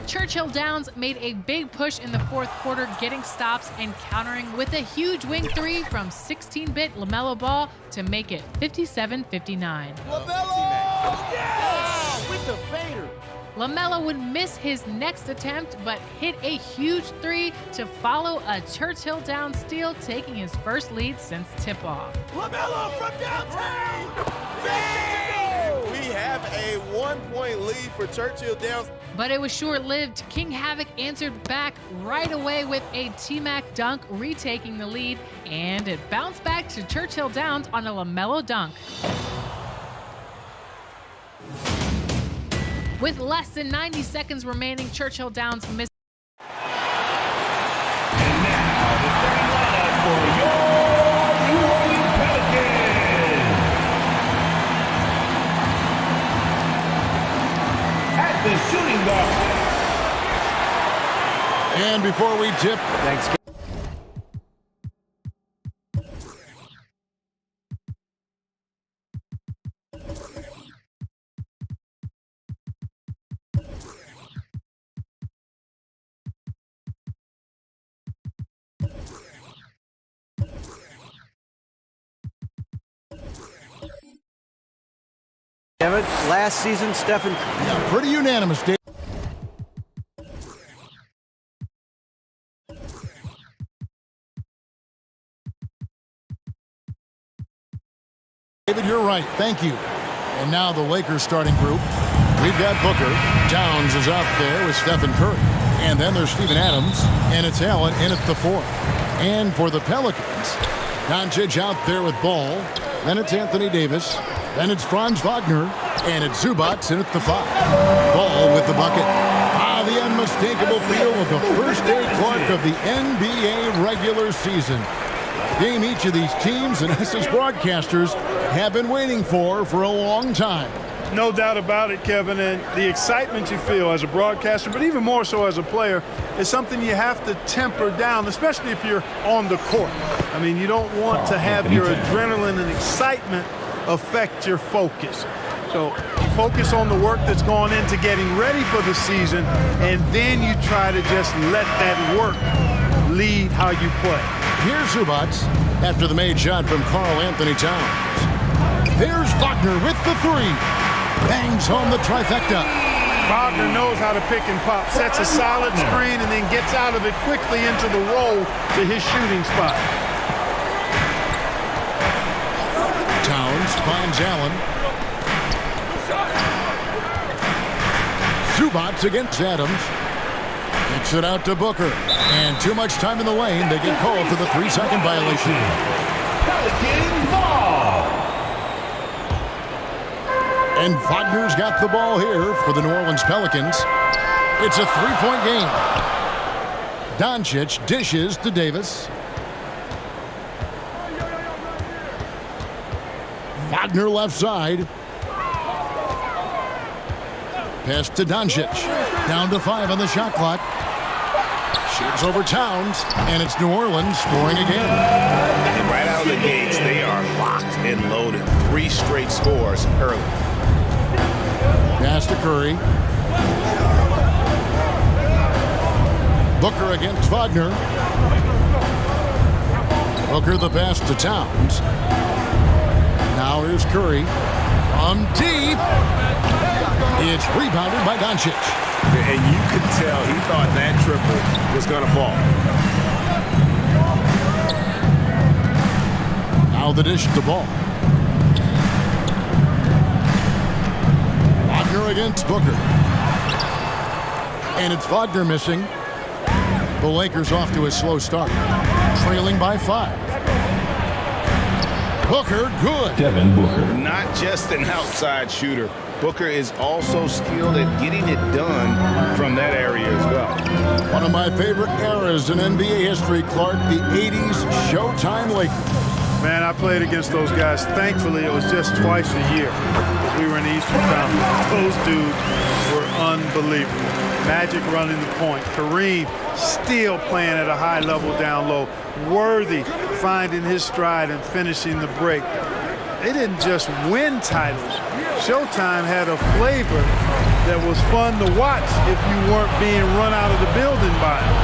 Churchill Downs made a big push in the fourth quarter, getting stops and countering with a huge wing three from 16-bit LaMelo Ball to make it 57-59. LaMelo! Yeah! With the fader. LaMelo would miss his next attempt, but hit a huge three to follow a Churchill Downs steal, taking his first lead since tip-off. LaMelo from downtown! Bang! We have a 1-point lead for Churchill Downs. But it was short-lived. King Havoc answered back right away with a T-Mac dunk, retaking the lead, and it bounced back to Churchill Downs on a LaMelo dunk. With less than 90 seconds remaining, Churchill Downs missed. And now the starting lineup for your New Orleans Pelicans. At the shooting guard. And before we tip, Thanks. Kevin, last season, Stephen. yeah, pretty unanimous, Dave. David, you're right. Thank you. And now the Lakers starting group. We've got Booker. Downs is out there with Stephen Curry. And then there's Steven Adams. And it's Allen in at the 4. And for the Pelicans, Doncic out there with Ball. Then it's Anthony Davis. Then it's Franz Wagner. And it's Zubac in at the 5. Ball with the bucket. The unmistakable feel of the first day Clark of the NBA regular season. Game each of these teams and us as broadcasters have been waiting for a long time. No doubt about it, Kevin, and the excitement you feel as a broadcaster, but even more so as a player, is something you have to temper down, especially if you're on the court. I mean, you don't want to have your adrenaline and excitement affect your focus. So you focus on the work that's gone into getting ready for the season, and then you try to just let that work lead how you play. Here's Zubac after the made shot from Karl Anthony Towns. There's Wagner with the 3. Bangs home the trifecta. Wagner knows how to pick and pop, sets a solid screen, and then gets out of it quickly into the roll to his shooting spot. Towns finds Allen. Zubac against Adams. Kicks it out to Booker. And too much time in the lane. They get called for the 3-second violation. Pelicans ball. And Wagner's got the ball here for the New Orleans Pelicans. It's a 3-point game. Doncic dishes to Davis. Wagner left side. Pass to Doncic. Down to 5 on the shot clock. Shoots over Towns, and it's New Orleans scoring again. And right out of the gates, they are locked and loaded. 3 straight scores early. Pass to Curry. Booker against Wagner. Booker the pass to Towns. Now here's Curry. From deep. It's rebounded by Doncic. And you could tell he thought that triple was going to fall. Now the dish to Ball. Wagner against Booker. And it's Wagner missing. The Lakers off to a slow start. Trailing by 5. Booker, good. Devin Booker. Not just an outside shooter. Booker is also skilled at getting it done from that area as well. One of my favorite eras in NBA history, Clark, the 80s Showtime Lakers. Man, I played against those guys. Thankfully, it was just twice a year. We were in the Eastern Conference. Those dudes were unbelievable. Magic running the point. Kareem still playing at a high level down low. Worthy finding his stride and finishing the break. They didn't just win titles. Showtime had a flavor that was fun to watch if you weren't being run out of the building by him.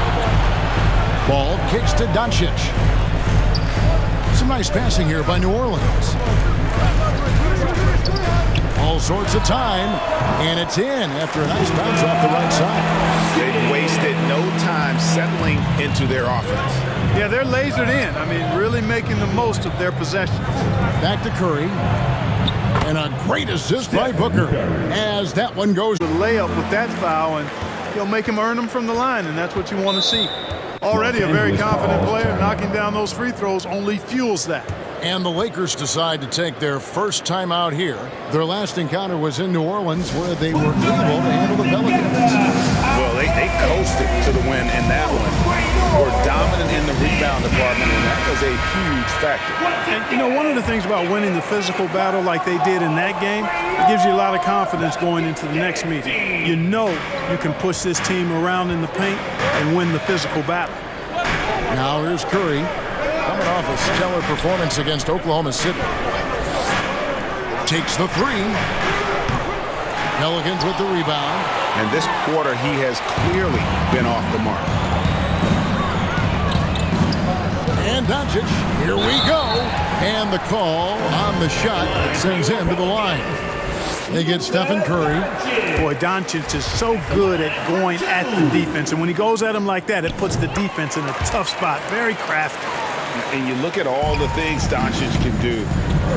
Ball kicks to Doncic. Some nice passing here by New Orleans. All sorts of time, and it's in after a nice bounce off the right side. They've wasted no time settling into their offense. Yeah, they're lasered in. I mean, really making the most of their possessions. Back to Curry. And a great assist by Booker as that one goes. The layup with that foul, and he'll make him earn them from the line, and that's what you want to see. Already a very confident player. Knocking down those free throws only fuels that. And the Lakers decide to take their first time out here. Their last encounter was in New Orleans, where they were able to handle the Pelicans. Well, they coasted to the win in that one. Were dominant in the rebound department, and that was a huge factor. And, you know, one of the things about winning the physical battle like they did in that game, it gives you a lot of confidence going into the next meeting. You know you can push this team around in the paint and win the physical battle. Now here's Curry. Coming off a stellar performance against Oklahoma City. Takes the three. Pelicans with the rebound. And this quarter, he has clearly been off the mark. And Doncic, here we go. And the call on the shot that sends him to the line. They get Stephen Curry. Boy, Doncic is so good at going at the defense. And when he goes at him like that, it puts the defense in a tough spot. Very crafty. And you look at all the things Doncic can do.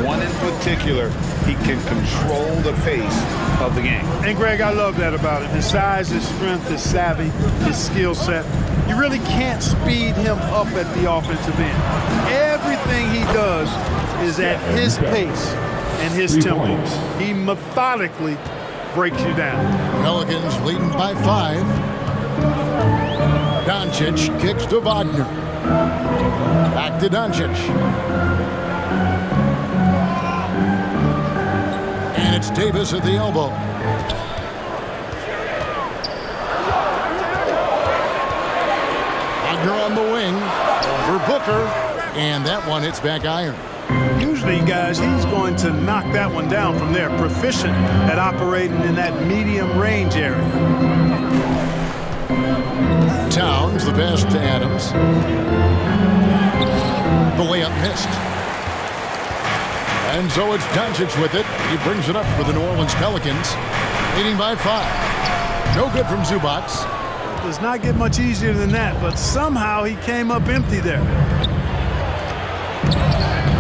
One in particular, he can control the pace of the game. And, Greg, I love that about him. His size, his strength, his savvy, his skill set. You really can't speed him up at the offensive end. Everything he does is at his pace and his tempo. He methodically breaks you down. Pelicans leading by 5. Doncic kicks to Wagner. Back to Doncic. And it's Davis at the elbow. Wagner on the wing. Over Booker. And that one hits back iron. Usually, guys, he's going to knock that one down from there. Proficient at operating in that medium range area. Towns, the pass to Adams. The layup missed. And so it's Doncic with it. He brings it up for the New Orleans Pelicans. Leading by 5. No good from Zubac. Does not get much easier than that, but somehow he came up empty there.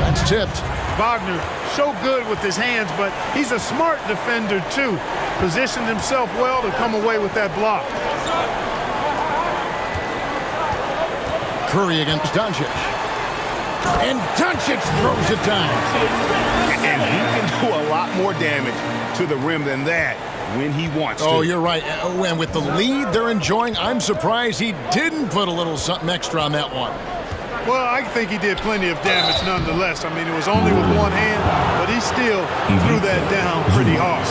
That's tipped. Wagner, so good with his hands, but he's a smart defender, too. Positioned himself well to come away with that block. Curry against Doncic. And Doncic throws it down. And he can do a lot more damage to the rim than that when he wants to. Oh, you're right. And with the lead they're enjoying, I'm surprised he didn't put a little something extra on that one. Well, I think he did plenty of damage nonetheless. I mean, it was only with one hand, but he still threw that down pretty hard.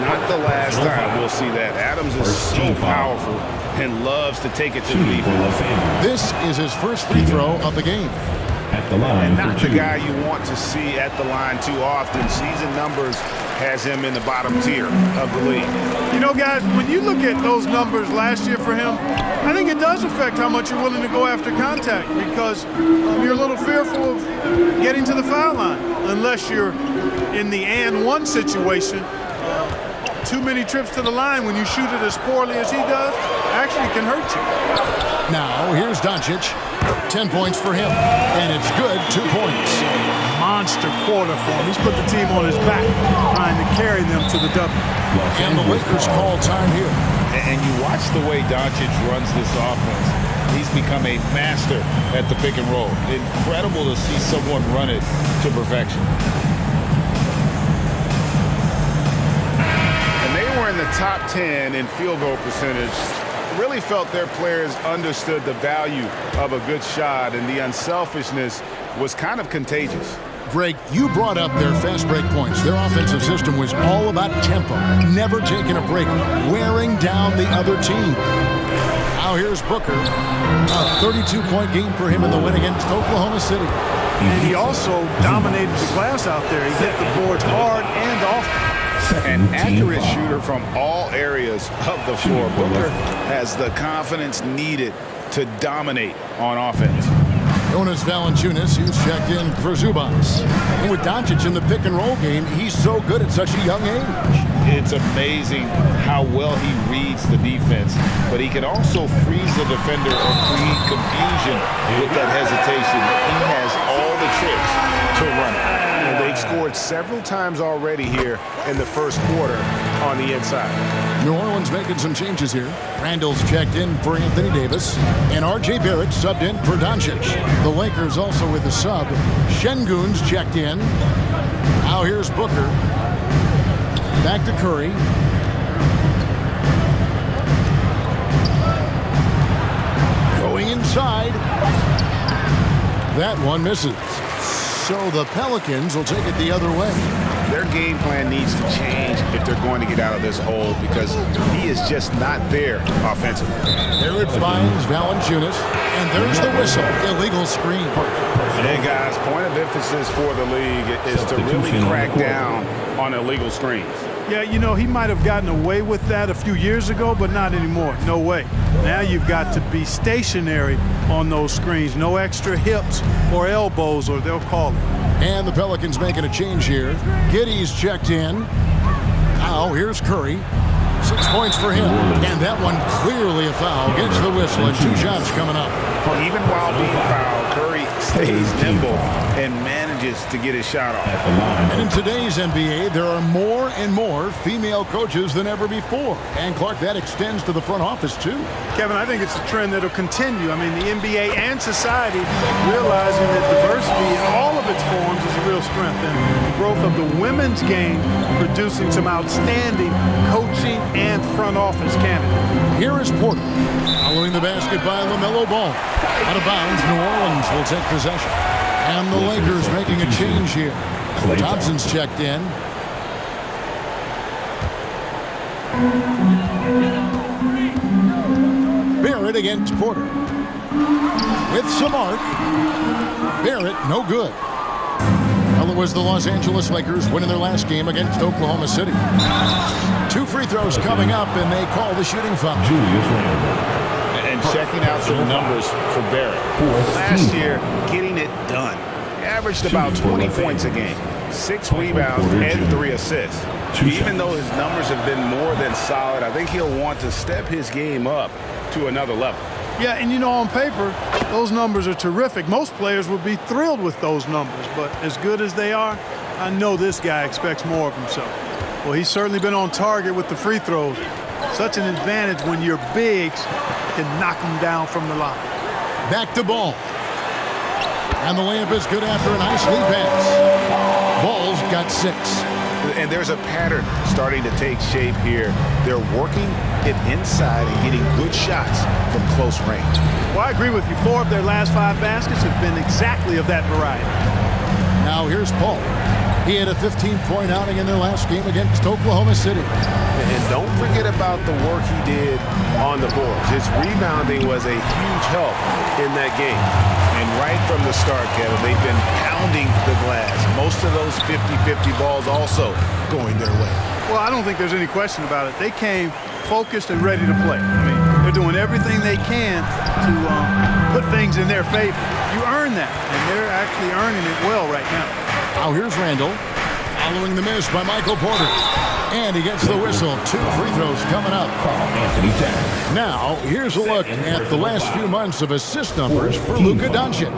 Not the last time we'll see that. Adams is so powerful and loves to take it to the defense. This is his first free throw of the game. At the line. And not the guy you want to see at the line too often. Season numbers has him in the bottom tier of the league. You know, guys, when you look at those numbers last year for him, I think it does affect how much you're willing to go after contact because you're a little fearful of getting to the foul line unless you're in the and one situation. Too many trips to the line when you shoot it as poorly as he does actually can hurt you. Now, here's Doncic. 10 points for him, and it's good. 2 points. Monster quarter for him. He's put the team on his back, trying to carry them to the W. And the Lakers call time here. And you watch the way Doncic runs this offense. He's become a master at the pick and roll. Incredible to see someone run it to perfection. And they were in the top 10 in field goal percentage. Really felt their players understood the value of a good shot, and the unselfishness was kind of contagious. Greg, you brought up their fast break points. Their offensive system was all about tempo, never taking a break, wearing down the other team. Now here's Booker. A 32-point game for him in the win against Oklahoma City. And he also dominated the glass out there. He hit the boards hard and often. An accurate shooter from all areas of the floor. Booker has the confidence needed to dominate on offense. Jonas Valanciunas, he's checked in for Zubas. And with Doncic in the pick-and-roll game, he's so good at such a young age. It's amazing how well he reads the defense, but he can also freeze the defender or create confusion with that hesitation. He has all the tricks to run it. And they've scored several times already here in the first quarter on the inside. New Orleans making some changes here. Randall's checked in for Anthony Davis, and R.J. Barrett subbed in for Doncic. The Lakers also with a sub. Şengün's checked in. Now here's Booker. Back to Curry. Going inside. That one misses. So the Pelicans will take it the other way. Their game plan needs to change if they're going to get out of this hole because he is just not there offensively. There it finds Valanciunas, and there's the whistle. Illegal screen. Hey, guys, point of emphasis for the league is to really crack down on illegal screens. Yeah, you know, he might have gotten away with that a few years ago, but not anymore. No way. Now you've got to be stationary on those screens. No extra hips or elbows, or they'll call it. And the Pelicans making a change here. Giddey's checked in. Now here's Curry. 6 points for him. And that one clearly a foul. Gets the whistle, and 2 shots coming up. Even while being fouled, Curry stays nimble and manages to get his shot off. And in today's NBA, there are more and more female coaches than ever before. And, Clark, that extends to the front office, too. Kevin, I think it's a trend that'll continue. I mean, the NBA and society realizing that diversity in all of its forms is a real strength. And the growth of the women's game producing some outstanding coaching and front office candidates. Here is Porter. Following the basket by LaMelo Ball. Out of bounds, New Orleans will take possession. And the Lakers making a change here. Thompson's checked in. Barrett against Porter. With some arc. Barrett, no good. Well, it was the Los Angeles Lakers winning their last game against Oklahoma City. 2 free throws coming up, and they call the shooting foul. And checking out some numbers for Barrett. Last year, getting it done. Averaged about 20 points a game, 6 rebounds, and 3 assists. Even though his numbers have been more than solid, I think he'll want to step his game up to another level. Yeah, and you know, on paper, those numbers are terrific. Most players would be thrilled with those numbers, but as good as they are, I know this guy expects more of himself. Well, he's certainly been on target with the free throws. Such an advantage when your bigs can knock them down from the line. Back to Ball. And the layup is good after a nice lead pass. Ball's got 6. And there's a pattern starting to take shape here. They're working it inside and getting good shots from close range. Well, I agree with you. 4 of their last 5 baskets have been exactly of that variety. Now here's Paul. He had a 15-point outing in their last game against Oklahoma City. And don't forget about the work he did on the boards. His rebounding was a huge help in that game. And right from the start, Kevin, they've been pounding the glass. Most of those 50-50 balls also going their way. Well, I don't think there's any question about it. They came focused and ready to play. I mean, they're doing everything they can to put things in their favor. You earn that, and they're actually earning it well right now. Now here's Randall, following the miss by Michael Porter. And he gets the whistle. 2 free throws coming up. Now, here's a look at the last few months of assist numbers for Luka Doncic.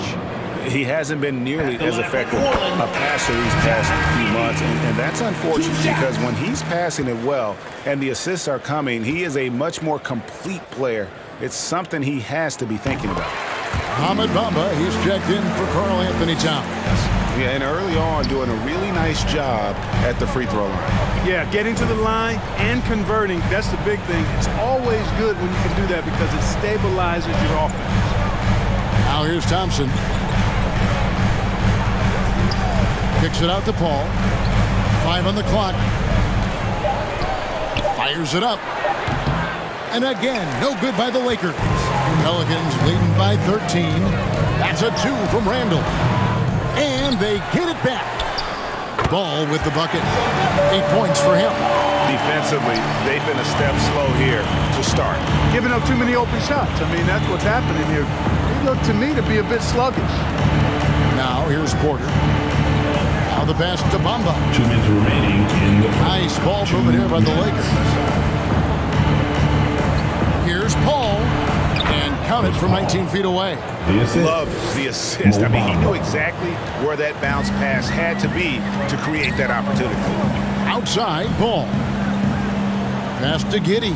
He hasn't been nearly as effective a passer these past few months, and that's unfortunate because when he's passing it well and the assists are coming, he is a much more complete player. It's something he has to be thinking about. Ahmed Bamba, he's checked in for Karl Anthony Towns. Yeah, and early on doing a really nice job at the free throw line. Yeah, getting to the line and converting, that's the big thing. It's always good when you can do that because it stabilizes your offense. Now here's Thompson. Kicks it out to Paul. 5 on the clock. Fires it up. And again, no good by the Lakers. Pelicans leading by 13. That's a 2 from Randall. And they get it back. Ball with the bucket. 8 points for him. Defensively, they've been a step slow here to start. Giving up too many open shots. I mean, that's what's happening here. They look to me to be a bit sluggish. Now here's Porter. Now the pass to Bamba. 2 minutes remaining in the Nice ball movement here by the Lakers. Here's Paul. And counted from 19 feet away. Love the assist. I mean, he knew exactly where that bounce pass had to be to create that opportunity. Outside, Ball. Pass to Giddey.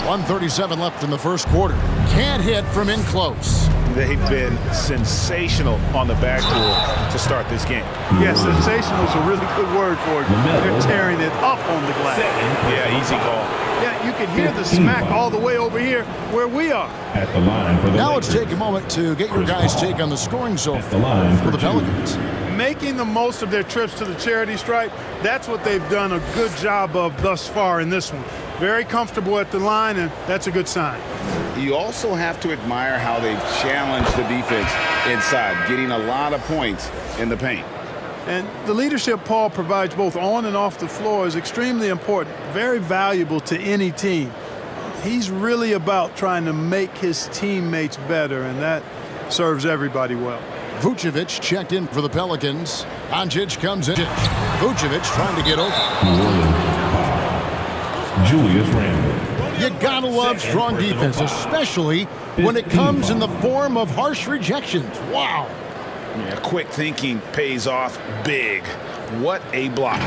.137 left in the first quarter. Can't hit from in close. They've been sensational on the backboard to start this game. Yes, sensational is a really good word for it. They're tearing it up on the glass. Yeah, easy call. Yeah, you can hear the smack all the way over here where we are. At the line for the Now Lakers. let's take a moment to get your guys' take on the scoring so At the line far for the for two. Pelicans. Making the most of their trips to the charity stripe, that's what they've done a good job of thus far in this one. Very comfortable at the line, and that's a good sign. You also have to admire how they've challenged the defense inside, getting a lot of points in the paint. And the leadership Paul provides both on and off the floor is extremely important, very valuable to any team. He's really about trying to make his teammates better, and that serves everybody well. Vucevic checked in for the Pelicans. Doncic comes in. Vucevic trying to get over. New Orleans. Julius Randle. You gotta love strong defense, especially when it comes in the form of harsh rejections. Wow. Yeah, quick thinking pays off big. What a block.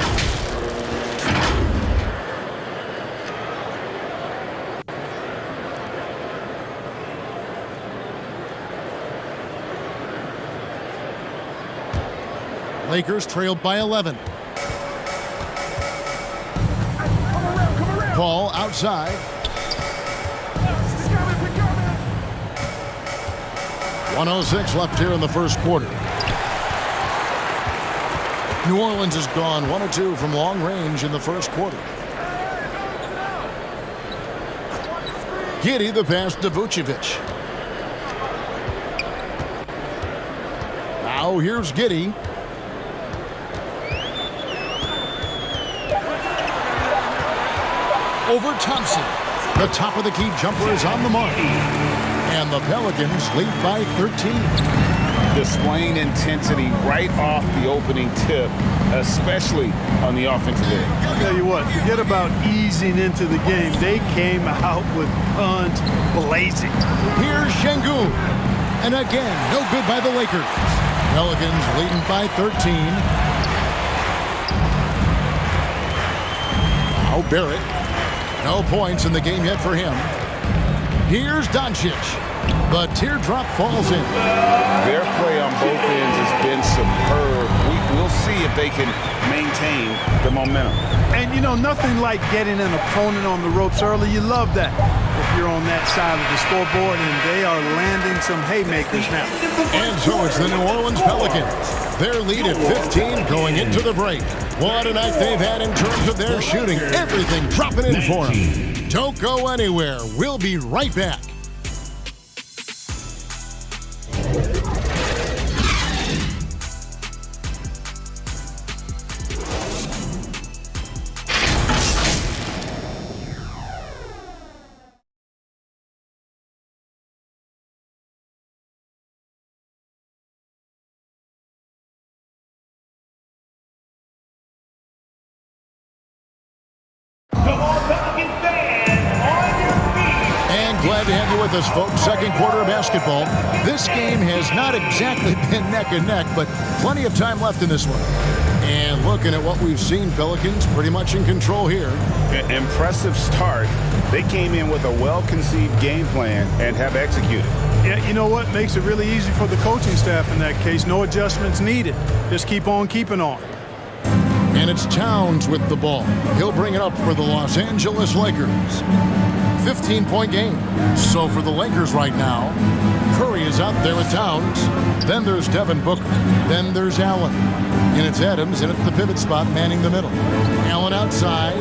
Lakers trailed by 11. Ball outside. .106 left here in the first quarter. New Orleans has gone 1 of 2 from long range in the first quarter. Giddey the pass to Vucevic. Now here's Giddey. Over Thompson. The top of the key jumper is on the mark. And the Pelicans lead by 13. Displaying intensity right off the opening tip, especially on the offensive end. I'll tell you what, forget about easing into the game. They came out with guns blazing. Here's Şengün. And again, no good by the Lakers. Pelicans leading by 13. Now Barrett. No points in the game yet for him. Here's Doncic. The teardrop falls in. Their play on both ends has been superb. We'll see if they can maintain the momentum. And, you know, nothing like getting an opponent on the ropes early. You love that if you're on that side of the scoreboard, and they are landing some haymakers now. And so it's the New Orleans Pelicans. Their lead at 15 going into the break. What a night they've had in terms of their shooting. Everything dropping in for them. Don't go anywhere. We'll be right back. Glad to have you with us, folks. Second quarter of basketball. This game has not exactly been neck and neck, but plenty of time left in this one. And looking at what we've seen, Pelicans pretty much in control here. Impressive start. They came in with a well-conceived game plan and have executed. Yeah, you know what? Makes it really easy for the coaching staff in that case. No adjustments needed. Just keep on keeping on. And it's Towns with the ball. He'll bring it up for the Los Angeles Lakers. 15-point game. So for the Lakers right now, Curry is out there with Towns. Then there's Devin Booker. Then there's Allen. And it's Adams in at the pivot spot, manning the middle. Allen outside.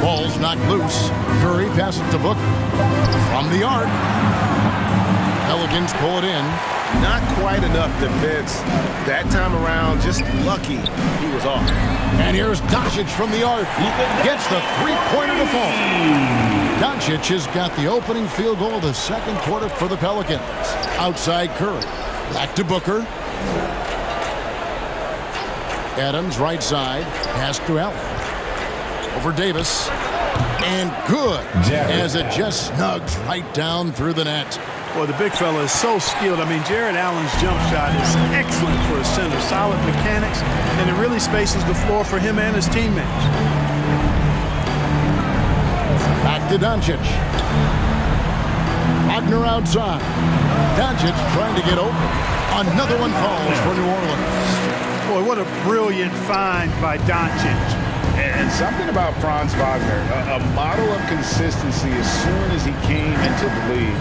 Ball's knocked loose. Curry passes to Booker. From the arc. Pelicans pull it in. Not quite enough defense. That time around, just lucky he was off. And here's Doncic from the arc. Gets the three-pointer to fall. Doncic has got the opening field goal of the second quarter for the Pelicans. Outside Curry. Back to Booker. Adams right side. Pass to Allen. Over Davis. And good. As it just snugs right down through the net. Well, the big fella is so skilled. I mean, Jared Allen's jump shot is excellent for a center. Solid mechanics, and it really spaces the floor for him and his teammates. Back to Doncic. Wagner outside. Doncic trying to get open. Another one falls for New Orleans. Boy, what a brilliant find by Doncic. And something about Franz Wagner, a model of consistency as soon as he came into the league.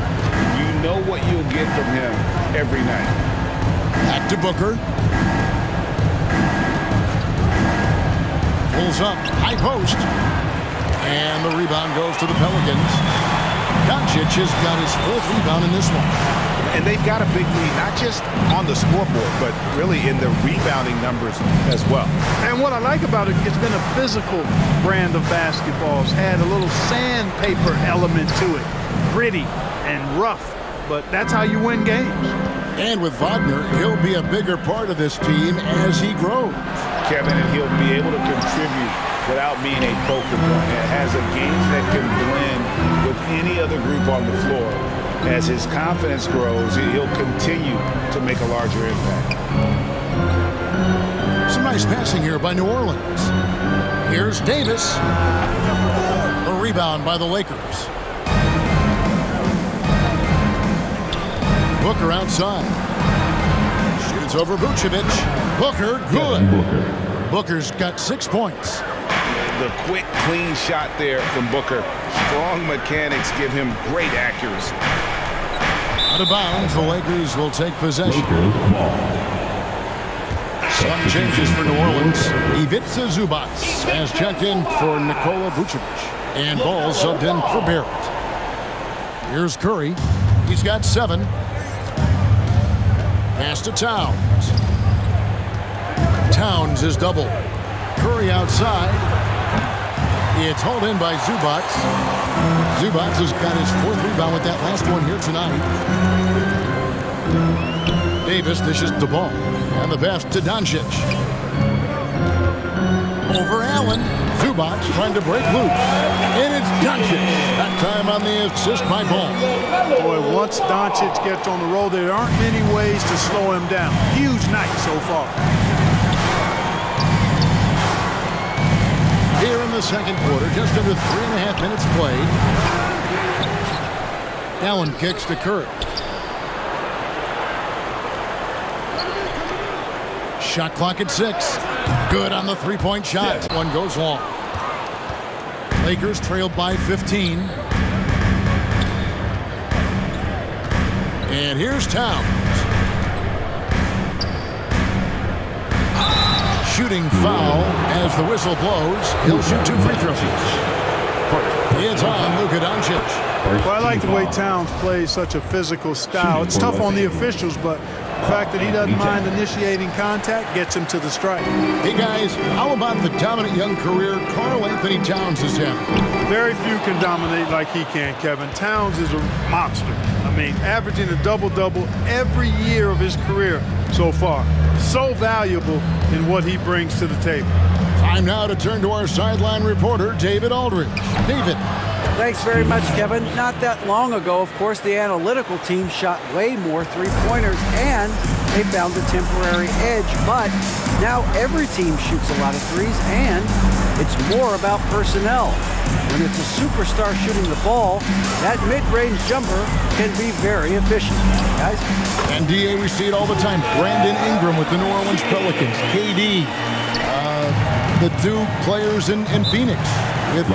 You know what you'll get from him every night. Back to Booker. Pulls up, high post. And the rebound goes to the Pelicans. Doncic has got his fourth rebound in this one. And they've got a big lead, not just on the scoreboard, but really in the rebounding numbers as well. And what I like about it, it's been a physical brand of basketball. It's had a little sandpaper element to it. Gritty and rough, but that's how you win games. And with Wagner, he'll be a bigger part of this team as he grows. Kevin, and he'll be able to contribute without being a focal point. It has a game that can blend with any other group on the floor. As his confidence grows, he'll continue to make a larger impact. Some nice passing here by New Orleans. Here's Davis. A rebound by the Lakers. Booker outside. Shoots over Vucevic. Booker, good. Booker's got 6 points. The quick, clean shot there from Booker. Strong mechanics give him great accuracy. Out of bounds, the Lakers will take possession. Some changes for New Orleans. Ivica Zubac has checked in for Nikola Vucevic. And Ball subbed in for Barrett. Here's Curry. He's got 7. Pass to Towns. Towns is double. Curry outside. It's hauled in by Zubac. Zubac has got his 4th rebound with that last one here tonight. Davis dishes the ball. And the pass to Doncic. Over Allen. Zubac trying to break loose. And it's Doncic. That time on the assist by Ball. Boy, once Doncic gets on the roll, there aren't many ways to slow him down. Huge night so far. Here in the second quarter, just under 3.5 minutes played. Allen kicks to Curry. Shot clock at 6. Good on the three-point shot. One goes long. Lakers trailed by 15. And here's Towns. Shooting foul as the whistle blows. He'll shoot 2 free throws. It's on Luka Doncic. Well, I like the way Towns plays such a physical style. It's tough on the officials, but the fact that he doesn't mind initiating contact gets him to the strike. Hey, guys, how about the dominant young career Karl Anthony Towns is having? Very few can dominate like he can, Kevin. Towns is a monster. I mean, averaging a double-double every year of his career so far. So valuable in what he brings to the table. Time now to turn to our sideline reporter, David Aldridge. David. Thanks very much, Kevin. Not that long ago, of course, the analytical team shot way more three-pointers, and they found a temporary edge. But now every team shoots a lot of threes, and it's more about personnel. When it's a superstar shooting the ball, that mid-range jumper can be very efficient. Guys? And DA, we see it all the time. Brandon Ingram with the New Orleans Pelicans. KD. The 2 players in Phoenix with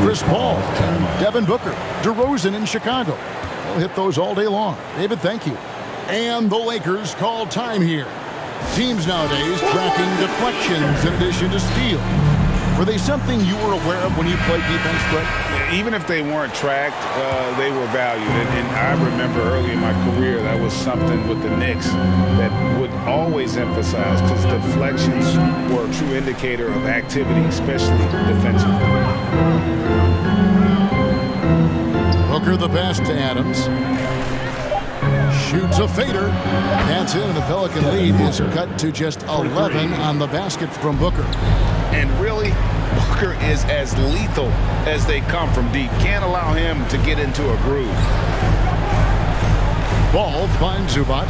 Chris Paul and Devin Booker. DeRozan in Chicago. They'll hit those all day long. David, thank you. And the Lakers call time here. Teams nowadays tracking deflections in addition to steals. Were they something you were aware of when you played defense, Greg? Even if they weren't tracked, they were valued. And I remember early in my career, that was something with the Knicks that would always emphasize, because deflections were a true indicator of activity, especially defensively. Booker the pass to Adams. Shoots a fader. That's it, and the Pelican lead is cut to just 11 on the basket from Booker. And really, Booker is as lethal as they come from deep. Can't allow him to get into a groove. Ball finds Zubac.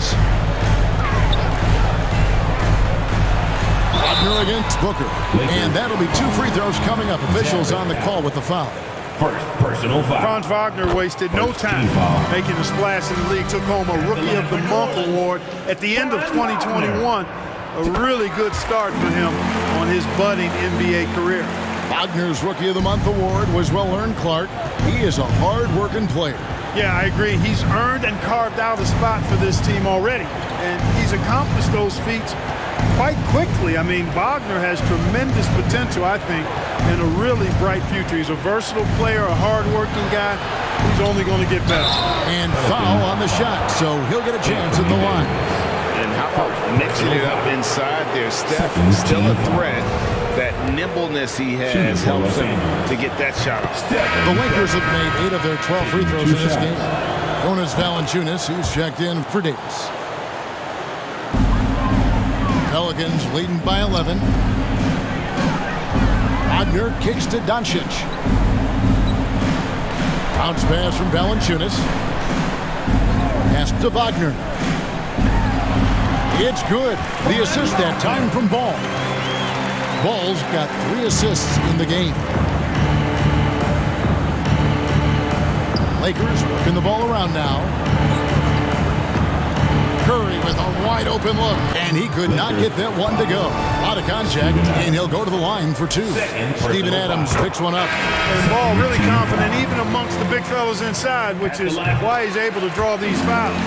Wagner against Booker. And that'll be 2 free throws coming up. Officials on the call with the foul. First personal foul. Franz Wagner wasted no time making a splash in the league. Took home a Rookie of the Month award at the end of 2021. A really good start for him on his budding NBA career. Wagner's Rookie of the Month award was well-earned, Clark. He is a hard-working player. Yeah, I agree. He's earned and carved out a spot for this team already. And he's accomplished those feats quite quickly. I mean, Wagner has tremendous potential, I think, and a really bright future. He's a versatile player, a hard-working guy. He's only going to get better. And foul on the shot, so he'll get a chance at the line. And how about mixing it up inside there? Steph still a threat. That nimbleness he has helps him to get that shot off. The Lakers have made 8 of their 12 free throws in this game. Jonas Valanciunas, he's checked in for Davis. Pelicans leading by 11. Wagner kicks to Doncic. Bounce pass from Valanciunas. Pass to Wagner. It's good. The assist that time from Ball. Ball's got 3 assists in the game. Lakers working the ball around now. Curry with a wide open look, and he could not get that one to go. Out of contact, and he'll go to the line for 2. Steven Adams picks one up. And Ball really confident even amongst the big fellas inside, which is why he's able to draw these fouls.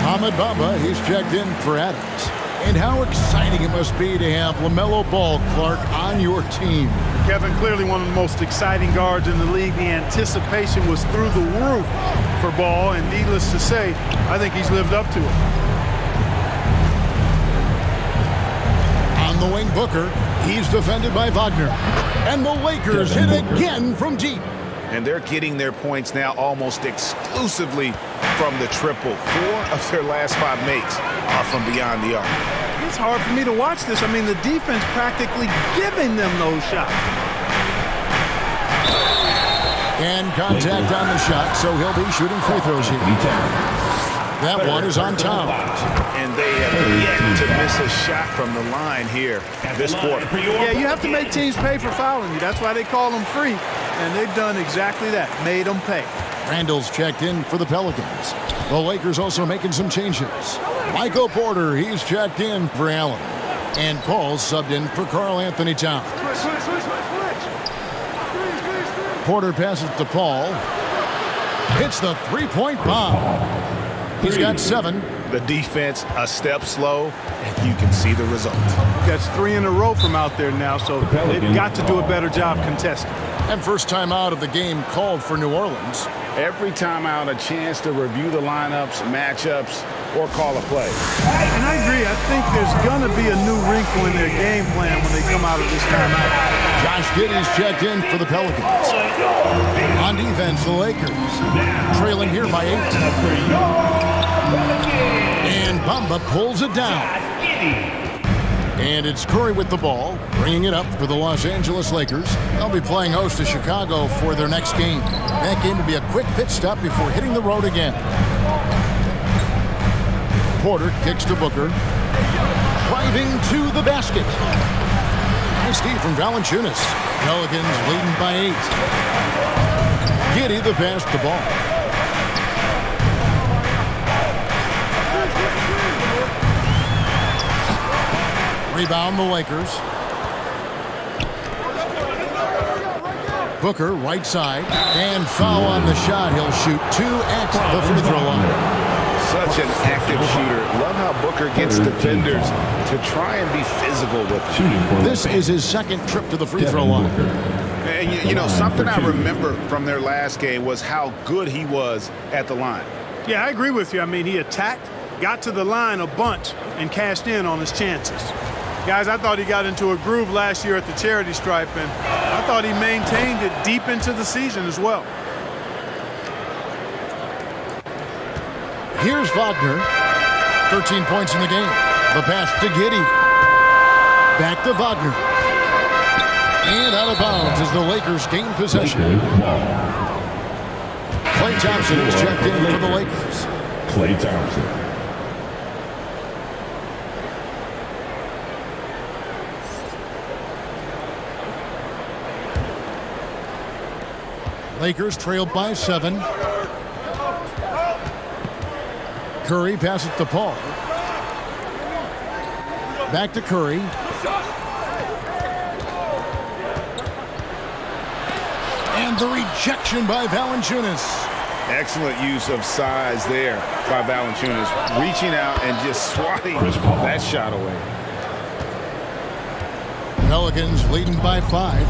Ahmed Bamba, he's checked in for Adams. And how exciting it must be to have LaMelo Ball, Clark, on your team. Kevin, clearly one of the most exciting guards in the league. The anticipation was through the roof for Ball, and needless to say, I think he's lived up to it. On the wing, Booker. He's defended by Wagner. And the Lakers hit again from deep. And they're getting their points now almost exclusively from the triple. 4 of their last 5 makes are from beyond the arc. It's hard for me to watch this. I mean, the defense practically giving them those shots. And contact on the shot, so he'll be shooting free throws here. That one is on time. And they have yet to miss a shot from the line here this quarter. Yeah, you have to make teams pay for fouling you. That's why they call them free. And they've done exactly that, made them pay. Randall's checked in for the Pelicans. The Lakers also making some changes. Michael Porter, he's checked in for Allen. And Paul's subbed in for Karl Anthony Towns. Porter passes to Paul. Hits the three-point bomb. He's got 7. The defense a step slow, and you can see the result. That's 3 in a row from out there now, so they've got to do a better job contesting. And first time out of the game called for New Orleans. Every time out, a chance to review the lineups, matchups, or call a play. And I agree. I think there's going to be a new wrinkle in their game plan when they come out of this timeout. Josh Giddey's checked in for the Pelicans. On defense, the Lakers trailing here by 8. And Bamba pulls it down. And it's Curry with the ball, bringing it up for the Los Angeles Lakers. They'll be playing host to Chicago for their next game. That game will be a quick pit stop before hitting the road again. Porter kicks to Booker. Driving to the basket. Nice D from Valanciunas. Pelicans leading by 8. Giddey the pass to Ball. Rebound the Lakers. Booker right side and foul on the shot. He'll shoot 2 at the free throw line. Such an active shooter. Love how Booker gets defenders to try and be physical with him. This is his 2nd trip to the free throw line. And you know, something I remember from their last game was how good he was at the line. Yeah, I agree with you. I mean, he attacked, got to the line a bunch, and cashed in on his chances. Guys, I thought he got into a groove last year at the charity stripe, and I thought he maintained it deep into the season as well. Here's Wagner. 13 points in the game. The pass to Giddey. Back to Wagner. And out of bounds as the Lakers gain possession. Klay Thompson is checked in for the Lakers. Klay Thompson. Lakers trailed by 7. Curry passes to Paul. Back to Curry. And the rejection by Valanciunas. Excellent use of size there by Valanciunas, reaching out and just swatting that shot away. Pelicans leading by 5.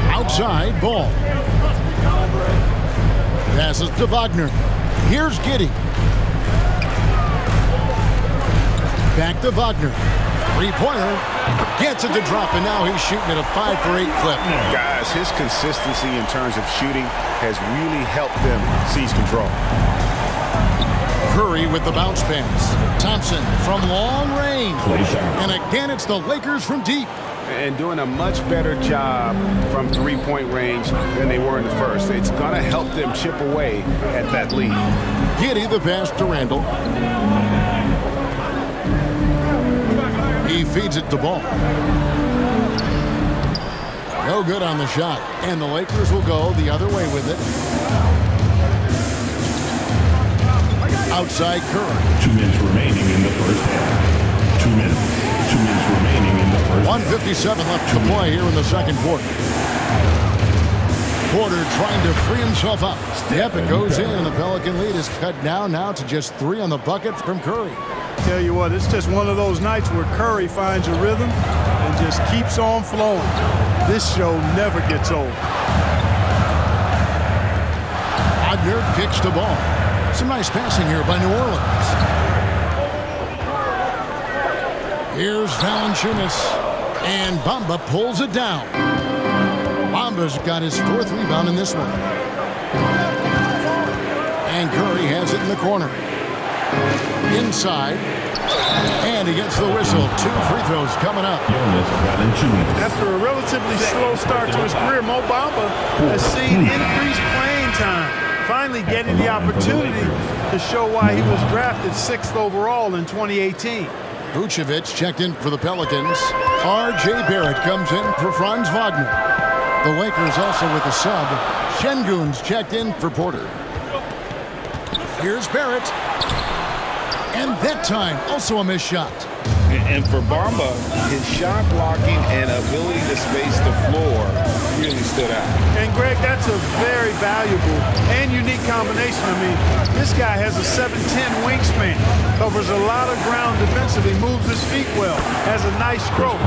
Outside, Ball. Passes to Wagner. Here's Giddey. Back to Wagner. Three-pointer. Gets it to drop, and now he's shooting at a 5-for-8 clip. Guys, his consistency in terms of shooting has really helped them seize control. Curry with the bounce pass. Thompson from long range. And again, it's the Lakers from deep. And doing a much better job from three-point range than they were in the first. It's going to help them chip away at that lead. Giddey the pass to Randall. He feeds it to Ball. No good on the shot. And the Lakers will go the other way with it. Outside Curry. 2 minutes remaining in the first half. 2 minutes. 2 minutes remaining in the first 1:57 left to play here in the second quarter. Porter trying to free himself up. Step, it goes in, and the Pelican lead is cut down now to just 3 on the bucket from Curry. Tell you what, it's just one of those nights where Curry finds a rhythm and just keeps on flowing. This show never gets old. Wagner kicks the ball. Some nice passing here by New Orleans. Here's Valanciunas, and Bamba pulls it down. Bamba's got his 4th rebound in this one. And Curry has it in the corner. Inside, and he gets the whistle. 2 free throws coming up. After a relatively slow start to his career, Mo Bamba has seen increased playing time, finally getting the opportunity to show why he was drafted 6th overall in 2018. Vucevic checked in for the Pelicans. R.J. Barrett comes in for Franz Wagner. The Lakers also with a sub. Şengün's checked in for Porter. Here's Barrett. And that time, also a missed shot. And for Bamba, his shot blocking and ability to space the floor really stood out. And Greg, that's a very valuable and unique combination. I mean, this guy has a 7'10" wingspan, covers a lot of ground defensively, moves his feet well, has a nice stroke.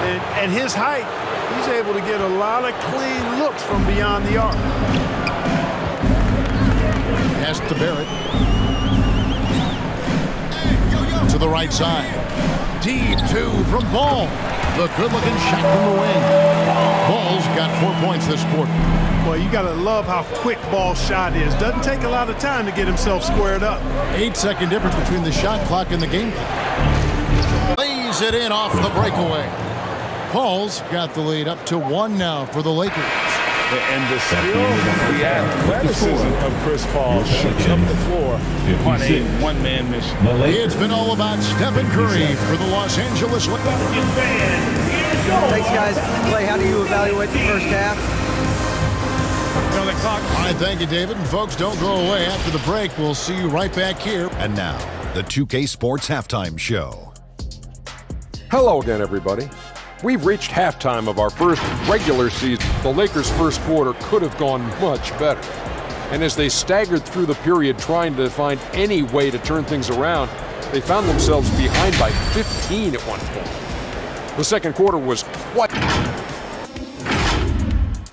And at his height, he's able to get a lot of clean looks from beyond the arc. Pass to Barrett. To the right side. Deep 2 from Ball. The good-looking shot from the wing. Ball's got 4 points this quarter. Well, you got to love how quick Ball's shot is. Doesn't take a lot of time to get himself squared up. 8-second difference between the shot clock and the game clock. Lays it in off the breakaway. Paul's got the lead up to 1 now for the Lakers. And the skill, the athleticism of Chris Paul shoots up the floor on a one-man mission. It's been all about Stephen Curry for the Los Angeles Lakers. Thanks, guys. Clay, how do you evaluate the first half? All right, thank you, David. And folks, don't go away. After the break, we'll see you right back here. And now, the 2K Sports Halftime Show. Hello again, everybody. We've reached halftime of our first regular season. The Lakers' first quarter could have gone much better. And as they staggered through the period trying to find any way to turn things around, they found themselves behind by 15 at one point. The second quarter was quite...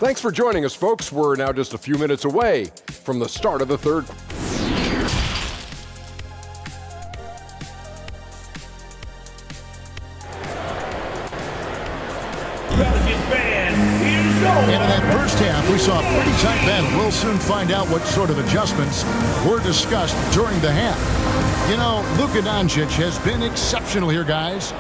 Thanks for joining us, folks. We're now just a few minutes away from the start of the third. And in that first half, we saw a pretty tight battle. We'll soon find out what sort of adjustments were discussed during the half. You know, Luka Doncic has been exceptional here, guys.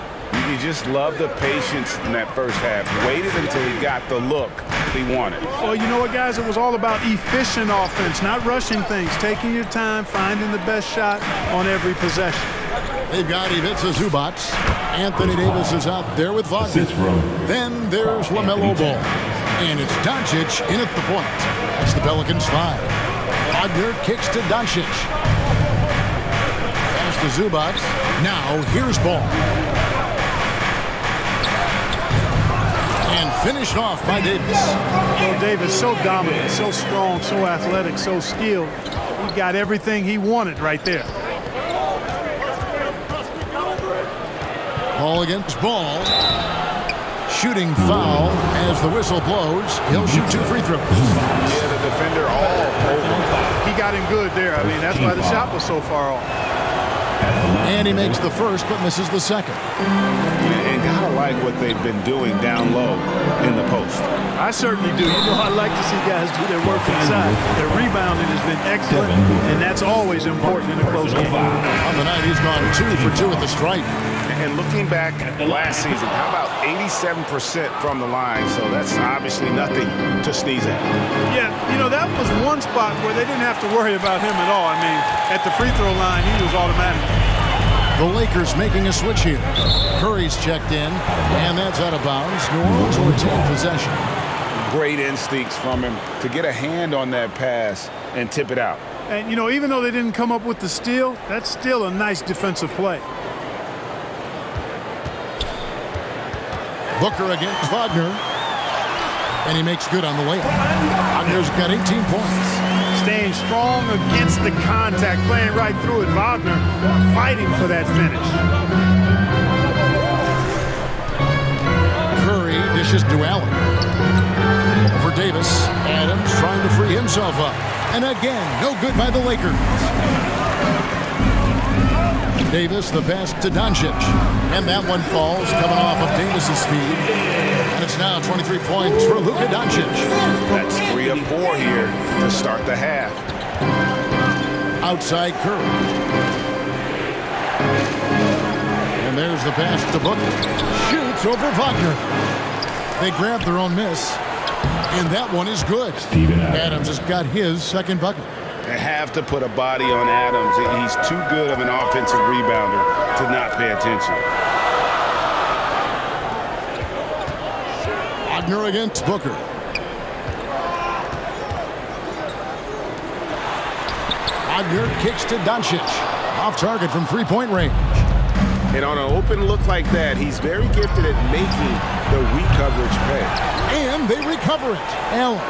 You just love the patience in that first half. Waited until he got the look he wanted. Well, you know what, guys? It was all about efficient offense, not rushing things, taking your time, finding the best shot on every possession. They've got Ivica Zubac. Anthony Davis is out there with Wagner. Then there's LaMelo Ball. And it's Doncic in at the point. That's the Pelicans 5. Wagner kicks to Doncic. Pass to Zubac. Now here's Ball. And finished off by Davis. Well, Davis, so dominant, so strong, so athletic, so skilled. He got everything he wanted right there. Ball against Ball. Shooting foul as the whistle blows. He'll shoot 2 free throws. Yeah, the defender all over. He got him good there. I mean, that's why the shot was so far off. And he makes the first but misses the second. And gotta like what they've been doing down low in the post. I certainly do. You know, I like to see guys do their work inside. Their rebounding has been excellent, and that's always important in a close game. On the night, he's gone 2 for 2 at the stripe. And looking back at last season, how about 87% from the line? So that's obviously nothing to sneeze at. Yeah, you know, that was one spot where they didn't have to worry about him at all. I mean, at the free throw line, he was automatic. The Lakers making a switch here. Curry's checked in, and that's out of bounds. New Orleans will retain possession. Great instincts from him to get a hand on that pass and tip it out. And, you know, even though they didn't come up with the steal, that's still a nice defensive play. Booker against Wagner. And he makes good on the layup. Wagner's got 18 points. Staying strong against the contact, playing right through it. Wagner fighting for that finish. Curry dishes to Allen. For Davis. Adams trying to free himself up. And again, no good by the Lakers. Davis, the pass to Doncic. And that one falls, coming off of Davis's feed. And it's now 23 points for Luka Doncic. That's 3 of 4 here to start the half. Outside Curry. And there's the pass to Booker. Shoots over Wagner. They grab their own miss. And that one is good. Adams has got his second bucket. They have to put a body on Adams. He's too good of an offensive rebounder to not pay attention. Wagner against Booker. Wagner kicks to Doncic. Off target from three-point range. And on an open look like that, he's very gifted at making the weak coverage pay. And they recover it. Allen.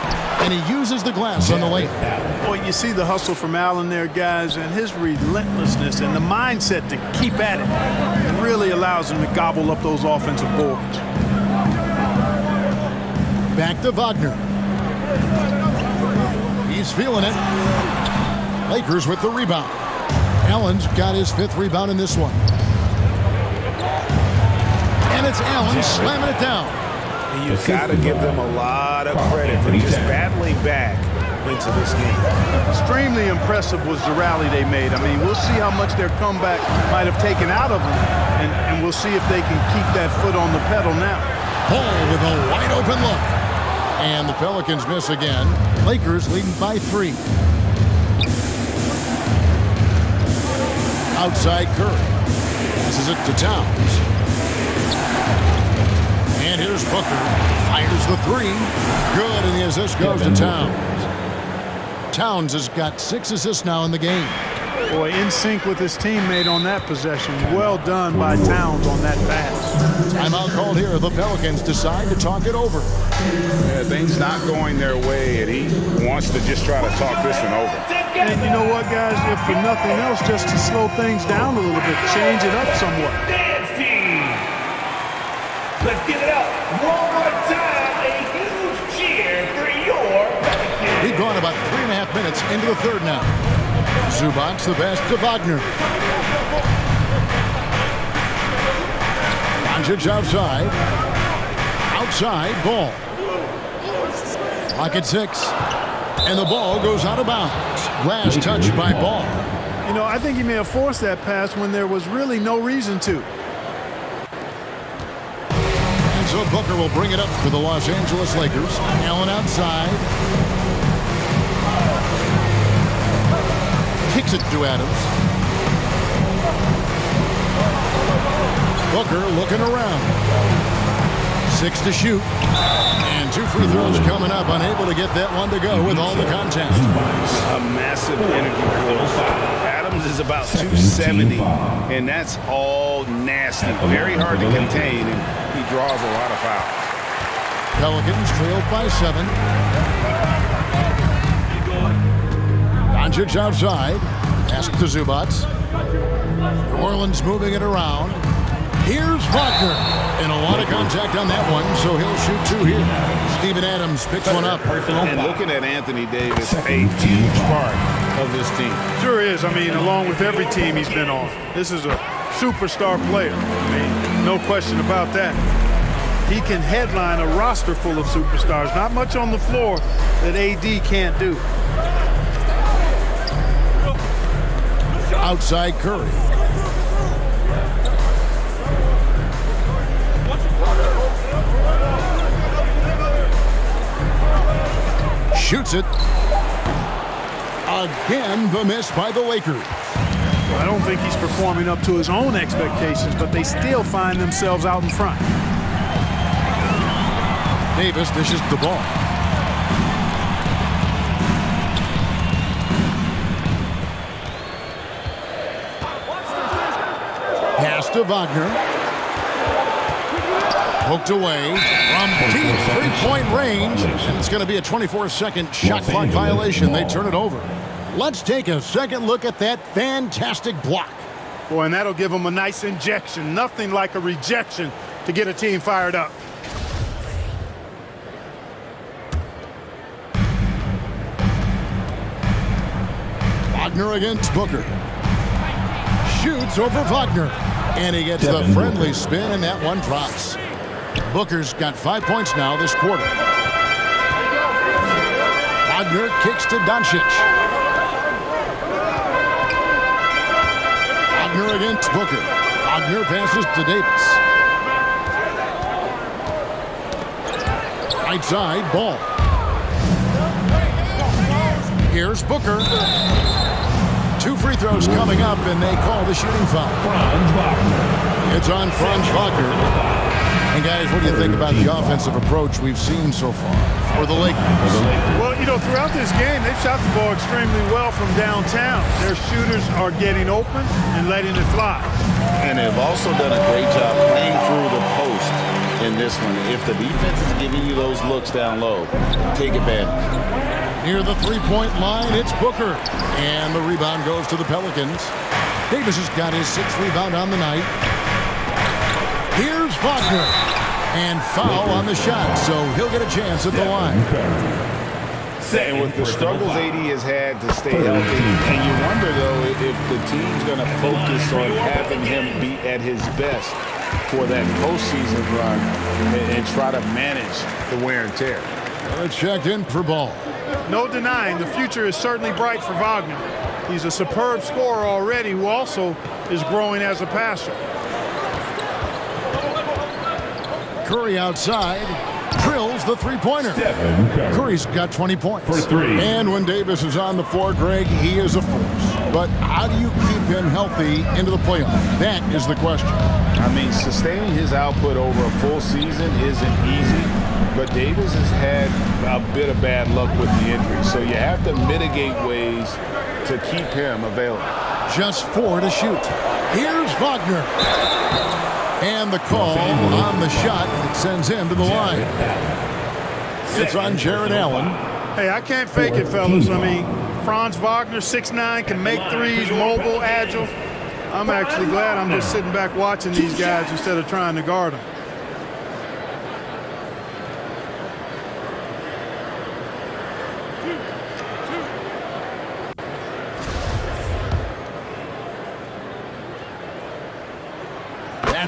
And he uses the glass on the layup. Boy, you see the hustle from Allen there, guys, and his relentlessness and the mindset to keep at it really allows him to gobble up those offensive boards. Back to Wagner. He's feeling it. Lakers with the rebound. Allen's got his 5th rebound in this one. And it's Allen slamming it down. You've got to give them a lot of credit for just battling back into this game. Extremely impressive was the rally they made. I mean, we'll see how much their comeback might have taken out of them, and we'll see if they can keep that foot on the pedal now. Ball with a wide open look. And the Pelicans miss again. Lakers leading by 3. Outside Curry. Passes it to Towns. And here's Booker. Fires the 3. Good, and the assist goes to Towns. Towns has got 6 assists now in the game. Boy, in sync with his teammate on that possession. Well done by Towns on that pass. Timeout called here. The Pelicans decide to talk it over. Yeah, things not going their way, and he wants to just try to talk this one over. And you know what, guys? If for nothing else, just to slow things down a little bit, change it up somewhat. Dance team. Let's give it up one more time. A huge cheer for 2.5 minutes into the third now. Zubac the pass to Wagner. Doncic outside. Outside, ball. Clock at 6. And the ball goes out of bounds. Last touch by Ball. You know, I think he may have forced that pass when there was really no reason to. And so Booker will bring it up for the Los Angeles Lakers. Allen outside. Kicks it to Adams. Booker looking around. 6 to shoot. And 2 free throws coming up. Unable to get that one to go with all the contact. A massive energy force. Adams is about 270, and that's all nasty. Very hard to contain, and he draws a lot of fouls. Pelicans trailed by 7. Doncic outside. Pass to Zubac. New Orleans moving it around. Here's Wagner. And a lot of contact on that one, so he'll shoot 2 here. Steven Adams picks one up. And looking at Anthony Davis, a huge part of this team. Sure is. I mean, along with every team he's been on. This is a superstar player. I mean, no question about that. He can headline a roster full of superstars. Not much on the floor that AD can't do. Outside Curry. Shoots it. Again, the miss by the Lakers. I don't think he's performing up to his own expectations, but they still find themselves out in front. Davis dishes the ball. Pass to Wagner. Poked away from deep three-point range. And it's going to be a 24-second shot clock violation. They turn it over. Let's take a second look at that fantastic block. Boy, and that'll give them a nice injection. Nothing like a rejection to get a team fired up. Wagner against Booker. Shoots over Wagner. And he gets the friendly spin, and that one drops. Booker's got 5 points now this quarter. Wagner kicks to Doncic. Wagner against Booker. Wagner passes to Davis. Right side, Ball. Here's Booker. 2 free throws coming up, and they call the shooting foul. It's on Franz Wagner. And guys, what do you think about the offensive approach we've seen so far for the Lakers? Well, you know, throughout this game, they've shot the ball extremely well from downtown. Their shooters are getting open and letting it fly. And they've also done a great job playing through the post in this one. If the defense is giving you those looks down low, take advantage. Near the three-point line, it's Booker. And the rebound goes to the Pelicans. Davis has got his 6th rebound on the night. Here's Wagner. And foul on the shot, so he'll get a chance at the line. And with the struggles AD has had to stay healthy, and you wonder, though, if the team's going to focus on having him be at his best for that postseason run and try to manage the wear and tear. It's checked in for Ball. No denying, the future is certainly bright for Wagner. He's a superb scorer already who also is growing as a passer. Curry outside, drills the three-pointer. Curry's got 20 points. For 3. And when Davis is on the floor, Greg, he is a force. But how do you keep him healthy into the playoffs? That is the question. I mean, sustaining his output over a full season isn't easy, but Davis has had a bit of bad luck with the injury, so you have to mitigate ways to keep him available. Just 4 to shoot. Here's Wagner. And the call on the shot that sends him to the line. It's on Jared Allen. Hey, I can't fake it, fellas. I mean, Franz Wagner, 6'9", can make threes, mobile, agile. I'm actually glad I'm just sitting back watching these guys instead of trying to guard them.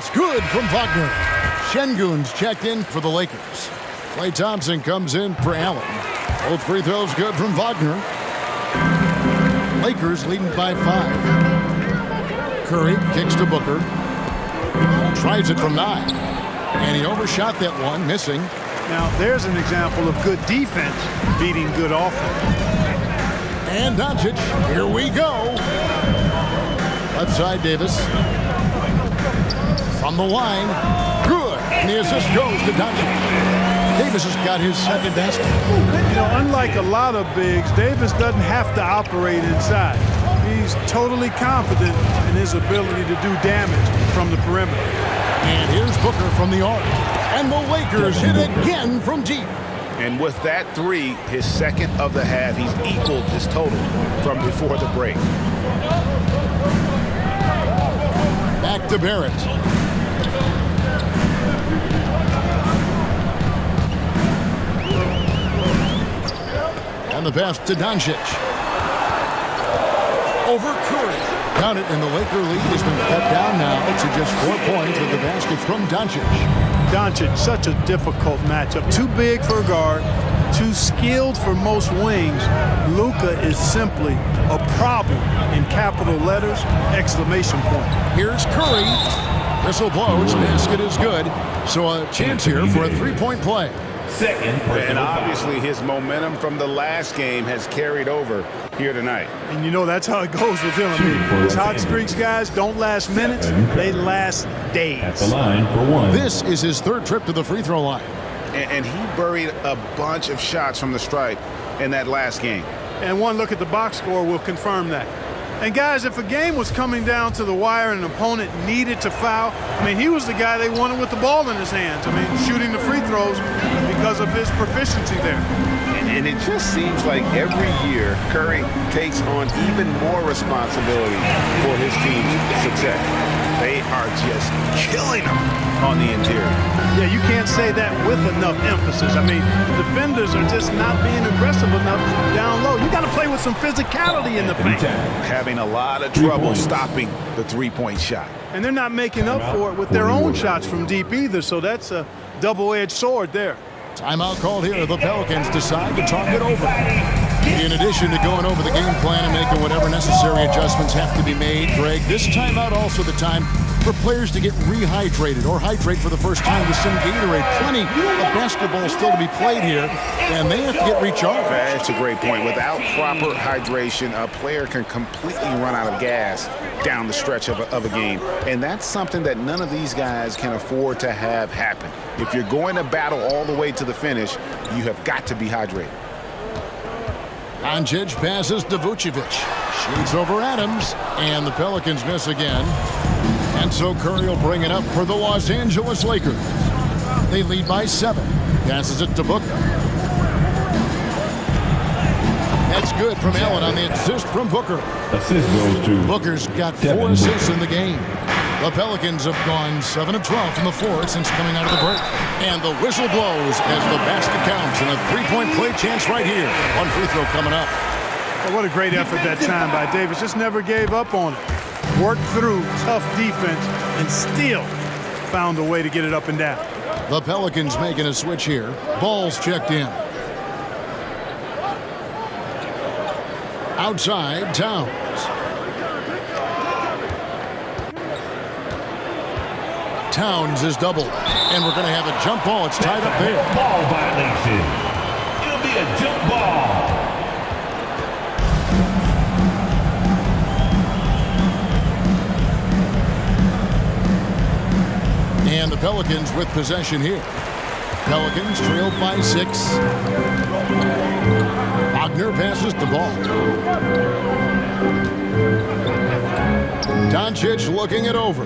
It's good from Wagner. Şengün's checked in for the Lakers. Klay Thompson comes in for Allen. Both free throws good from Wagner. Lakers leading by 5. Curry kicks to Booker. Tries it from 9. And he overshot that one, missing. Now, there's an example of good defense beating good offense. And Doncic, here we go. Left side, Davis. From the line, good. And the assist goes to Doncic. Davis has got his second best. You know, unlike a lot of bigs, Davis doesn't have to operate inside. He's totally confident in his ability to do damage from the perimeter. And here's Booker from the arc. And the Lakers hit again from deep. And with that 3, his second of the half, he's equaled his total from before the break. Back to Barrett. And the pass to Doncic. Over Curry. Count it, and the Laker lead has been cut down now to just 4 points with the basket from Doncic. Doncic, such a difficult matchup. Too big for a guard, too skilled for most wings. Luka is simply a problem in capital letters, exclamation point. Here's Curry. Whistle blows, basket is good. So a chance here for a 3-point play. Second, and obviously his momentum from the last game has carried over here tonight. And you know that's how it goes with him. I mean, his hot streaks, guys, don't last minutes, they last days. At the line for 1. This is his 3rd trip to the free throw line. And he buried a bunch of shots from the stripe in that last game. And one look at the box score will confirm that. And guys, if a game was coming down to the wire and an opponent needed to foul, I mean, he was the guy they wanted with the ball in his hands. I mean, shooting the free throws because of his proficiency there. And it just seems like every year Curry takes on even more responsibility for his team's success. They are just killing him on the interior. Yeah, you can't say that with enough emphasis. I mean, defenders are just not being aggressive enough down low. You got to play with some physicality in the paint. Having a lot of trouble stopping the 3-point shot. And they're not making up for it with their own shots from deep either, so that's a double-edged sword there. Timeout called here. The Pelicans decide to talk it over. In addition to going over the game plan and making whatever necessary adjustments have to be made, Greg, this timeout also the time for players to get rehydrated or hydrate for the first time with some Gatorade. Plenty of basketball still to be played here, and they have to get recharged. That's a great point. Without proper hydration, a player can completely run out of gas down the stretch of a game, and that's something that none of these guys can afford to have happen. If you're going to battle all the way to the finish, you have got to be hydrated. Doncic passes to Vucevic. Shoots over Adams, and the Pelicans miss again. And so Curry will bring it up for the Los Angeles Lakers. They lead by 7. Passes it to Booker. That's good from Allen on the assist from Booker. Assist goes to Booker's got 4 assists in the game. The Pelicans have gone 7 of 12 from the floor since coming out of the break. And the whistle blows as the basket counts, and a 3-point play chance right here. One free throw coming up. Well, what a great effort that time by Davis. Just never gave up on it. Worked through tough defense and still found a way to get it up and down. The Pelicans making a switch here. Ball's checked in. Outside, Towns. Towns is doubled, and we're going to have a jump ball. It's tied up there. Ball violation. It'll be a jump ball. And the Pelicans with possession here. Pelicans trailed by 6. Wagner passes the ball. Doncic looking it over.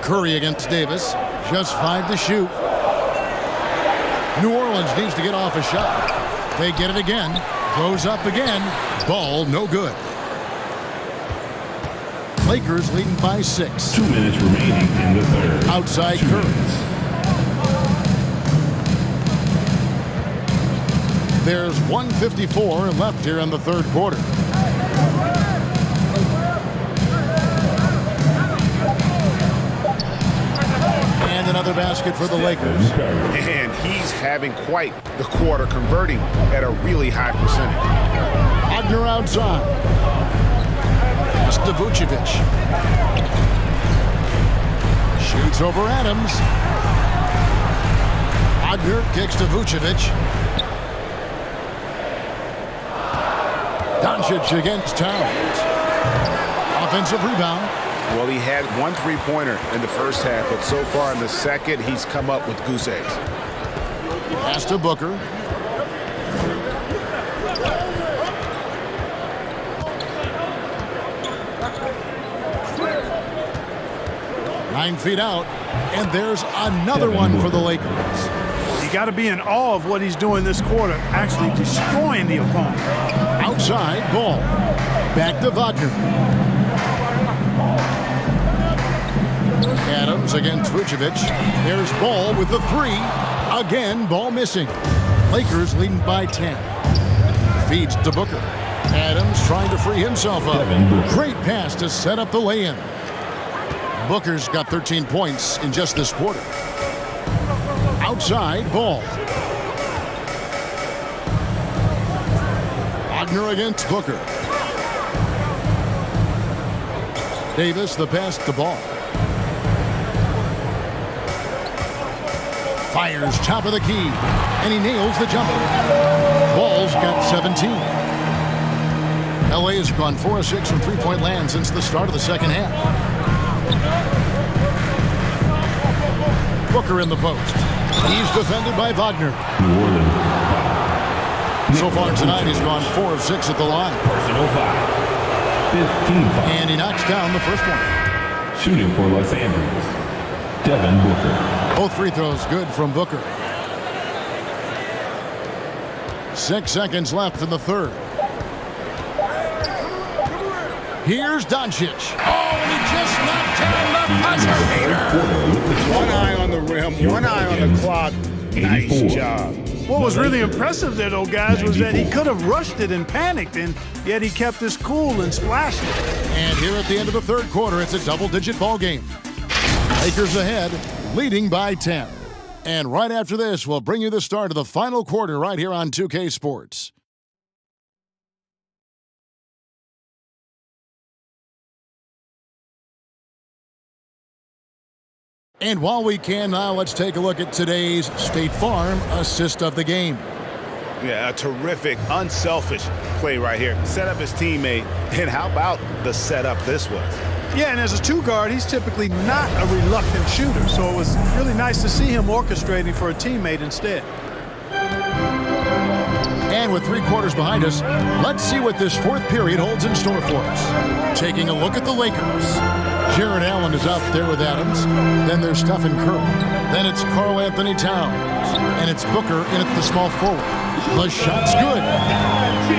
Curry against Davis. Just 5 to shoot. New Orleans needs to get off a shot. They get it again. Goes up again. Ball no good. Lakers leading by 6. 2 minutes remaining in the third. Outside Curry. There's 1:54 left here in the third quarter. Another basket for the Lakers. And he's having quite the quarter, converting at a really high percentage. Wagner outside. Pass to Vucevic. Shoots over Adams. Wagner kicks to Vucevic. Doncic against Towns. Offensive rebound. Well, he had one three-pointer in the first half, but so far in the second, he's come up with goose eggs. Pass to Booker. Nine feet out, and there's another one for the Lakers. You got to be in awe of what he's doing this quarter, actually destroying the opponent. Outside, Ball. Back to Wagner. Adams against Vucevic. There's Ball with the three. Again, Ball missing. Lakers leading by 10. Feeds to Booker. Adams trying to free himself up. Great pass to set up the lay-in. Booker's got 13 points in just this quarter. Outside, Ball. Wagner against Booker. Davis, the pass to Ball. Fires top of the key, and he nails the jumper. Ball's got 17. LA has gone 4 of 6 from three-point land since the start of the second half. Booker in the post. He's defended by Wagner. So far tonight, he's gone 4 of 6 at the line. Personal foul. 15 foul. And he knocks down the first one. Shooting for Los Angeles, Devin Booker. Both free throws good from Booker. 6 seconds left in the third. Here's Doncic. Oh, he just knocked down the buzzer beater. One eye on the rim, one eye on the clock. Nice job. What was really impressive there, though, guys, was that he could have rushed it and panicked, and yet he kept his cool and splashed it. And here at the end of the third quarter, it's a double-digit ball game. Lakers ahead, leading by 10. And right after this, we'll bring you the start of the final quarter right here on 2K Sports. And while we can now, let's take a look at today's State Farm assist of the game. Yeah, a terrific, unselfish play right here. Set up his teammate, and how about the setup this was? Yeah, and as a two guard, he's typically not a reluctant shooter, so it was really nice to see him orchestrating for a teammate instead. And with 3 quarters behind us, let's see what this fourth period holds in store for us. Taking a look at the Lakers. Jared Allen is out there with Adams. Then there's Stephen Curry. Then it's Karl Anthony Towns. And it's Booker in at the small forward. The shot's good.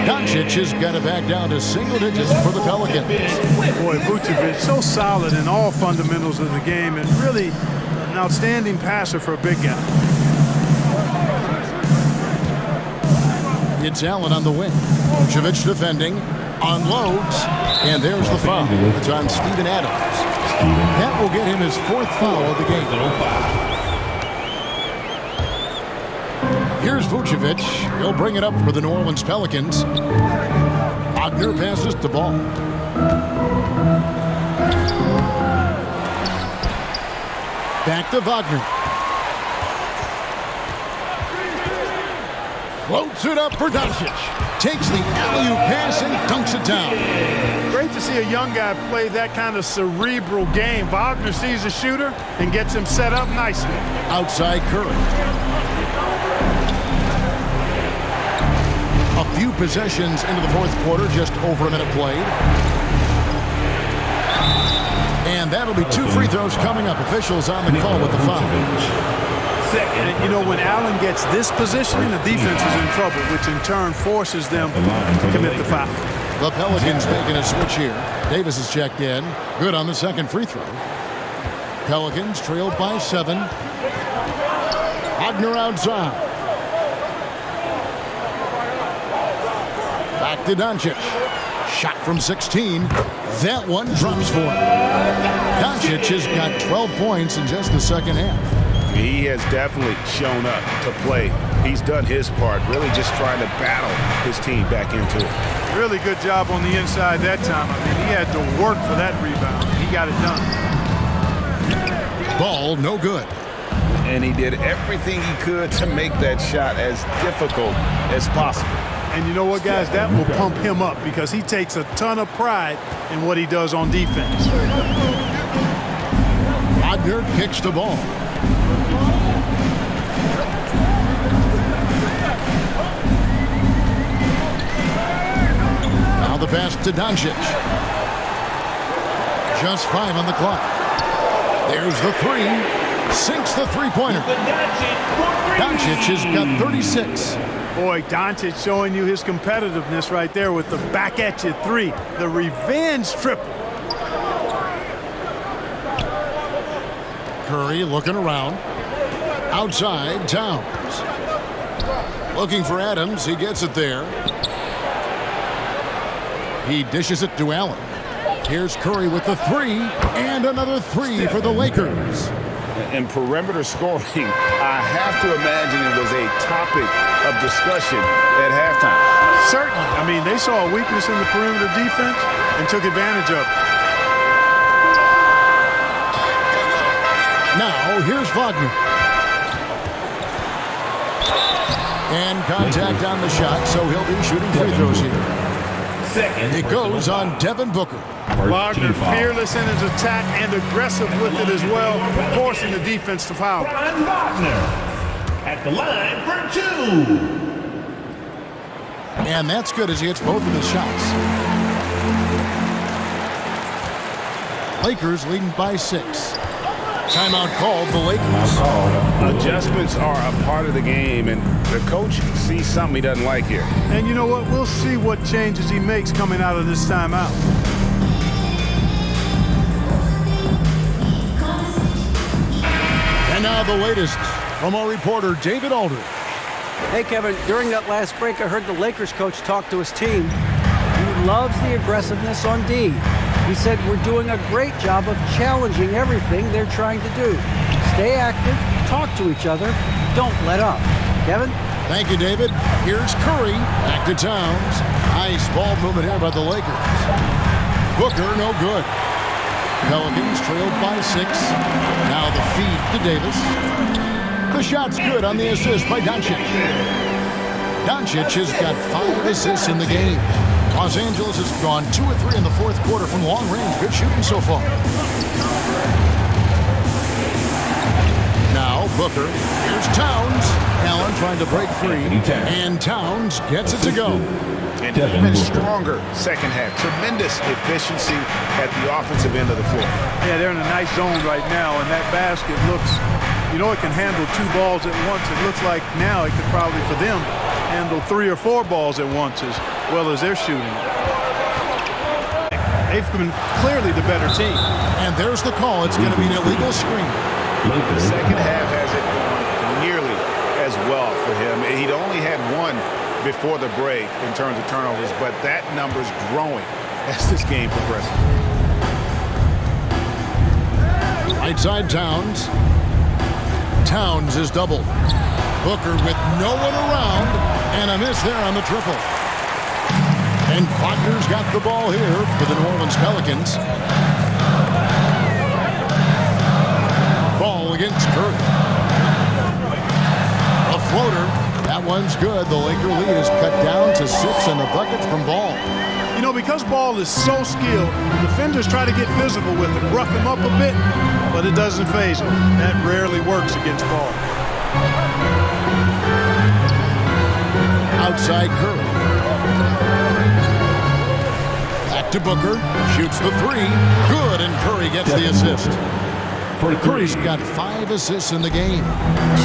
Doncic has got it back down to single digits for the Pelicans. Boy, Vucevic, so solid in all fundamentals of the game, and really an outstanding passer for a big guy. It's Allen on the wing. Vucevic defending. Unloads. And there's the foul. It's on Steven Adams. That will get him his 4th foul of the game. Here's Vucevic. He'll bring it up for the New Orleans Pelicans. Wagner passes the ball. Back to Wagner. Floats it up for Doncic. Takes the alley-oop pass and dunks it down. Great to see a young guy play that kind of cerebral game. Wagner sees a shooter and gets him set up nicely. Outside Curry. A few possessions into the fourth quarter, just over a minute played. And that'll be 2 free throws coming up. Officials on the call with the foul. And, you know, when Allen gets this positioning, the defense is in trouble, which in turn forces them to commit the foul. The Pelicans making a switch here. Davis is checked in. Good on the second free throw. Pelicans trailed by 7. Wagner outside. Back to Doncic. Shot from 16. That one drops for him. Doncic has got 12 points in just the second half. He has definitely shown up to play. He's done his part, really just trying to battle his team back into it. Really good job on the inside that time. I mean, he had to work for that rebound. He got it done. Ball no good. And he did everything he could to make that shot as difficult as possible. And you know what, guys? That will pump him up because he takes a ton of pride in what he does on defense. Wagner kicks the ball. Now the pass to Doncic. Just 5 on the clock. There's the three. Sinks the three-pointer. Doncic has got 36. Boy, Doncic showing you his competitiveness right there with the back-at-you three. The revenge triple. Curry looking around. Outside, Towns. Looking for Adams. He gets it there. He dishes it to Allen. Here's Curry with the three. And another three for the Lakers. In perimeter scoring, I have to imagine it was a topic of discussion at halftime. Certainly. I mean, they saw a weakness in the perimeter defense and took advantage of it. Now, here's Wagner. And contact on the shot, so he'll be shooting free throws here. It goes on Devin Booker. Wagner fearless in his attack and aggressive with it as well, forcing the defense to foul. Wagner at the line for 2. And that's good as he hits both of his shots. Lakers leading by 6. Timeout called the Lakers. Adjustments are a part of the game, and the coach sees something he doesn't like here. And you know what? We'll see what changes he makes coming out of this timeout. And now the latest from our reporter, David Aldridge. Hey, Kevin, during that last break, I heard the Lakers coach talk to his team. He loves the aggressiveness on D. He said, we're doing a great job of challenging everything they're trying to do. Stay active, talk to each other, don't let up. Kevin? Thank you, David. Here's Curry. Back to Towns. Nice ball movement here by the Lakers. Booker, no good. Pelicans trailed by 6. Now the feed to Davis. The shot's good on the assist by Doncic. Doncic has got 5 assists in the game. Los Angeles has gone 2 of 3 in the fourth quarter from long range. Good shooting so far. Now Booker. Here's Towns. Allen trying to break free. And Towns gets it to go. And even stronger second half. Tremendous efficiency at the offensive end of the floor. Yeah, they're in a nice zone right now, and that basket looks, you know, it can handle 2 balls at once. It looks like now it could probably, for them, handle 3 or 4 balls at once as well as they're shooting. They've been clearly the better team. And there's the call. It's going to be an illegal screen. The second half hasn't gone nearly as well for him. He'd only had 1 before the break in terms of turnovers, but that number's growing as this game progresses. Right side Towns. Towns is doubled. Booker with no one around, and a miss there on the triple. And Wagner's got the ball here for the New Orleans Pelicans. Ball against Curry. A floater. That one's good. The Laker lead is cut down to 6 and the buckets from Ball. You know, because Ball is so skilled, defenders try to get physical with him, rough him up a bit, but it doesn't faze him. That rarely works against Ball. Outside Curry. Back to Booker. Shoots the 3. Good, and Curry gets the assist. Curry's got 5 assists in the game.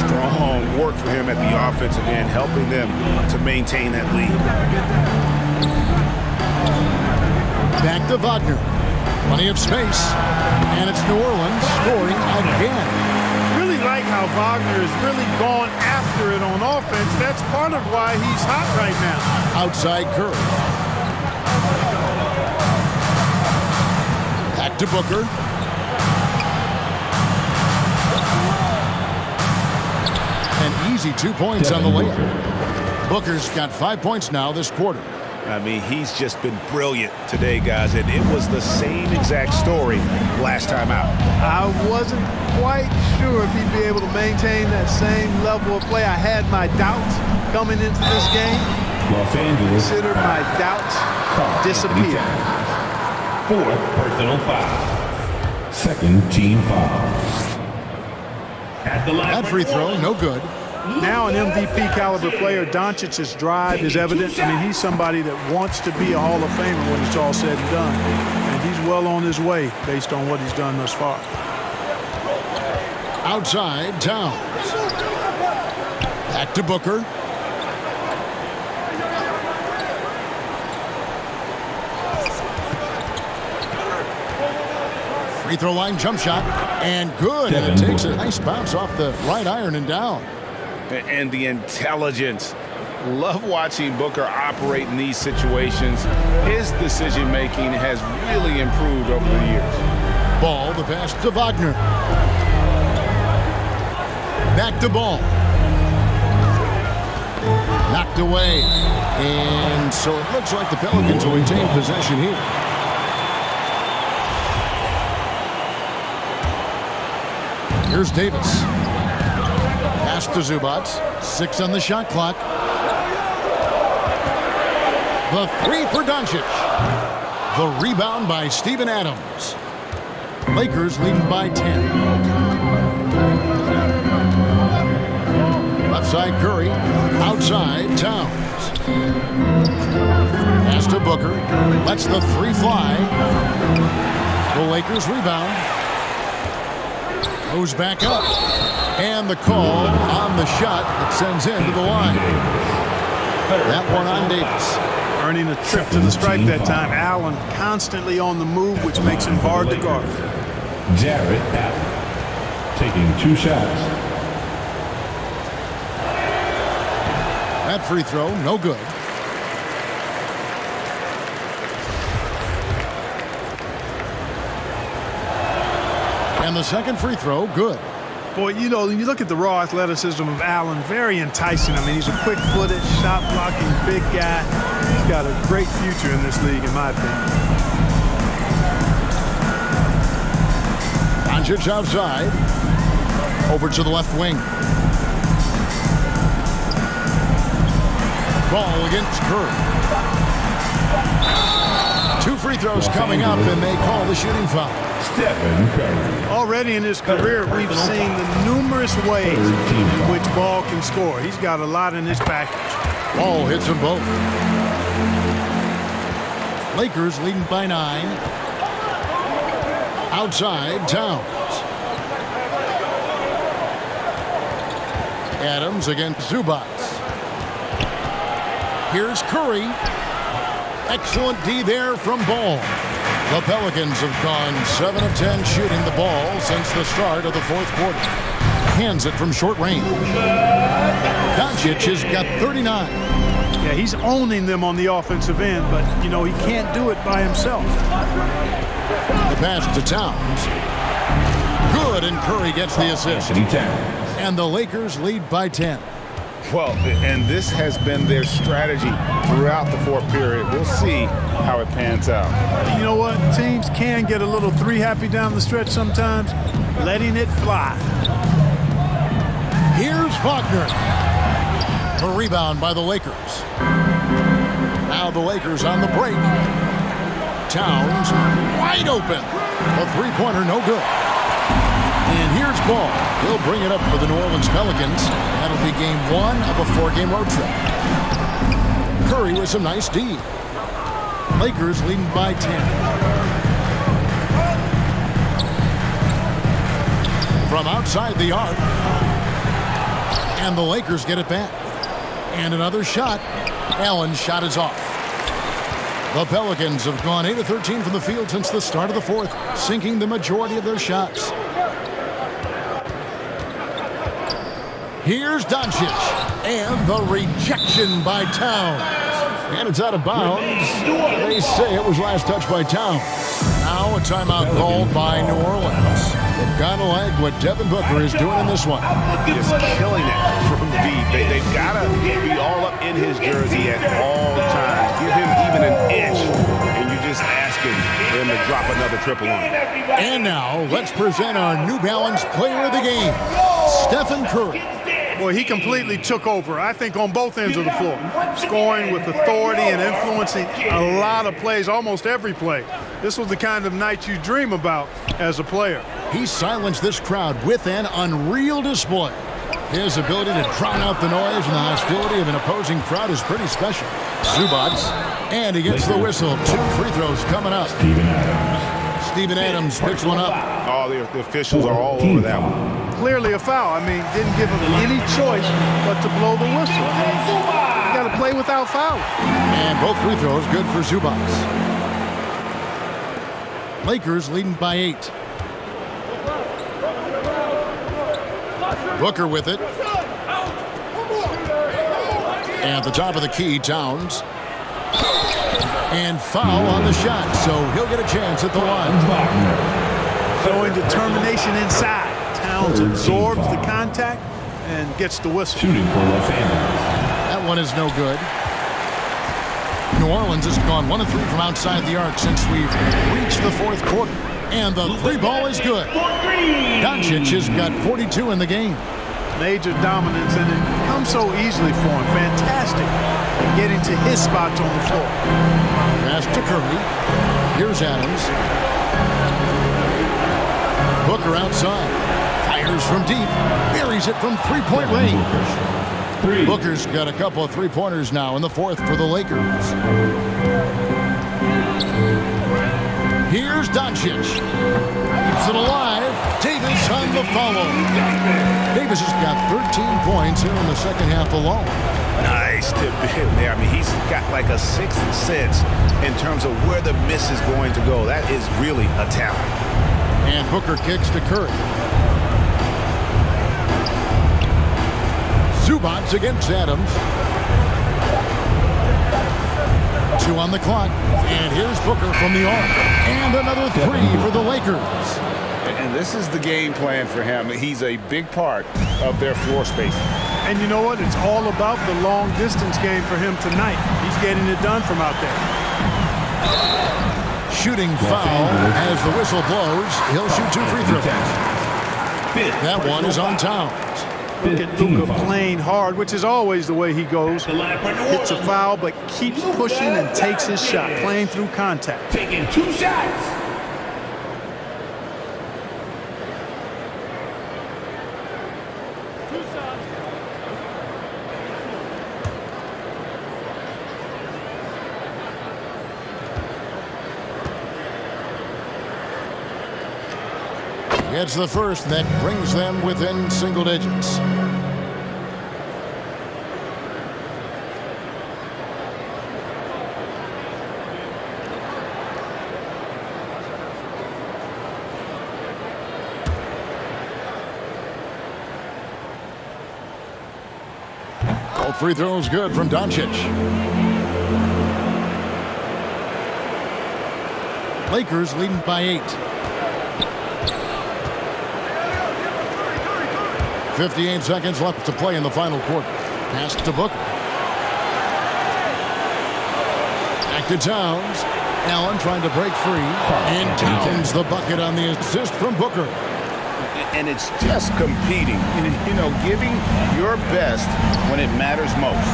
Strong work for him at the offensive end, helping them to maintain that lead. Back to Wagner. Plenty of space. And it's New Orleans scoring again. Really like how Wagner has really gone after it on offense. That's part of why he's hot right now. Outside Curry. Back to Booker. An easy 2 points on the layup. Booker's got 5 points now this quarter. I mean, he's just been brilliant today, guys, and it was the same exact story last time out. I wasn't quite sure if he'd be able to maintain that same level of play. I had my doubts coming into this game. Los Angeles. Considered my doubts disappear. Fourth personal foul. Second team foul. At the line That free throw, no good. Now an MVP caliber player, Doncic's drive is evident. I mean, he's somebody that wants to be a Hall of Famer when it's all said and done. And he's well on his way based on what he's done thus far. Outside, Towns. Back to Booker. Free throw line jump shot. And good. And it takes a nice bounce off the right iron and down. And the intelligence. Love watching Booker operate in these situations. His decision-making has really improved over the years. Ball, the pass to Wagner. Back to Ball. Knocked away. And so it looks like the Pelicans will retain possession here. Here's Davis. Pass to Zubac. 6 on the shot clock. The three for Doncic. The rebound by Steven Adams. Lakers leading by 10. Left side Curry. Outside Towns. Pass to Booker. Lets the three fly. The Lakers rebound. Goes back up. And the call on the shot that sends him to the line. That one on Davis. Earning a trip to the stripe that time. Allen constantly on the move, which makes him hard to guard. Jarrett Allen taking 2 shots. That free throw, no good. And the second free throw, good. Boy, you know, when you look at the raw athleticism of Allen, very enticing. I mean, he's a quick-footed, shot-blocking, big guy. He's got a great future in this league, in my opinion. Doncic outside. Over to the left wing. Ball against Curry. 2 free throws coming up, and they call the shooting foul. Stephen Curry. Already in his career, we've seen the numerous ways in which Ball can score. He's got a lot in his package. Ball hits them both. Lakers leading by 9. Outside, Towns. Adams against Zubac. Here's Curry. Excellent D there from Ball. The Pelicans have gone 7 of 10 shooting the ball since the start of the fourth quarter. Hands it from short range. Doncic has got 39. Yeah, he's owning them on the offensive end, but, you know, he can't do it by himself. The pass to Towns. Good, and Curry gets the assist. And the Lakers lead by 10. Well, and this has been their strategy throughout the fourth period. We'll see how it pans out. You know what? Teams can get a little three-happy down the stretch sometimes, letting it fly. Here's Wagner. A rebound by the Lakers. Now the Lakers on the break. Towns wide open. A three-pointer, no good. And here's Ball. He'll bring it up for the New Orleans Pelicans. That'll be game 1 of a 4-game road trip. Curry with some nice D. Lakers leading by 10. From outside the arc. And the Lakers get it back. And another shot. Allen's shot is off. The Pelicans have gone 8 of 13 from the field since the start of the fourth, sinking the majority of their shots. Here's Doncic, and the rejection by Towns. And it's out of bounds. They say it was last touched by Towns. Now a timeout called by New Orleans. Gotta like what Devin Booker is doing in this one. Just killing it from deep. They've got to be all up in his jersey at all times. Give him even an inch, and you're just asking him to drop another triple on him. And now, let's present our New Balance player of the game, Stephen Curry. Boy, he completely took over, I think, on both ends of the floor. Scoring with authority and influencing a lot of plays, almost every play. This was the kind of night you dream about as a player. He silenced this crowd with an unreal display. His ability to drown out the noise and the hostility of an opposing crowd is pretty special. Zubac, and he gets the whistle. 2 free throws coming up. Steven Adams picks one up. Oh, the officials are all over that one. Clearly a foul. I mean, didn't give him any choice but to blow the whistle. You got to play without fouling. And both free throws good for Zubac. Lakers leading by 8. Booker with it. And at the top of the key, Towns. And foul on the shot, so he'll get a chance at the line. Showing determination inside. Towns absorbs the contact and gets the whistle. Shooting for Los Angeles. That one is no good. New Orleans has gone 1 of 3 from outside the arc since we've reached the 4th quarter. And the 3 ball is good. Doncic has got 42 in the game. Major dominance, and it comes so easily for him. Fantastic at getting to his spots on the floor. Pass to Curry. Here's Adams. Booker outside. Fires from deep. Buries it from 3-point range. Booker's got a couple of 3-pointers now in the 4th for the Lakers. Here's Doncic. Keeps it alive. Davis on the follow. Davis has got 13 points here in the second half alone. Nice tip in there. I mean, he's got like a 6th sense in terms of where the miss is going to go. That is really a talent. And Booker kicks to Curry. Zubac against Adams. 2 on the clock. And here's Booker from the arc. And another 3 for the Lakers. And this is the game plan for him. He's a big part of their floor space. And you know what? It's all about the long distance game for him tonight. He's getting it done from out there. Shooting foul as the whistle blows. He'll shoot 2 free throws. That one is on Towns. Look at Luka playing hard, which is always the way he goes. Hits a foul, but keeps pushing and takes his shot, playing through contact. Taking 2 shots. Gets the first that brings them within single digits. All free throws good from Doncic. Lakers leading by 8. 58 seconds left to play in the final quarter. Pass to Booker. Back to Towns. Allen trying to break free. And Towns the bucket on the assist from Booker. And it's just competing. You know, giving your best when it matters most.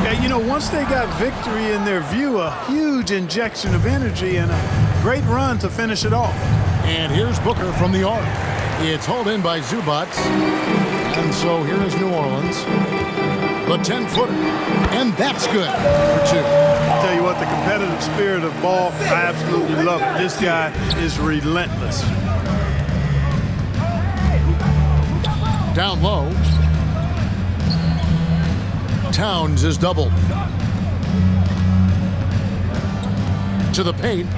Yeah, you know, once they got victory in their view, a huge injection of energy and a great run to finish it off. And here's Booker from the arc. It's hauled in by Zubac. And so here is New Orleans. The 10-footer. And that's good for 2. I'll tell you what, the competitive spirit of ball, I absolutely love it. This guy is relentless. Down low. Towns is doubled. To the paint.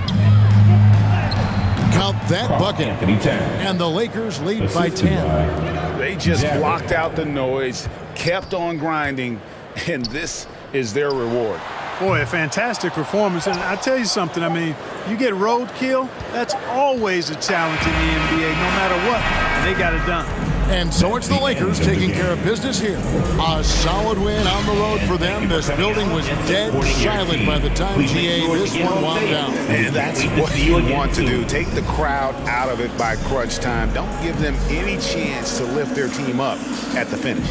Count that bucket. And the Lakers lead by 10. They just blocked out the noise, kept on grinding, and this is their reward. Boy, a fantastic performance. And I tell you something, I mean, you get roadkill, that's always a challenge in the NBA, no matter what. And they got it done. And so it's the Lakers taking care of business here. A solid win on the road for them. This building was dead silent by the time GA this one wound down. And that's what you want to do. Take the crowd out of it by crunch time. Don't give them any chance to lift their team up at the finish.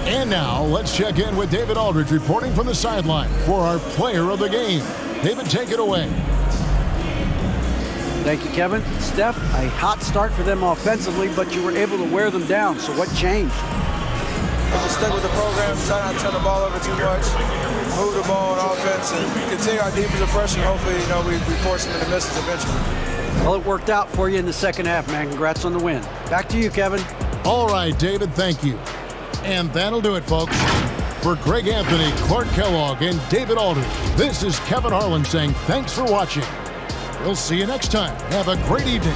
And now let's check in with David Aldridge reporting from the sideline for our player of the game. David, take it away. Thank you, Kevin. Steph, a hot start for them offensively, but you were able to wear them down. So what changed? Just stick with the program, try not to turn the ball over too much, move the ball on offense, and continue our defensive pressure. Hopefully, we force them into misses eventually. Well, it worked out for you in the second half, man. Congrats on the win. Back to you, Kevin. All right, David, thank you. And that'll do it, folks. For Greg Anthony, Clark Kellogg, and David Aldridge, this is Kevin Harlan saying thanks for watching. We'll see you next time. Have a great evening.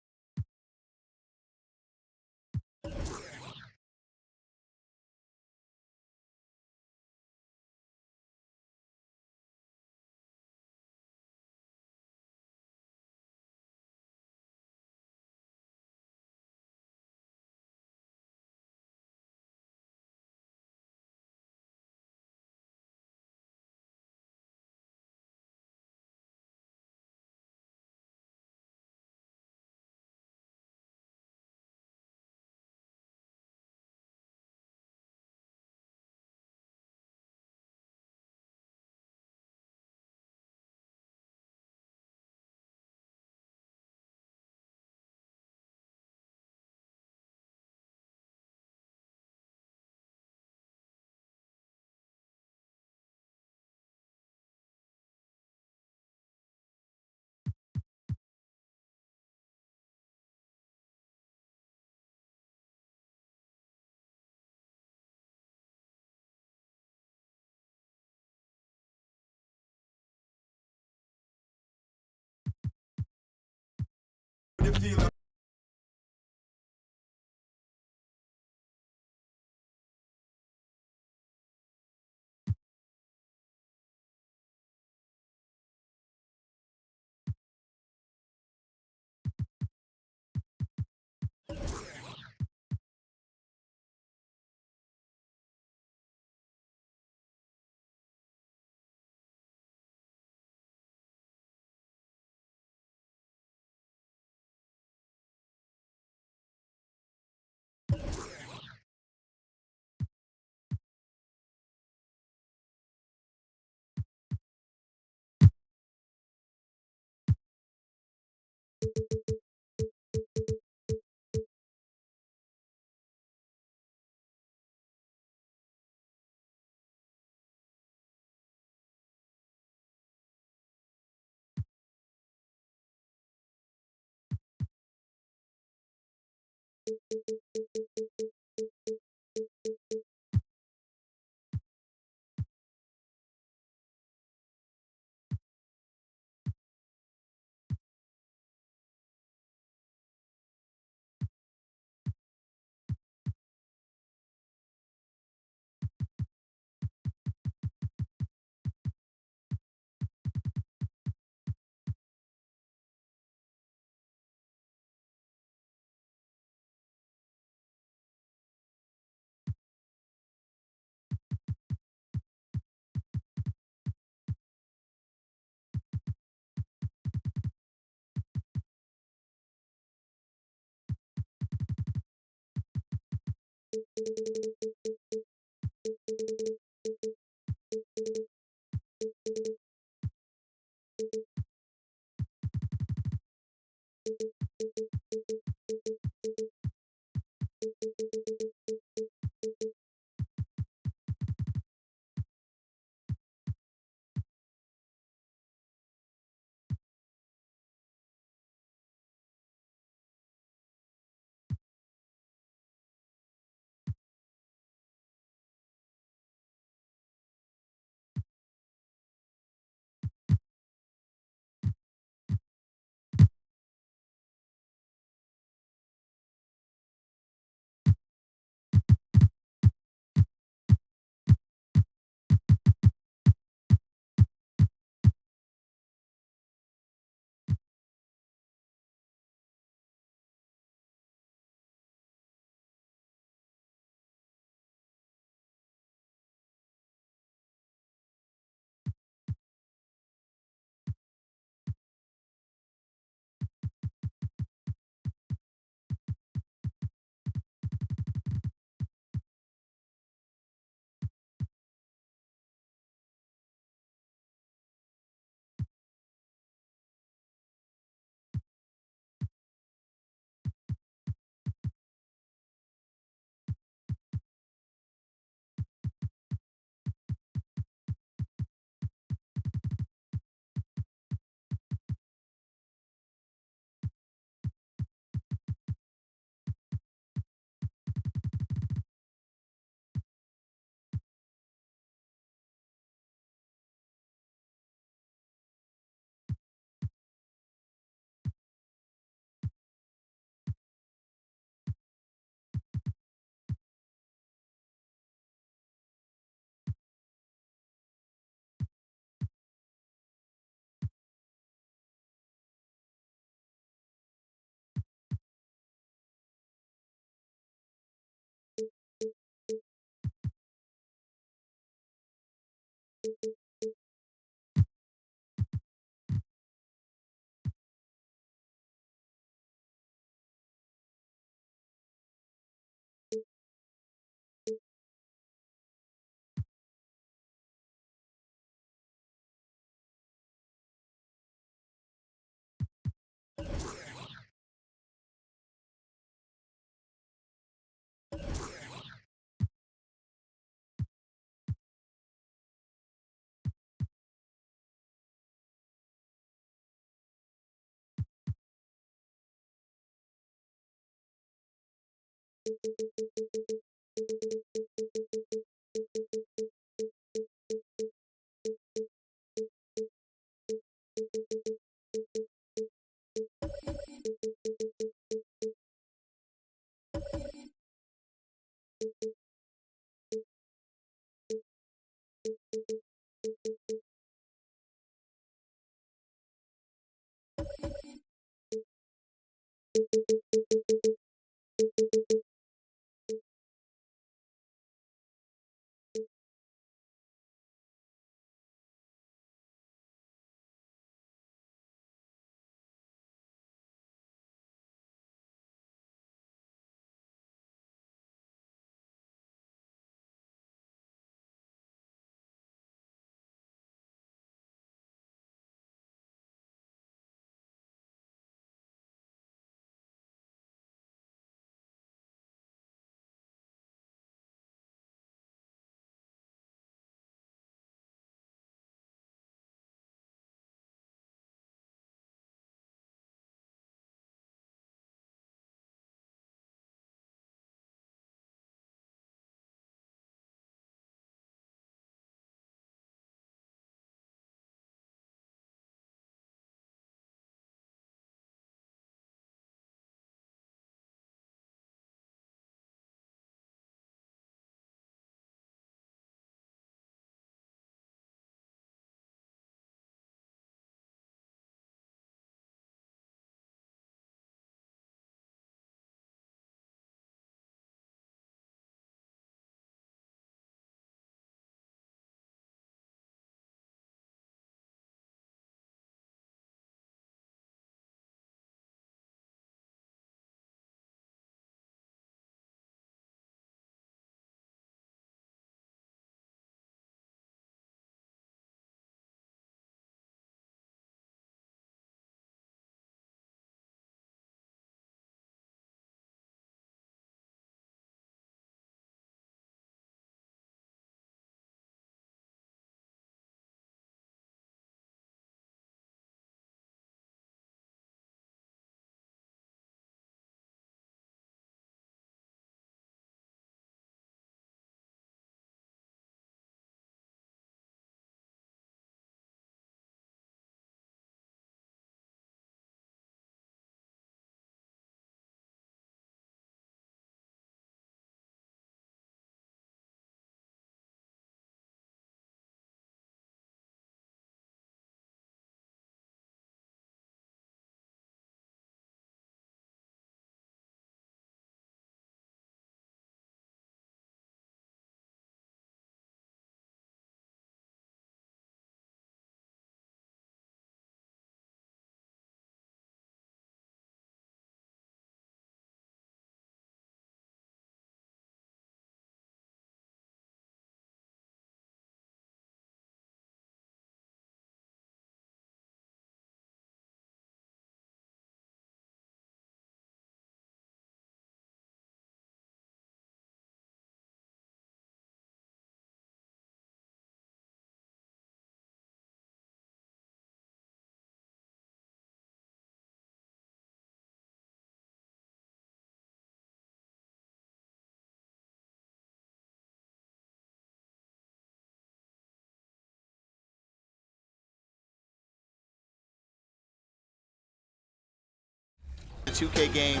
2K game.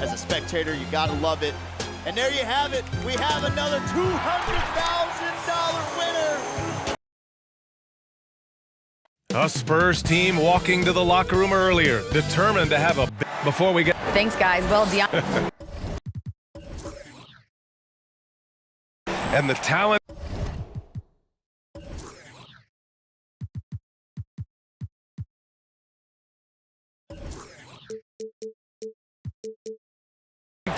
As a spectator, you gotta love it. And there you have it. We have another $200,000 winner. A Spurs team walking to the locker room earlier, determined to have a before we get. Thanks, guys. Well, Deion. And the talent.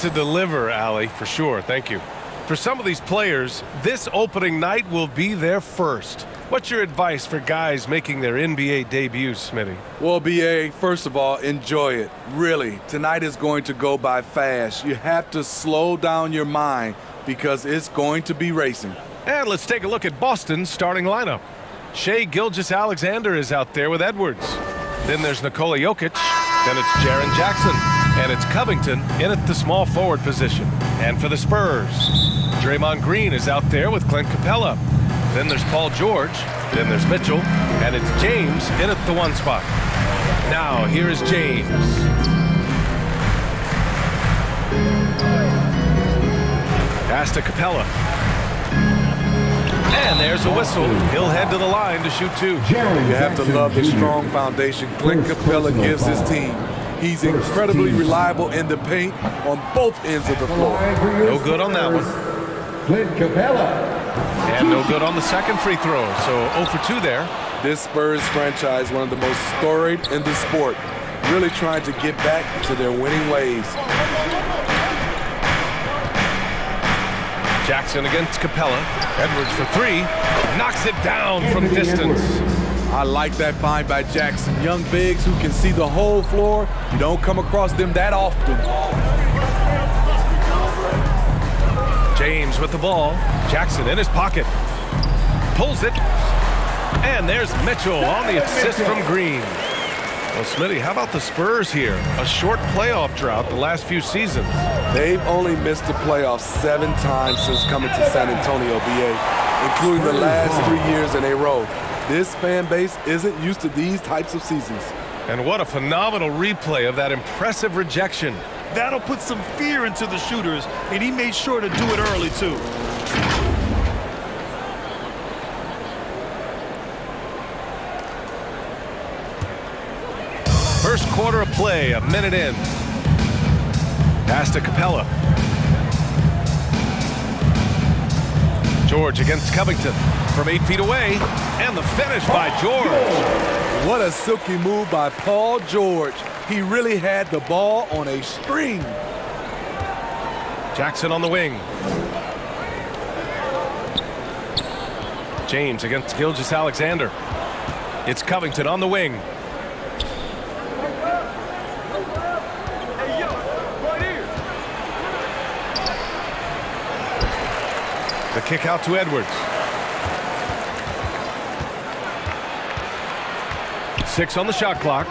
To deliver, Allie, for sure. Thank you. For some of these players, this opening night will be their first. What's your advice for guys making their NBA debuts, Smitty? Well, BA, first of all, enjoy it. Really, tonight is going to go by fast. You have to slow down your mind because it's going to be racing. And let's take a look at Boston's starting lineup. Shai Gilgeous-Alexander is out there with Edwards. Then there's Nikola Jokic. Then it's Jaren Jackson. And it's Covington in at the small forward position. And for the Spurs, Draymond Green is out there with Clint Capella. Then there's Paul George. Then there's Mitchell. And it's James in at the 1 spot. Now, here is James. Pass to Capella. And there's a whistle. He'll head to the line to shoot 2. You have to love the strong foundation Clint Capella gives his team. He's incredibly reliable in the paint on both ends of the floor. No good on that one. Clint Capella. And no good on the second free throw. So 0 for 2 there. This Spurs franchise, one of the most storied in the sport, really trying to get back to their winning ways. Jackson against Capella. Edwards for 3. Knocks it down from distance. I like that find by Jackson. Young bigs who can see the whole floor. You don't come across them that often. James with the ball. Jackson in his pocket. Pulls it. And there's Mitchell on the assist from Green. Well, Smitty, how about the Spurs here? A short playoff drought the last few seasons. They've only missed the playoffs 7 times since coming to San Antonio, BA, including the last 3 years in a row. This fan base isn't used to these types of seasons. And what a phenomenal replay of that impressive rejection. That'll put some fear into the shooters, and he made sure to do it early, too. First quarter of play, a minute in. Pass to Capella. George against Covington from 8 feet away, and the finish by George. What a silky move by Paul George. He really had the ball on a string. Jackson on the wing. James against Gilgeous-Alexander. It's Covington on the wing. The kick out to Edwards. 6 on the shot clock.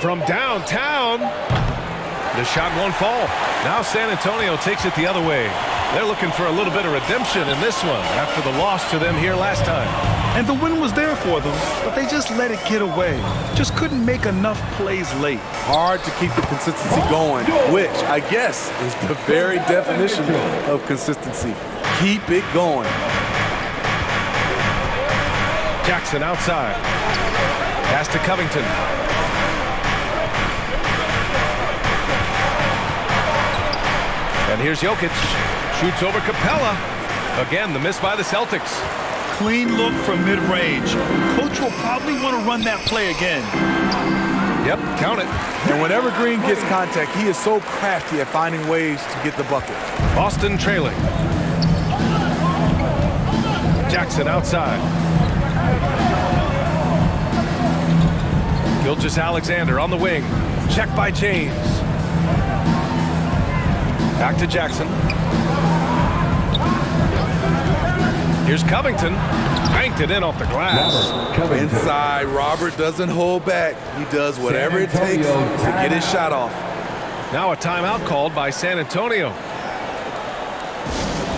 From downtown, the shot won't fall. Now San Antonio takes it the other way. They're looking for a little bit of redemption in this one after the loss to them here last time. And the win was there for them, but they just let it get away. Just couldn't make enough plays late. Hard to keep the consistency going, which I guess is the very definition of consistency. Keep it going. Jackson outside. Pass to Covington. And here's Jokic. Shoots over Capella. Again, the miss by the Celtics. Clean look from mid-range. Coach will probably want to run that play again. Yep, count it. And whenever Green gets contact, he is so crafty at finding ways to get the bucket. Boston trailing. Jackson outside. Gilgeous-Alexander on the wing. Check by James. Back to Jackson. Here's Covington. Banked it in off the glass. Inside, Robert doesn't hold back. He does whatever it takes to get his shot off. Now a timeout called by San Antonio.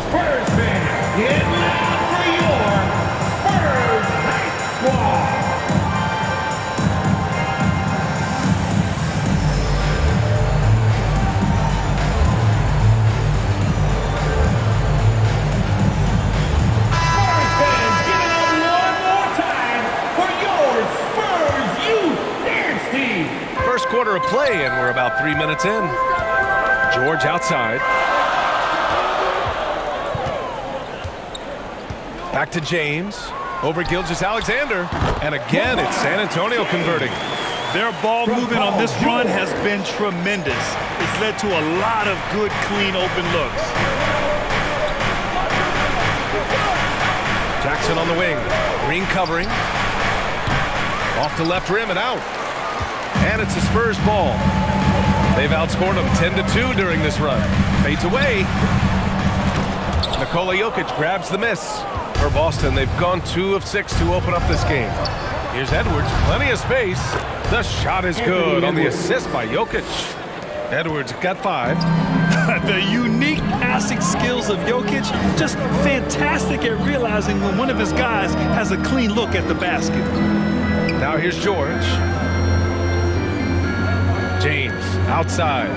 Spurs fans, get loud for your Spurs Night Squad. First quarter of play, and we're about 3 minutes in. George outside. Back to James. Over Gilgeous-Alexander. And again, it's San Antonio converting. Their ball movement on this run has been tremendous. It's led to a lot of good, clean, open looks. Jackson on the wing. Green covering. Off the left rim and out. And it's a Spurs ball. They've outscored them 10-2 during this run. Fades away. Nikola Jokic grabs the miss. For Boston, they've gone 2 of 6 to open up this game. Here's Edwards, plenty of space. The shot is good on the assist by Jokic. Edwards got 5. The unique passing skills of Jokic, just fantastic at realizing when one of his guys has a clean look at the basket. Now here's George. James outside.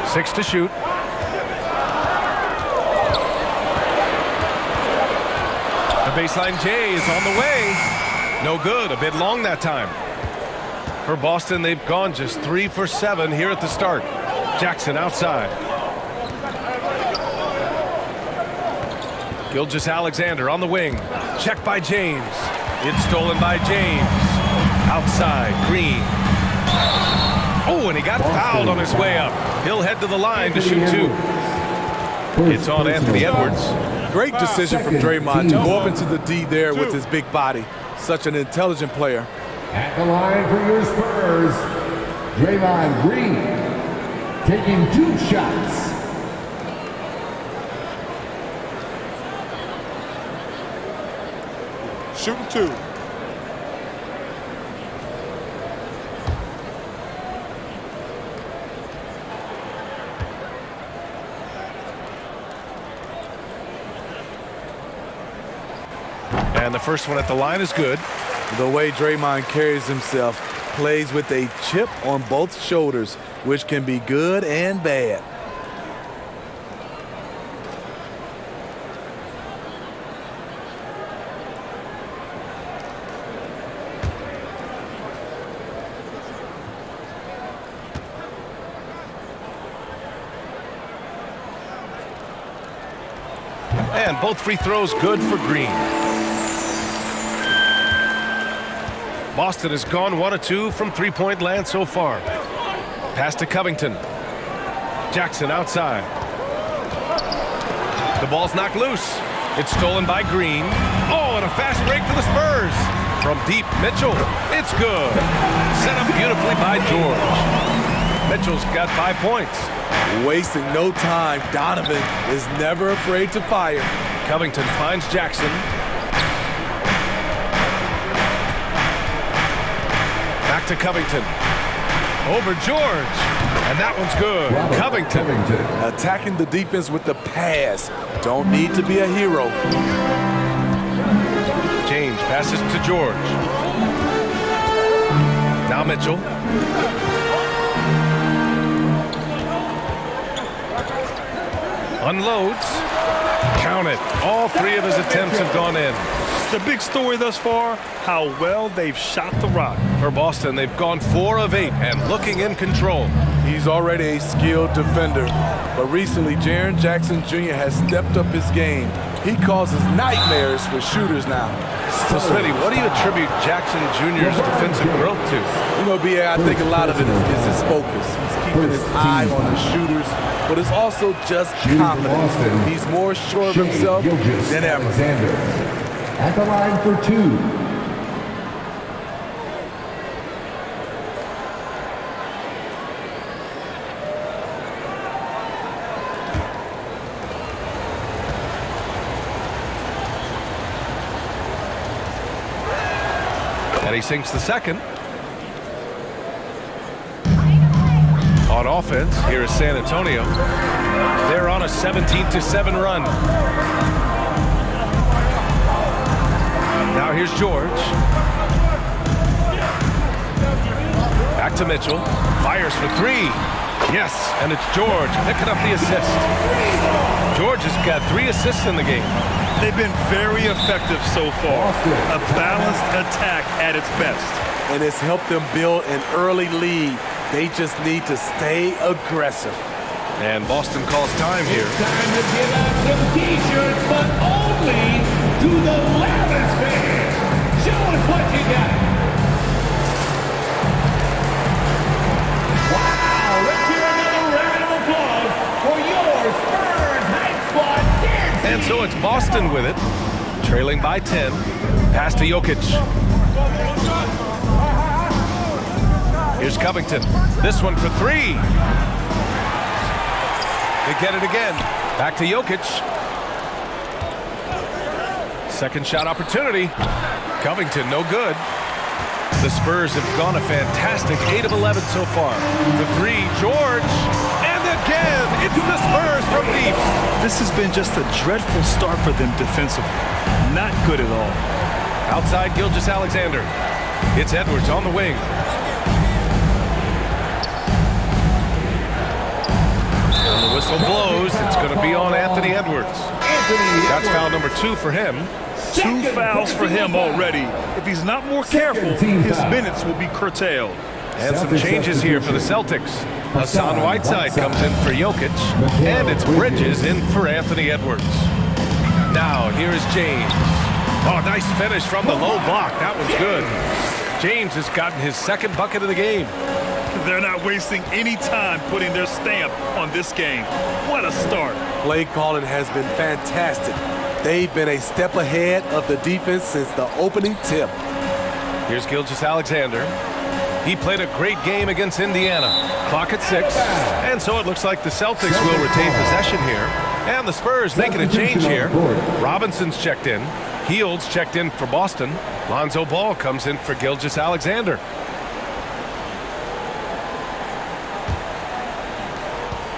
6 to shoot. The baseline J is on the way. No good, a bit long that time. For Boston, they've gone just 3 for 7 here at the start. Jackson outside. Gilgeous-Alexander on the wing. Checked by James. It's stolen by James. Outside, Green. Oh, and he got fouled on his way up. He'll head to the line to shoot 2. It's on Anthony Edwards. Great decision from Draymond to go up into the D there with his big body. Such an intelligent player. At the line for your Spurs, Draymond Green taking 2 shots. Shooting 2. And the first one at the line is good. The way Draymond carries himself, plays with a chip on both shoulders, which can be good and bad. And both free throws good for Green. Boston has gone 1 of 2 from three-point land so far. Pass to Covington. Jackson outside. The ball's knocked loose. It's stolen by Green. Oh, and a fast break for the Spurs. From deep, Mitchell. It's good. Set up beautifully by George. Mitchell's got 5 points. Wasting no time, Donovan is never afraid to fire. Covington finds Jackson. Back to Covington. Over George. And that one's good. Covington. Attacking the defense with the pass. Don't need to be a hero. James passes to George. Now Mitchell. Unloads. Count it. All 3 of his attempts have gone in. The big story thus far, how well they've shot the rock. For Boston, they've gone 4 of 8 and looking in control. He's already a skilled defender, but recently Jaren Jackson Jr. has stepped up his game. He causes nightmares for shooters now. So, Smitty, what do you attribute Jackson Jr.'s defensive growth to? You know, B.A., I think a lot of it is his focus. He's keeping his eye on the shooters, but it's also just confidence. He's more sure of himself than ever. At the line for 2. And he sinks the second. On offense, here is San Antonio. They're on a 17-7 run. Now here's George. Back to Mitchell. Fires for 3. Yes, and it's George picking up the assist. George has got 3 assists in the game. They've been very effective so far. A balanced attack at its best. And it's helped them build an early lead. They just need to stay aggressive. And Boston calls time here. It's time to give out some T-shirts, but only to the loudest fans. Show us what you got. Wow, let's hear another round of applause for your Spurs Hype Squad dancing. And so it's Boston with it, trailing by 10. Pass to Jokic. Here's Covington. This one for 3. They get it again. Back to Jokic. Second shot opportunity. Covington, no good. The Spurs have gone a fantastic 8 of 11 so far. The three, George, and again, it's the Spurs from deep. This has been just a dreadful start for them defensively. Not good at all. Outside Gilgeous-Alexander. It's Edwards on the wing. And the whistle blows. It's going to be on Anthony Edwards. That's foul number 2 for him. 2 fouls for him already. If he's not more careful, his minutes will be curtailed. And some changes here for the Celtics. Hassan Whiteside comes in for Jokic, and it's Bridges in for Anthony Edwards. Now, here is James. Oh, nice finish from the low block. That was good. James has gotten his 2nd bucket of the game. They're not wasting any time putting their stamp on this game. What a start. Play calling has been fantastic. They've been a step ahead of the defense since the opening tip. Here's Gilgeous-Alexander. He played a great game against Indiana. Clock at 6. And so it looks like the Celtics will retain possession here. And the Spurs making a change here. Robinson's checked in. Heald's checked in for Boston. Lonzo Ball comes in for Gilgeous-Alexander.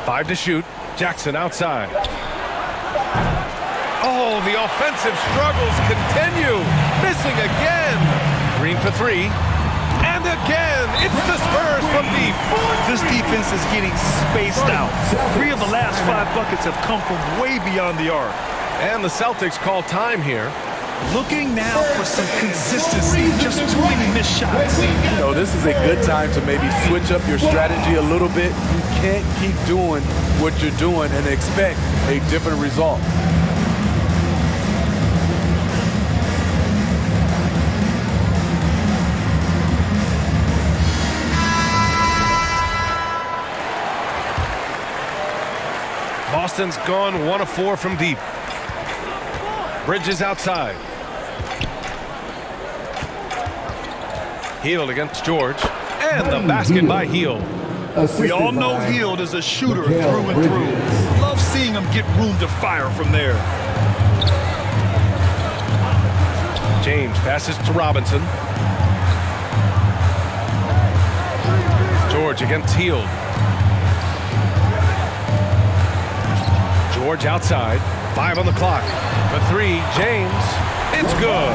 Five to shoot. Jackson outside. Oh, the offensive struggles continue. Missing again. Green for 3. And again, it's the Spurs from deep. This defense is getting spaced out. 3 of the last 5 buckets have come from way beyond the arc. And the Celtics call time here. Looking now for some consistency. Just too many missed shots. You know, this is a good time to maybe switch up your strategy a little bit. You can't keep doing what you're doing and expect a different result. Boston's gone 1 of 4 from deep. Bridges outside. Hield against George. And the basket by Hield. We all know Hield is a shooter through and through. Love seeing him get room to fire from there. James passes to Robinson. George against Hield. George outside. 5 on the clock. For 3, James. It's good.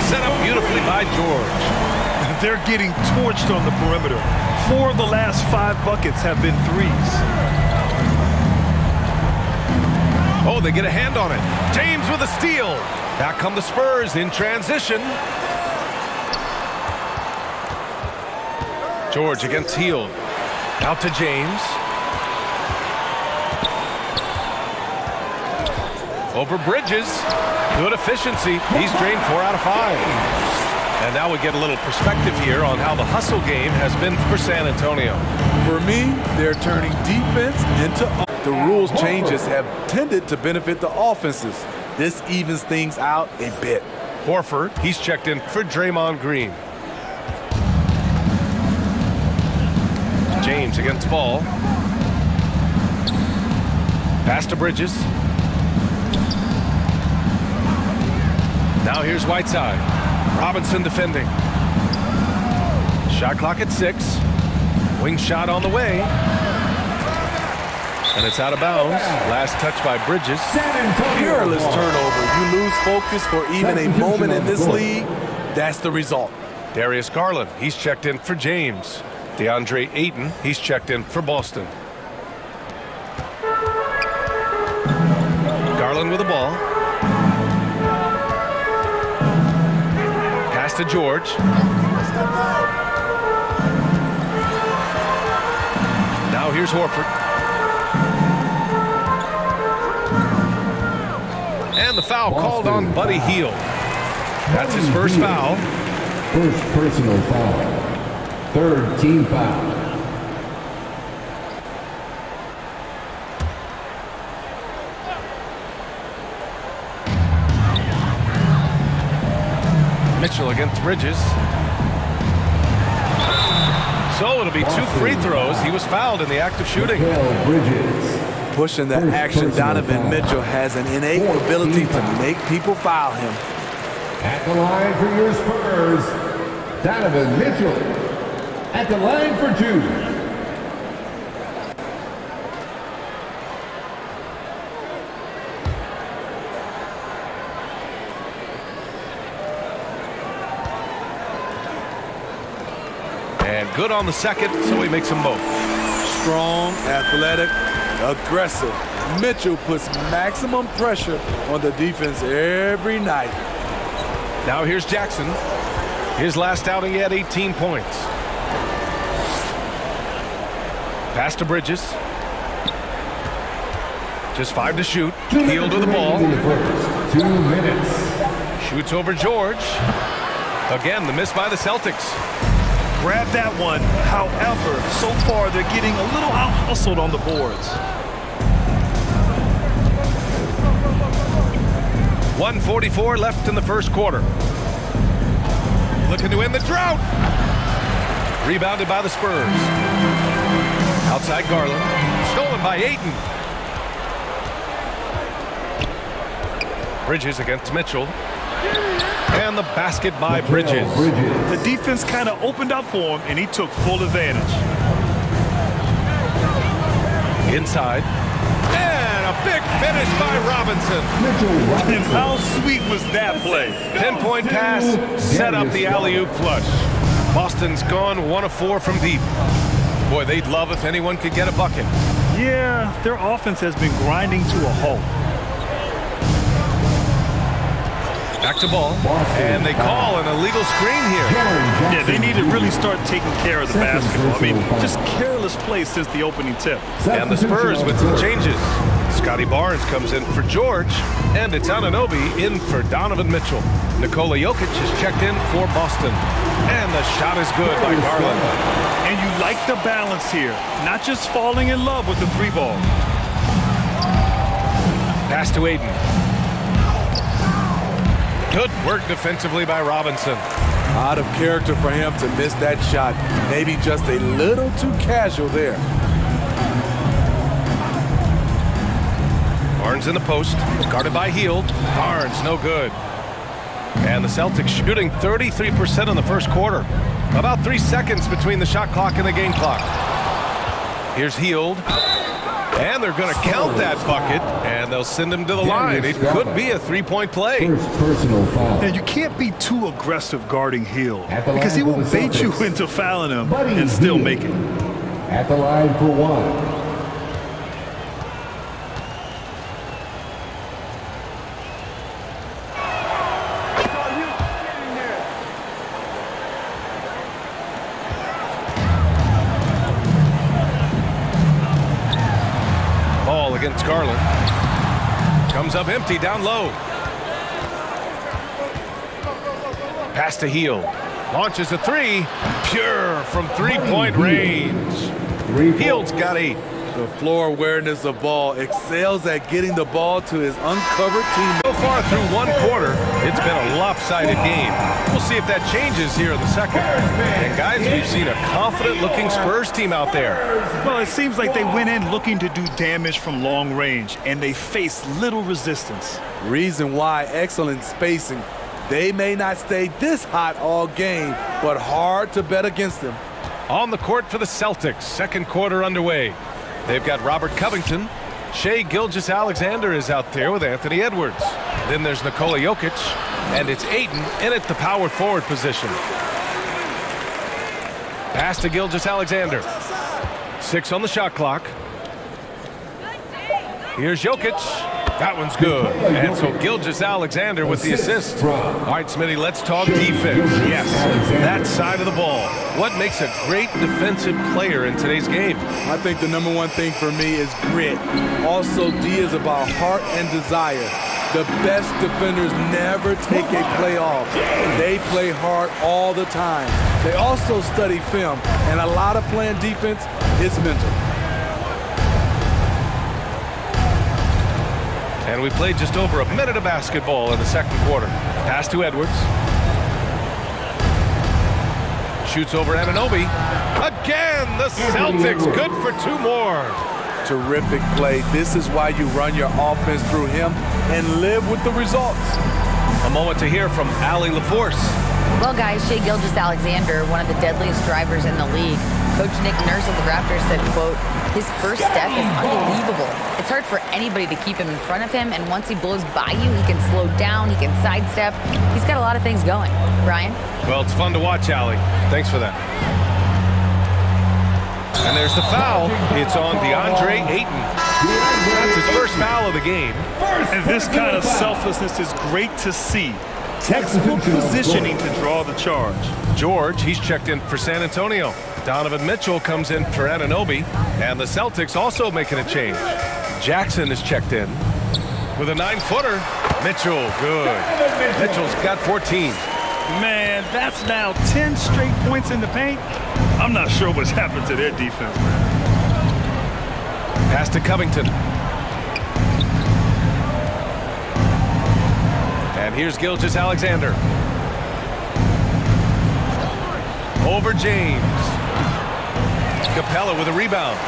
Set up beautifully by George. They're getting torched on the perimeter. 4 of the last 5 buckets have been 3s. Oh, they get a hand on it. James with a steal. Back come the Spurs in transition. George against Hield. Out to James. Over Bridges. Good efficiency. He's drained 4 out of 5. And now we get a little perspective here on how the hustle game has been for San Antonio. For me, they're turning defense into the rules changes have tended to benefit the offenses. This evens things out a bit. Horford, he's checked in for Draymond Green. James against Ball. Pass to Bridges. Now here's Whiteside. Robinson defending. Shot clock at 6. Wing shot on the way. And it's out of bounds. Last touch by Bridges. Careless turnover. You lose focus for even a moment in this league. That's the result. Darius Garland, he's checked in for James. DeAndre Ayton, he's checked in for Boston. Garland with the ball. Pass to George. Now here's Horford. And the foul called on Buddy Hield. That's his first foul. First personal foul. Third team foul. Mitchell against Bridges. So it'll be 2 free throws. He was fouled in the act of shooting. Pushing the action, Donovan Mitchell has an innate ability to make people foul him. At the line for your Spurs, Donovan Mitchell. At the line for 2. And good on the second, so he makes them both. Strong, athletic, aggressive. Mitchell puts maximum pressure on the defense every night. Now here's Jackson. His last outing, he had 18 points. Pass to Bridges. Just 5 to shoot. Hield with the ball. 2 minutes. Shoots over George. Again, the miss by the Celtics. Grab that one. However, so far they're getting a little out-hustled on the boards. 1:44 left in the first quarter. Looking to end the drought. Rebounded by the Spurs. Outside Garland. Stolen by Ayton. Bridges against Mitchell. And the basket by Bridges. The defense kind of opened up for him, and he took full advantage. Inside. And a big finish by Robinson. And how sweet was that play? Pinpoint pass, set up the alley-oop flush. Boston's gone 1 of 4 from deep. Boy, they'd love if anyone could get a bucket. Yeah, their offense has been grinding to a halt. Back to ball, and they call an illegal screen here. Yeah, they need to really start taking care of the basketball. I mean, just careless play since the opening tip. And the Spurs with some changes. Scotty Barnes comes in for George, and it's Anunoby in for Donovan Mitchell. Nikola Jokic is checked in for Boston. And the shot is good by Garland. And you like the balance here, not just falling in love with the 3-ball. Pass to Ayton. Good work defensively by Robinson. Out of character for him to miss that shot. Maybe just a little too casual there. Barnes in the post, guarded by Hield. Barnes, no good. And the Celtics shooting 33% in the first quarter. About 3 seconds between the shot clock and the game clock. Here's Hield. And they're going to count that bucket, and they'll send him to the line. It could be a 3-point play. First personal foul. And you can't be too aggressive guarding Hield because he will bait you into fouling him and still make it. At the line for 1. Against Garland. Comes up empty down low. Pass to Hield. Launches a 3. Pure from 3-point range. Hield's got 8. The floor awareness of ball, excels at getting the ball to his uncovered team. So far through 1 quarter, it's been a lopsided game. We'll see if that changes here in the second. And guys, we've seen a confident-looking Spurs team out there. Well, it seems like they went in looking to do damage from long range, and they faced little resistance. Reason why: excellent spacing. They may not stay this hot all game, but hard to bet against them. On the court for the Celtics, second quarter underway. They've got Robert Covington. Shai Gilgeous-Alexander is out there with Anthony Edwards. Then there's Nikola Jokic, and it's Ayton in at the power forward position. Pass to Gilgeous-Alexander. 6 on the shot clock. Here's Jokic. That one's good. And so Gilgeous-Alexander with the assist. All right, Smitty, let's talk defense. Yes, that side of the ball. What makes a great defensive player in today's game? I think the #1 thing for me is grit. Also, D is about heart and desire. The best defenders never take a play off. They play hard all the time. They also study film, and a lot of playing defense is mental. And we played just over a minute of basketball in the second quarter. Pass to Edwards. Shoots over Anunoby. Again, the Celtics good for 2 more. Terrific play. This is why you run your offense through him and live with the results. A moment to hear from Allie LaForce. Well, guys, Shai Gilgeous-Alexander, one of the deadliest drivers in the league. Coach Nick Nurse of the Raptors said, quote, his first step is unbelievable. It's hard for anybody to keep him in front of him, and once he blows by you, he can slow down, he can sidestep. He's got a lot of things going. Brian? Well, it's fun to watch, Allie. Thanks for that. And there's the foul. It's on DeAndre Ayton. That's his first foul of the game. And this kind of selflessness is great to see. Textbook positioning to draw the charge. George, he's checked in for San Antonio. Donovan Mitchell comes in for Anunoby. And the Celtics also making a change. Jackson is checked in with a 9-footer. Mitchell, good. Mitchell's got 14. Man, that's now 10 straight points in the paint. I'm not sure what's happened to their defense. Pass to Covington. And here's Gilgeous-Alexander. Over James. Capella with a rebound.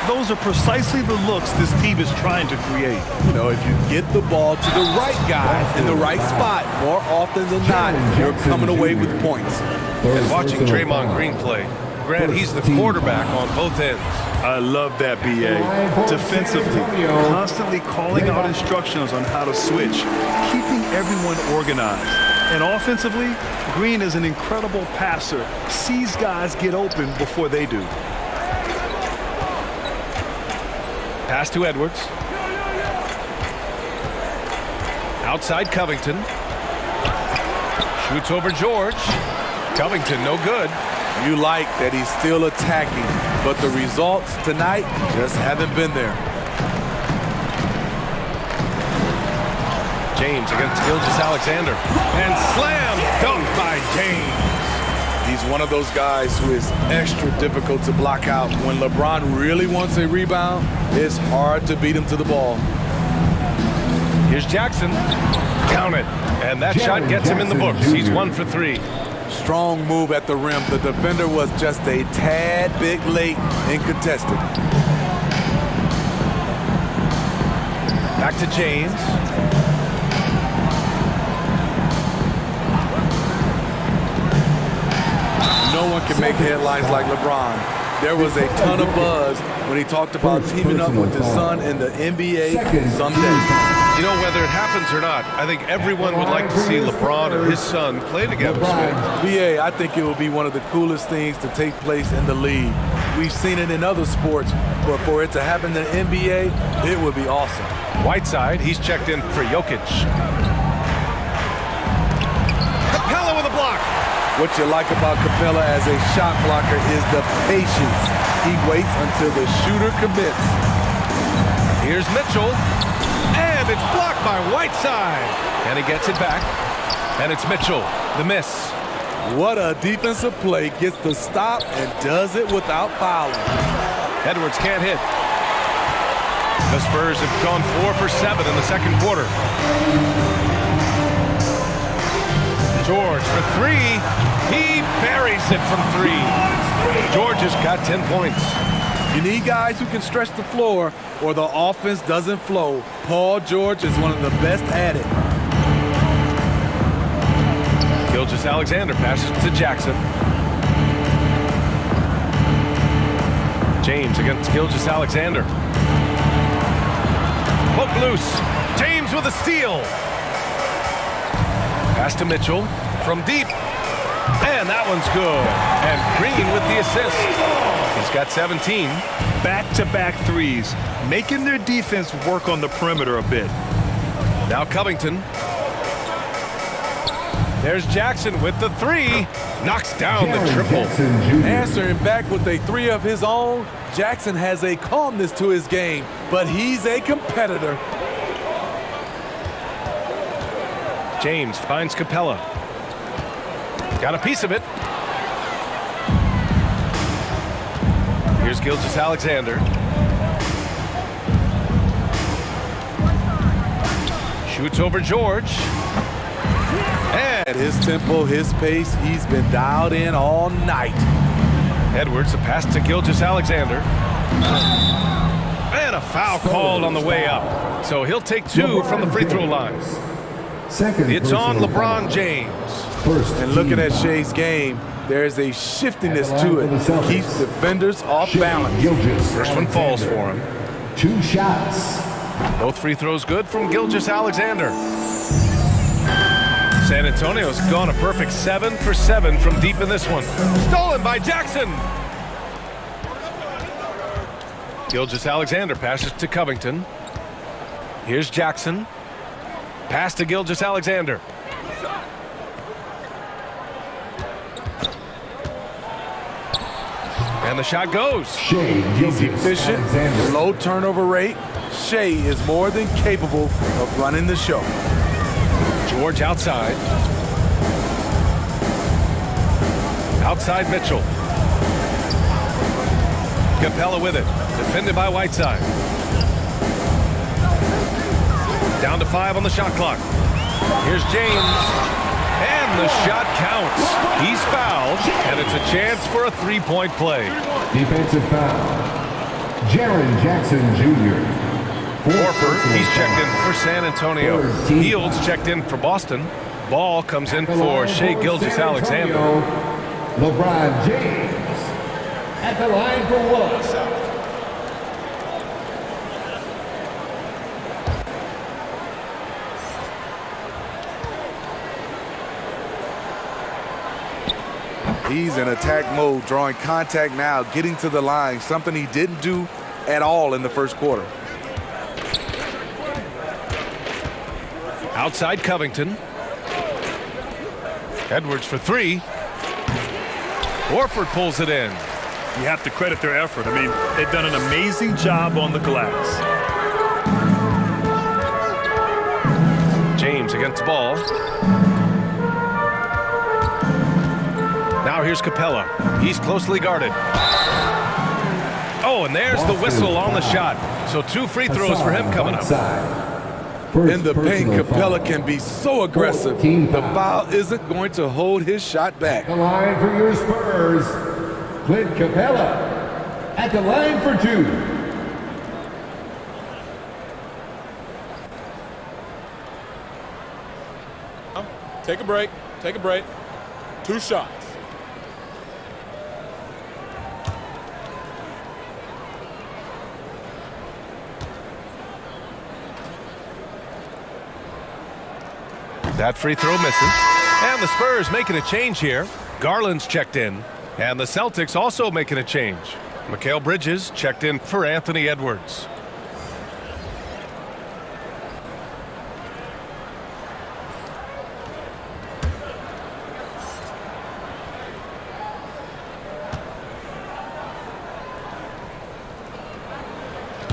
Those are precisely the looks this team is trying to create. You know, if you get the ball to the right guy in the right spot, more often than not, you're coming away with points. And watching Draymond Green play, Grant, he's the quarterback on both ends. I love that, B.A. Defensively, constantly calling out instructions on how to switch, keeping everyone organized. And offensively, Green is an incredible passer, sees guys get open before they do. Pass to Edwards. Outside Covington. Shoots over George. Covington, no good. You like that he's still attacking, but the results tonight just haven't been there. James against Gilgeous-Alexander. And slam dunk by James. He's one of those guys who is extra difficult to block out. When LeBron really wants a rebound, it's hard to beat him to the ball. Here's Jackson. Count it. And that shot gets him in the books. He's 1 for 3. Strong move at the rim. The defender was just a tad bit late and contested. Back to James. No one can make headlines like LeBron. There was a ton of buzz when he talked about teaming up with his son in the NBA someday. You know, whether it happens or not, I think everyone would like to see LeBron and his son play together, Smith. BA, I think it will be one of the coolest things to take place in the league. We've seen it in other sports, but for it to happen in the NBA, it would be awesome. Whiteside, he's checked in for Jokic. Capella with a block. What you like about Capella as a shot blocker is the patience. He waits until the shooter commits. Here's Mitchell. And it's blocked by Whiteside. And he gets it back. And it's Mitchell. The miss. What a defensive play. Gets the stop and does it without fouling. Edwards can't hit. The Spurs have gone 4 for 7 in the second quarter. George for 3. He buries it from 3. George has got 10 points. You need guys who can stretch the floor or the offense doesn't flow. Paul George is one of the best at it. Gilgeous-Alexander passes to Jackson. James against Gilgeous-Alexander. Poke loose. James with a steal. Pass to Mitchell from deep. And that one's good. And Green with the assist. He's got 17. Back-to-back threes, making their defense work on the perimeter a bit. Now Covington. There's Jackson with the 3. Knocks down the triple. Answering back with a 3 of his own, Jackson has a calmness to his game, but he's a competitor. James finds Capella. Got a piece of it. Here's Gilgeous-Alexander. Shoots over George. And at his tempo, his pace, he's been dialed in all night. Edwards, a pass to Gilgeous-Alexander. And a foul called on the way up. So he'll take 2 from the free throw line. It's on LeBron James. And looking at Shay's game, there's a shiftiness to it. Keeps defenders off balance. First one falls for him. 2 shots. Both free throws good from Gilgeous-Alexander. San Antonio's gone a perfect 7 for 7 from deep in this one. Stolen by Jackson. Gilgeous-Alexander passes to Covington. Here's Jackson. Pass to Gilgeous-Alexander. And the shot goes. He's efficient, low turnover rate. Shea is more than capable of running the show. George outside. Outside Mitchell. Capella with it. Defended by Whiteside. Down to 5 on the shot clock. Here's James. And the shot counts. He's fouled, and it's a chance for a 3-point play. Defensive foul. Jaren Jackson Jr. Horford, he's checked in for San Antonio. Fields checked in for Boston. Ball comes in for Shai Gilgeous-Alexander. LeBron James at the line for one. He's in attack mode, drawing contact now, getting to the line, something he didn't do at all in the first quarter. Outside Covington. Edwards for 3. Horford pulls it in. You have to credit their effort. I mean, they've done an amazing job on the glass. James against the ball. Now here's Capella. He's closely guarded. Oh, and there's the whistle on the shot. So 2 free throws for him coming up. In the paint, Capella can be so aggressive. The foul isn't going to hold his shot back. The line for your Spurs, Clint Capella at the line for 2. Take a break. Take a break. 2 shots. That free throw misses. And the Spurs making a change here. Garland's checked in. And the Celtics also making a change. Mikal Bridges checked in for Anthony Edwards.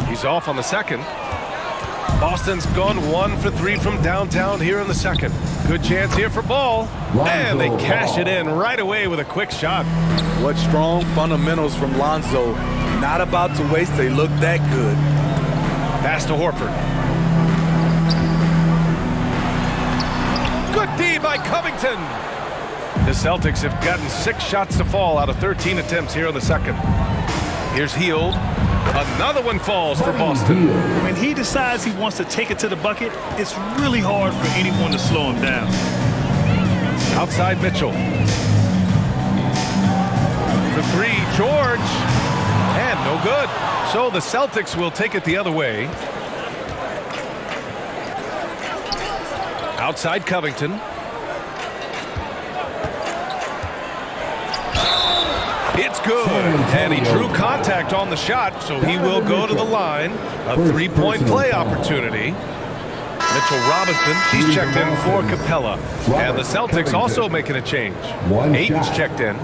He's off on the second. Boston's gone 1 for 3 from downtown here in the second. Good chance here for Ball. And they cash it in right away with a quick shot. What strong fundamentals from Lonzo. Not about to waste. They look that good. Pass to Horford. Good D by Covington. The Celtics have gotten 6 shots to fall out of 13 attempts here in the second. Here's Hield. Another one falls for Boston. When he decides he wants to take it to the bucket, it's really hard for anyone to slow him down. Outside Mitchell. For 3, George. And no good. So the Celtics will take it the other way. Outside Covington. It's good, and he drew contact on the shot, so he will go to the line. A 3-point play opportunity. Mitchell Robinson, he's checked in for Capella. And the Celtics also making a change. Aiton's checked in.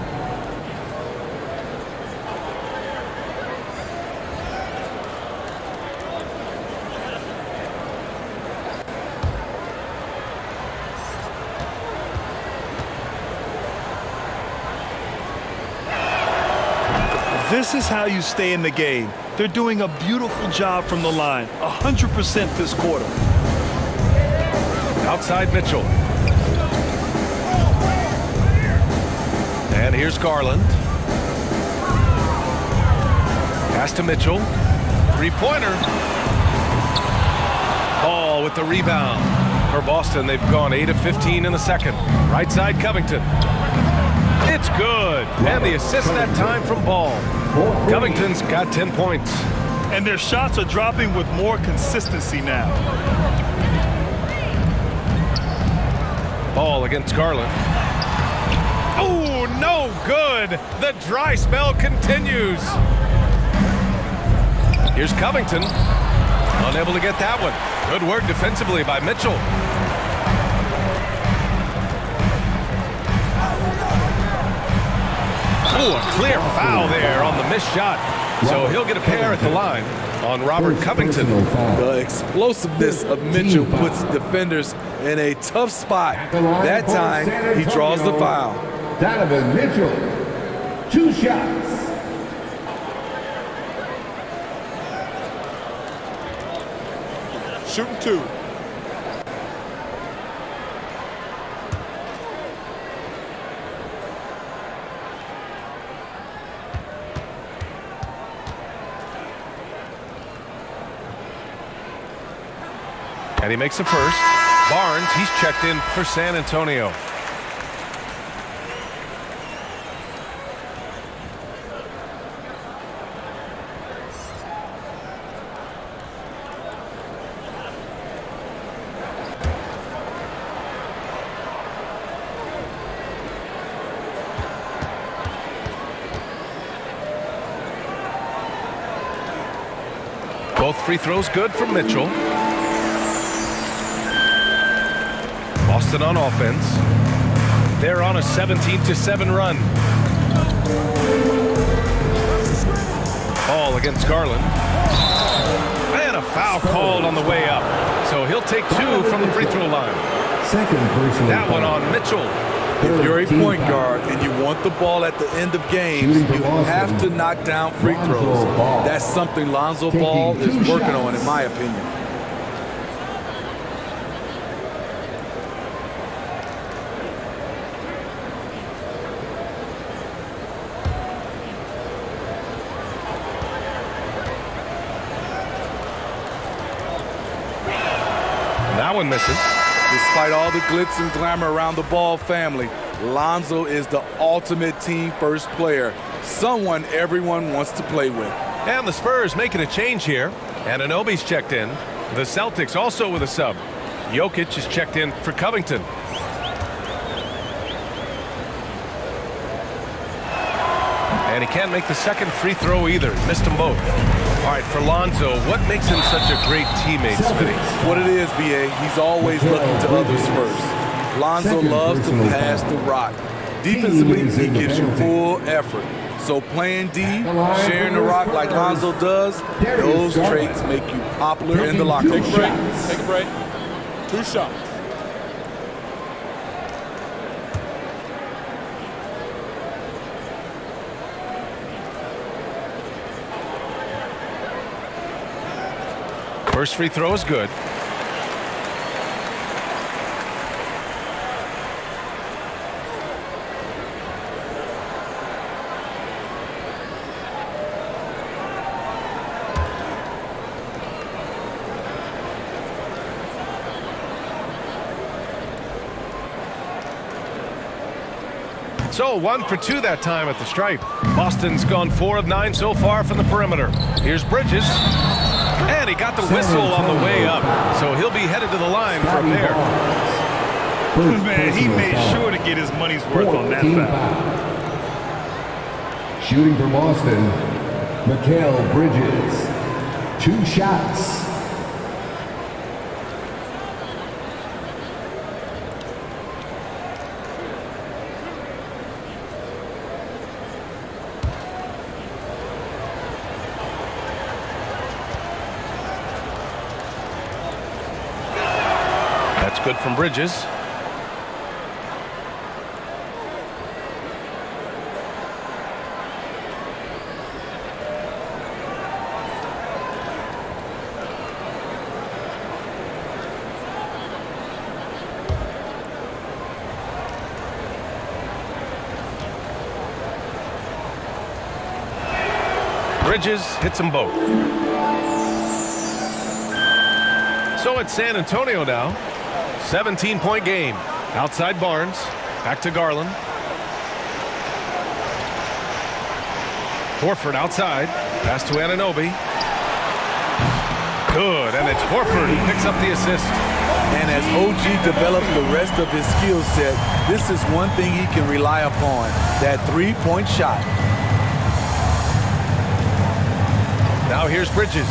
This is how you stay in the game. They're doing a beautiful job from the line. 100% this quarter. Outside Mitchell. And here's Garland. Pass to Mitchell. 3-pointer. Ball with the rebound For Boston, they've gone 8 of 15 in the second. Right side, Covington. It's good. And the assist that time from Ball. Covington's got 10 points. And their shots are dropping with more consistency now. Ball against Garland. Oh, no good. The dry spell continues. Here's Covington. Unable to get that one. Good work defensively by Mitchell. Oh, a clear foul there on the missed shot. So he'll get a pair at the line on Robert Covington. The explosiveness of Mitchell puts defenders in a tough spot. That time, he draws the foul. Donovan Mitchell, 2 shots. Shooting 2. And he makes the first. Barnes, he's checked in for San Antonio. Both free throws good from Mitchell. Boston on offense. They're on a 17-7 run. Ball against Garland. And a foul called on the way up. So he'll take 2 from the free throw line. That one on Mitchell. If you're a point guard and you want the ball at the end of games, you have to knock down free throws. That's something Lonzo Ball is working on, in my opinion. That one misses. Despite all the glitz and glamour around the Ball family, Lonzo is the ultimate team-first player, someone everyone wants to play with. And the Spurs making a change here. Anunoby's checked in. The Celtics also with a sub. Jokic is checked in for Covington. And he can't make the second free throw either. Missed them both. All right, for Lonzo, what makes him such a great teammate, Smitty? What it is, B.A., he's always looking to others first. Lonzo loves to pass the rock. Defensively, he gives you full effort. So playing D, sharing the rock like Lonzo does, those traits make you popular in the locker room. Take a break. 2 shots. First free throw is good. So 1 for 2 that time at the stripe. Boston's gone 4 of 9 so far from the perimeter. Here's Bridges. And he got the whistle on the way up. So he'll be headed to the line for a pair. Man, he made sure to get his money's worth on that foul. Shooting for Boston, Mikal Bridges. 2 shots. That's good from Bridges. Bridges hits them both. So it's San Antonio now. 17-point game. Outside Barnes. Back to Garland. Horford outside. Pass to Anunoby. Good, and it's Horford who picks up the assist. And as OG develops the rest of his skill set, this is one thing he can rely upon, that three-point shot. Now here's Bridges.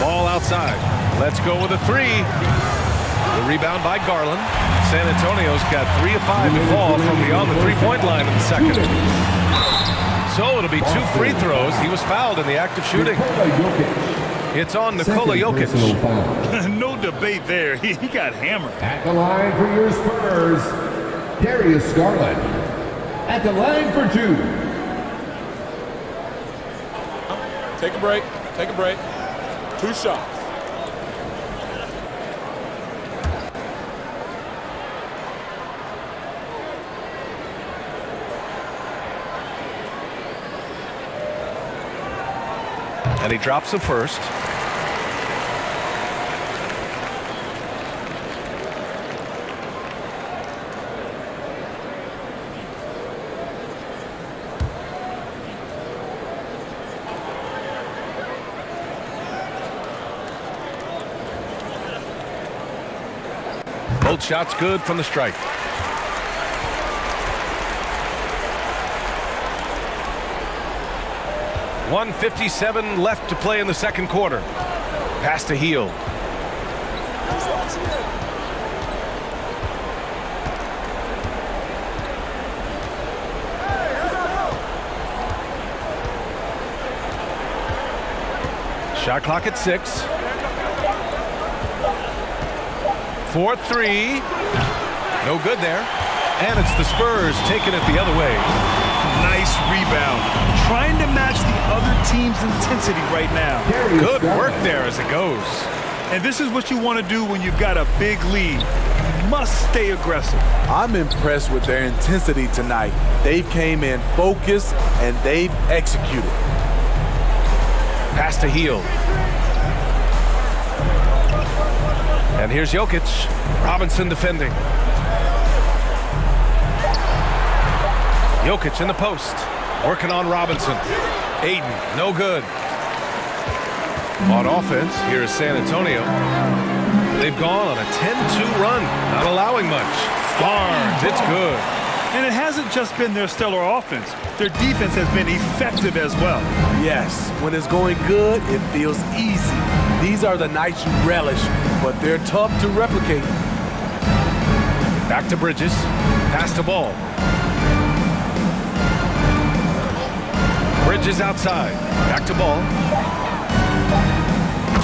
Ball outside. Let's go with a three. The rebound by Garland. San Antonio's got 3 of 5 to fall from beyond the three-point line in the second. So it'll be 2 free throws. He was fouled in the act of shooting. It's on Nikola Jokic. No debate there. He got hammered. At the line for your Spurs, Darius Garland. At the line for 2. Take a break. Take a break. 2 shots. And he drops the first. Both shots good from the strike. .157 left to play in the second quarter. Pass to Hield. Shot clock at 6. 4-3. No good there. And it's the Spurs taking it the other way. Nice rebound. Trying to match the other team's intensity right now. Good work there as it goes. And this is what you want to do when you've got a big lead. You must stay aggressive. I'm impressed with their intensity tonight. They've came in focused and they've executed. Pass to Hield. And here's Jokic. Robinson defending. Jokic in the post. Working on Robinson. Aiden, no good. On offense, here is San Antonio. They've gone on a 10-2 run, not allowing much. Barnes, it's good. And it hasn't just been their stellar offense. Their defense has been effective as well. Yes, when it's going good, it feels easy. These are the nights you relish, but they're tough to replicate. Back to Bridges. Pass to Ball. Bridges outside. Back to Ball.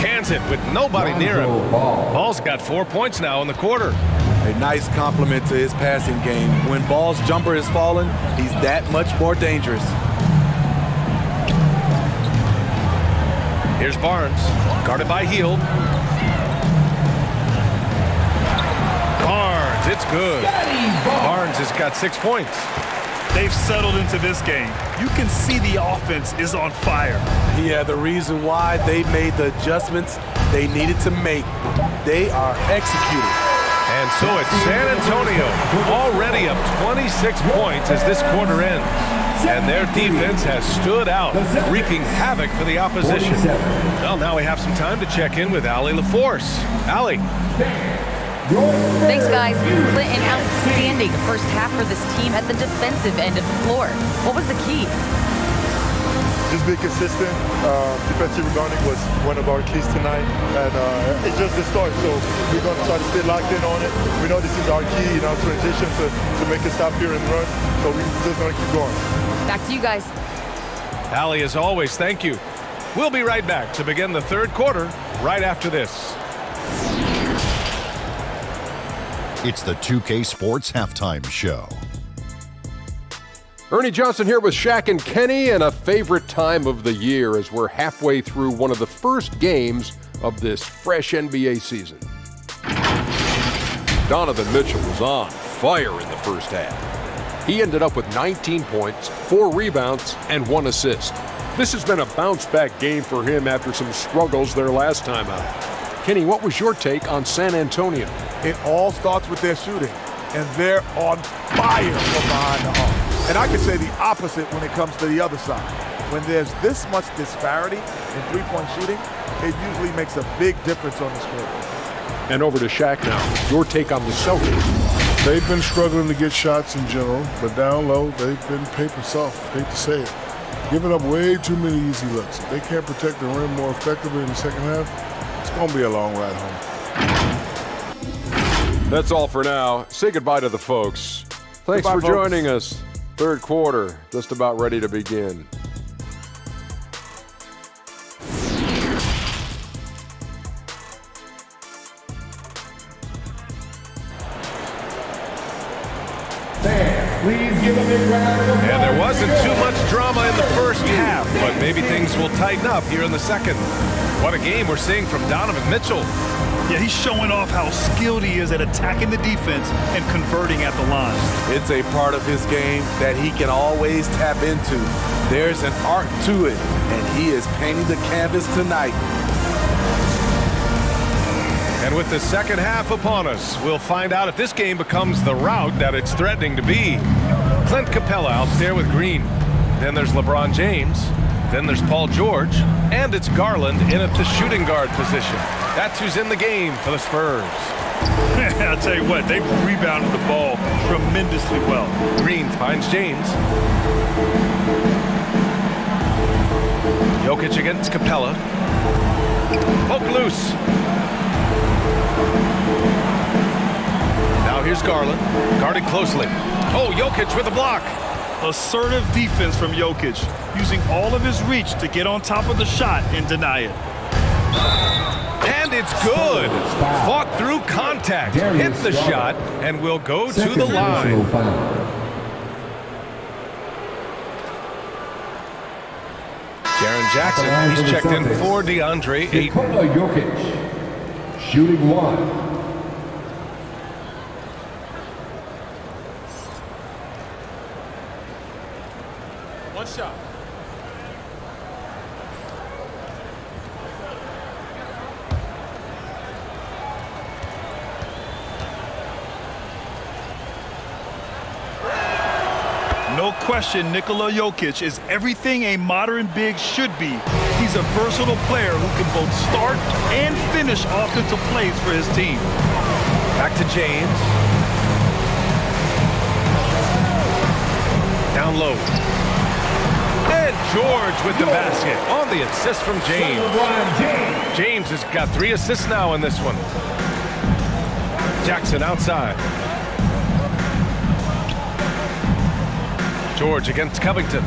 Cans it with nobody near him. Ball's got 4 points now in the quarter. A nice compliment to his passing game. When Ball's jumper is falling, he's that much more dangerous. Here's Barnes, guarded by Hield. Barnes, it's good. Barnes has got 6 points. They've settled into this game. You can see the offense is on fire. Yeah, the reason why they made the adjustments they needed to make. They are executing. And so it's San Antonio, already up 26 points as this quarter ends. And their defense has stood out, wreaking havoc for the opposition. Well, now we have some time to check in with Allie LaForce. Allie. Thanks, guys. Clinton, outstanding first half for this team at the defensive end of the floor. What was the key? Just be consistent. Defensive rebounding was one of our keys tonight, and it's just the start. So we're going to try to stay locked in on it. We know this is our key in our transition to make a stop here and run. So we're just going to keep going. Back to you guys. Allie, as always, thank you. We'll be right back to begin the third quarter right after this. It's the 2K Sports Halftime Show. Ernie Johnson here with Shaq and Kenny, and a favorite time of the year as we're halfway through one of the first games of this fresh NBA season. Donovan Mitchell was on fire in the first half. He ended up with 19 points, 4 rebounds, and 1 assist. This has been a bounce-back game for him after some struggles their last time out. Kenny, what was your take on San Antonio? It all starts with their shooting, and they're on fire from behind the arc. And I can say the opposite when it comes to the other side. When there's this much disparity in three-point shooting, it usually makes a big difference on the scoreboard. And over to Shaq now. Your take on the Celtics. They've been struggling to get shots in general, but down low, they've been paper soft. Hate to say it. Giving up way too many easy looks. If they can't protect the rim more effectively in the second half, it's going to be a long ride home. That's all for now. Say goodbye to the folks. Thanks Goodbye, for folks. joining us. Third quarter, just about ready to begin. Please give a big round of applause. And there wasn't too much drama in the first half, but maybe things will tighten up here in the second. What a game we're seeing from Donovan Mitchell. Yeah, he's showing off how skilled he is at attacking the defense and converting at the line. It's a part of his game that he can always tap into. There's an art to it, and he is painting the canvas tonight. And with the second half upon us, we'll find out if this game becomes the rout that it's threatening to be. Clint Capella out there with Green. Then there's LeBron James. Then there's Paul George. And it's Garland in at the shooting guard position. That's who's in the game for the Spurs. I'll tell you what, they rebounded the ball tremendously well. Green finds James. Jokic against Capella. Poke loose. Now here's Garland, guarded closely. Oh, Jokic with a block. Assertive defense from Jokic, using all of his reach to get on top of the shot and deny it. And it's good. Fought through contact, hit the shot, and will go to the line. Jaren Jackson, he's checked in for DeAndre Ayton. Jokic, shooting one. One shot. No question, Nikola Jokic is everything a modern big should be. He's a versatile player who can both start and finish offensive plays for his team. Back to James. Down low. And George with the basket on the assist from James. James has got 3 assists now in this one. Jackson outside. George against Covington.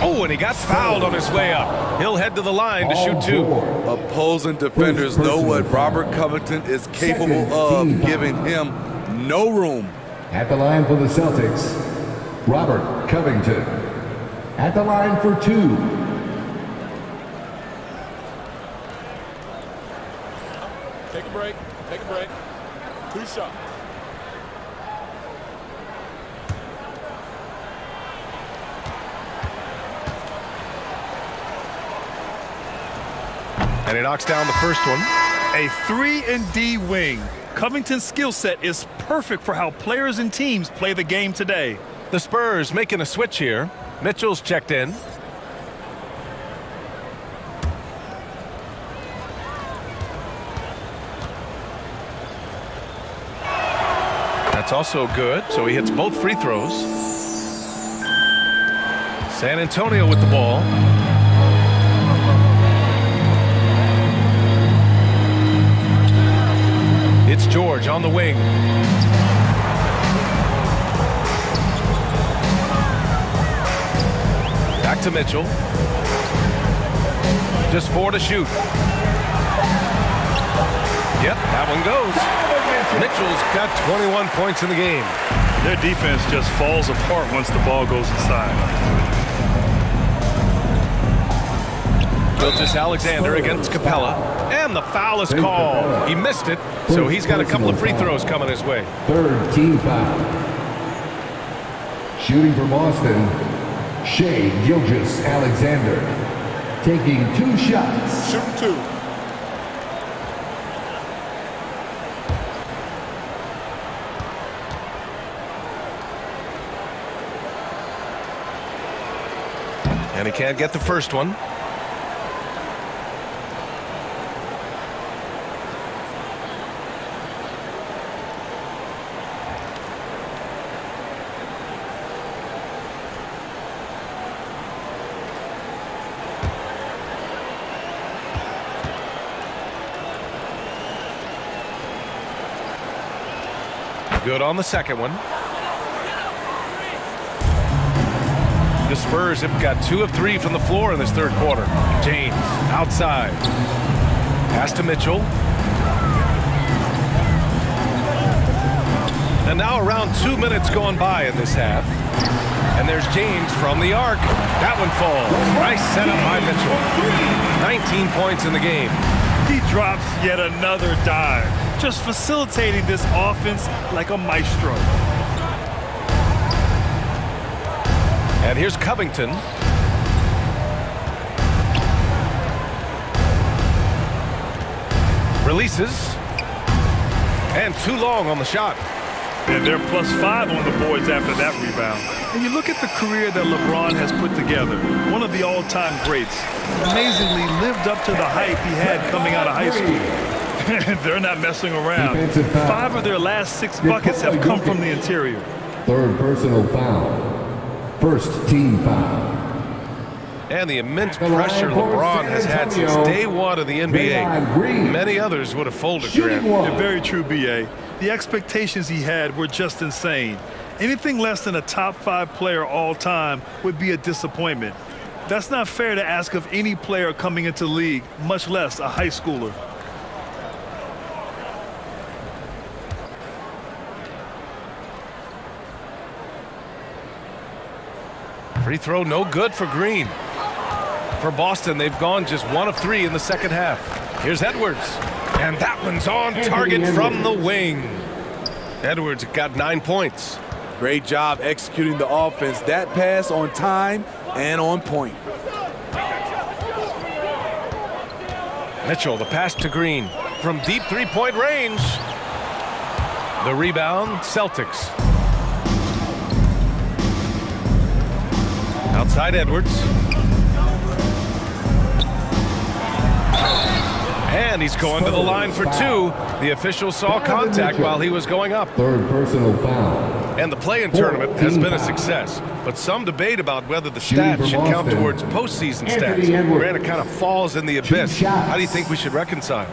Oh, and he got fouled on his way up. He'll head to the line to shoot 2. Opposing defenders know what Robert Covington is capable of, giving him no room. At the line for the Celtics, Robert Covington. At the line for 2. Take a break. Take a break. 2 shots. And he knocks down the first one. A 3-and-D wing. Covington's skill set is perfect for how players and teams play the game today. The Spurs making a switch here. Mitchell's checked in. That's also good, so he hits both free throws. San Antonio with the ball. It's George on the wing. Back to Mitchell. Just 4 to shoot. Yep, that one goes. Mitchell's got 21 points in the game. Their defense just falls apart once the ball goes inside. Gilgeous-Alexander against Capella. And the foul is called. He missed it, so he's got a couple of free throws coming his way. Third team foul. Shooting for Boston, Shai Gilgeous-Alexander. taking 2 shots. Shoot 2. And he can't get the first one. Good on the second one. The Spurs have got 2 of 3 from the floor in this third quarter. James outside. Pass to Mitchell. And now around 2 minutes going by in this half. And there's James from the arc. That one falls. Nice setup by Mitchell. 19 points in the game. He drops yet another dive, just facilitating this offense like a maestro. And here's Covington. Releases. And too long on the shot. And they're +5 on the boards after that rebound. And you look at the career that LeBron has put together, one of the all-time greats. Amazingly lived up to the hype he had coming out of high school. And they're not messing around. 5 of their last 6 buckets have come from the interior. 3rd personal foul. 1st team foul. And the immense pressure LeBron has had since day one of the NBA. Many others would have folded, Grant. You're very true, B.A. The expectations he had were just insane. Anything less than a top 5 player all time would be a disappointment. That's not fair to ask of any player coming into the league, much less a high schooler. Free throw no good for Green. For Boston, they've gone just 1 of 3 in the second half. Here's Edwards. And that one's on target from the wing. Edwards got 9 points. Great job executing the offense. That pass on time and on point. Mitchell, the pass to Green from deep three-point range. The rebound, Celtics. Outside Edwards. And he's going to the line for 2. The official saw contact while he was going up. 3rd personal foul. And the play-in tournament has been a success, but some debate about whether the stats should count towards postseason stats. Grant, it kind of falls in the abyss. How do you think we should reconcile?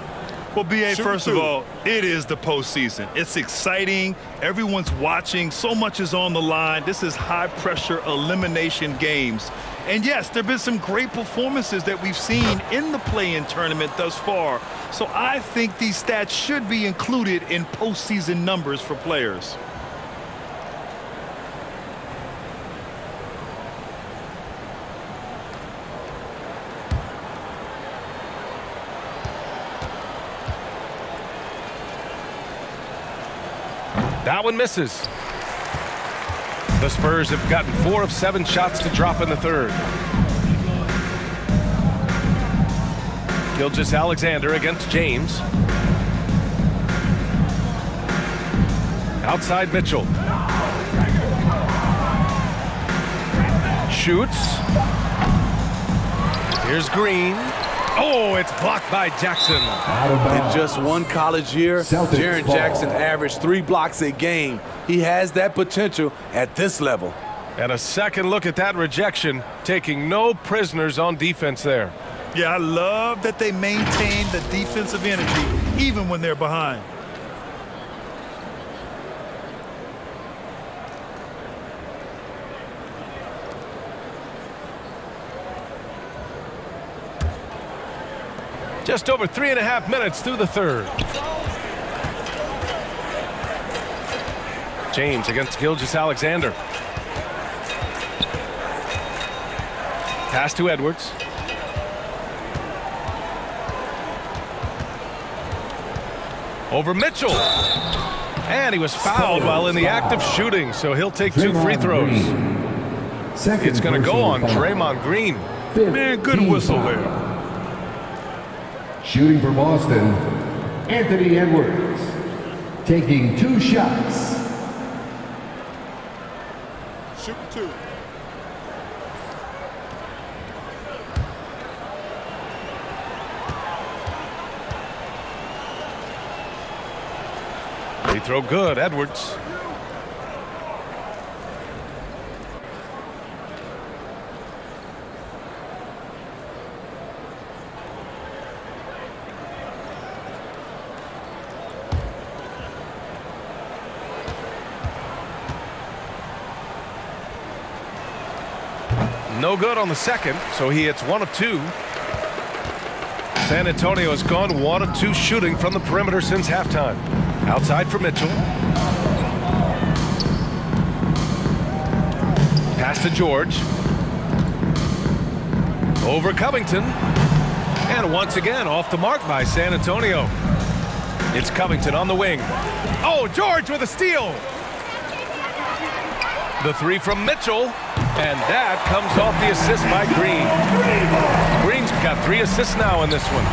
Well, B.A., first of all, it is the postseason. It's exciting. Everyone's watching. So much is on the line. This is high-pressure elimination games. And, yes, there have been some great performances that we've seen in the play-in tournament thus far. So I think these stats should be included in postseason numbers for players. That one misses. The Spurs have gotten 4 of 7 shots to drop in the third. Gilgeous-Alexander against James. Outside Mitchell. Shoots. Here's Green. Oh, it's blocked by Jackson. In just one college year, Jaren Jackson averaged 3 blocks a game. He has that potential at this level. And a second look at that rejection, taking no prisoners on defense there. Yeah, I love that they maintain the defensive energy even when they're behind. Just over 3.5 minutes through the third. James against Gilgeous-Alexander. Pass to Edwards. Over Mitchell. And he was fouled while in the act of shooting, so he'll take 2 free throws. It's going to go on Draymond Green. Man, good whistle there. Shooting for Boston, Anthony Edwards. Taking 2 shots. Shoot 2. Free throw good, Edwards. No good on the second, so he hits 1 of 2. San Antonio has gone 1 of 2 shooting from the perimeter since halftime. Outside for Mitchell. Pass to George. Over Covington. And once again off the mark by San Antonio. It's Covington on the wing. Oh, George with a steal. The 3 from Mitchell. And that comes off the assist by Green. Green's got 3 assists now in this one.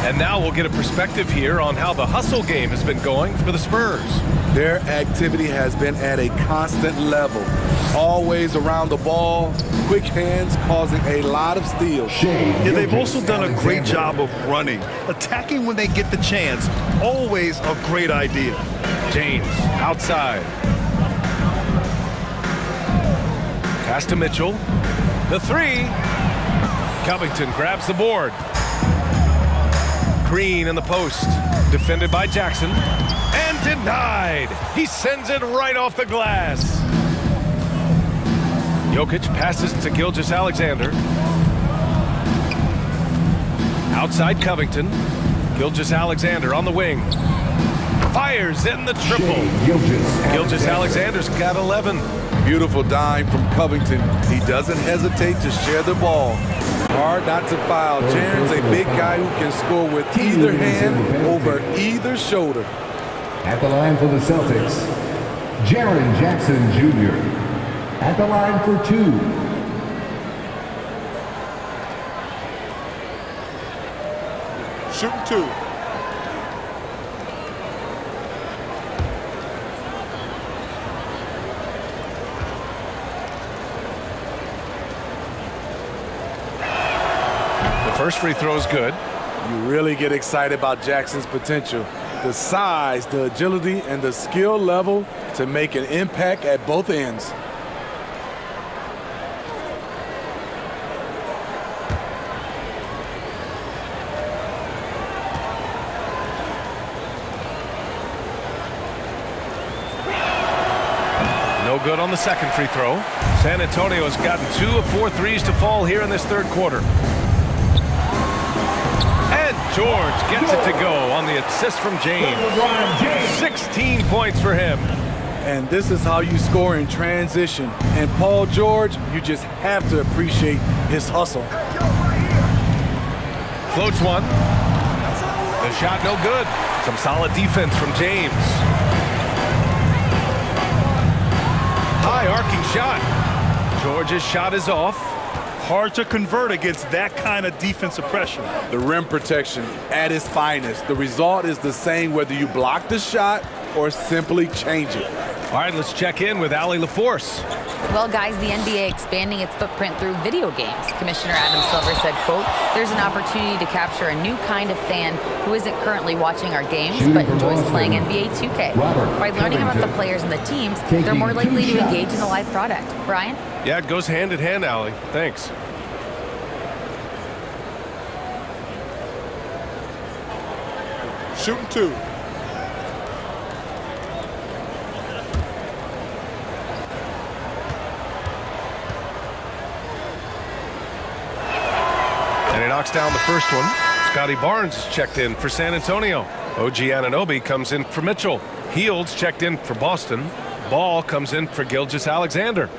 And now we'll get a perspective here on how the hustle game has been going for the Spurs. Their activity has been at a constant level. Always around the ball, quick hands causing a lot of steals. Yeah, they've also done a great job of running. Attacking when they get the chance, always a great idea. James outside. Pass to Mitchell. The 3. Covington grabs the board. Green in the post. Defended by Jackson. And denied. He sends it right off the glass. Jokic passes to Gilgeous-Alexander. Outside Covington. Gilgeous-Alexander on the wing. Fires in the triple. Gilgeous-Alexander's got 11. Beautiful dime from Covington. He doesn't hesitate to share the ball. Hard not to foul. Jaren's a big guy who can score with either hand over either shoulder. At the line for the Celtics, Jaren Jackson Jr. At the line for 2. Shooting 2. First free throw is good. You really get excited about Jackson's potential. The size, the agility, and the skill level to make an impact at both ends. No good on the second free throw. San Antonio has gotten 2 of 4 threes to fall here in this third quarter. George gets it to go on the assist from James. 16 points for him. And this is how you score in transition. And Paul George, you just have to appreciate his hustle. Floats one. The shot no good. Some solid defense from James. High arcing shot. George's shot is off. Hard to convert against that kind of defensive pressure. The rim protection at its finest. The result is the same whether you block the shot or simply change it. All right, let's check in with Allie LaForce. Well, guys, the NBA expanding its footprint through video games. Commissioner Adam Silver said, quote, "There's an opportunity to capture a new kind of fan who isn't currently watching our games but enjoys playing NBA 2K. By learning about the players and the teams, they're more likely to engage in the live product." Brian? Yeah, it goes hand in hand, Allie. Thanks. Shooting 2. And he knocks down the first one. Scotty Barnes is checked in for San Antonio. OG Anunoby comes in for Mitchell. Heald's checked in for Boston. Ball comes in for Gilgeous-Alexander.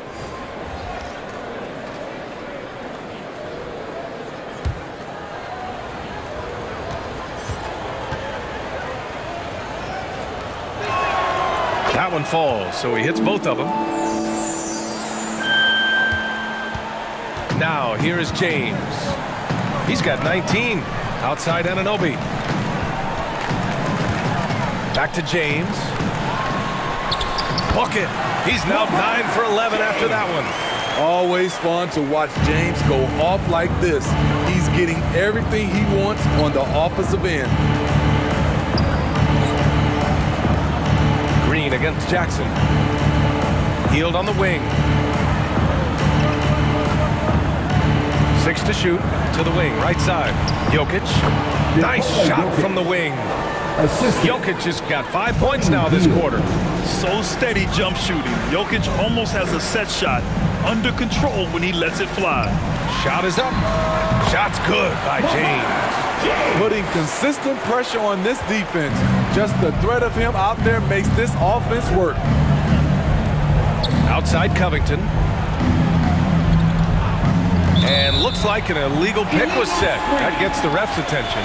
That one falls, so he hits both of them. Now, here is James. He's got 19 outside Anunoby. Back to James. Bucket. He's now 9 for 11 after that one. Always fun to watch James go off like this. He's getting everything he wants on the offensive end. Green against Jackson. Healed on the wing. 6 to shoot to the wing, right side. Jokic. Nice shot from the wing. Jokic has got 5 points now this quarter. So steady jump shooting. Jokic almost has a set shot under control when he lets it fly. Shot is up. Shot's good by James. Putting consistent pressure on this defense. Just the threat of him out there makes this offense work. Outside Covington. And looks like an illegal pick was set. That gets the ref's attention.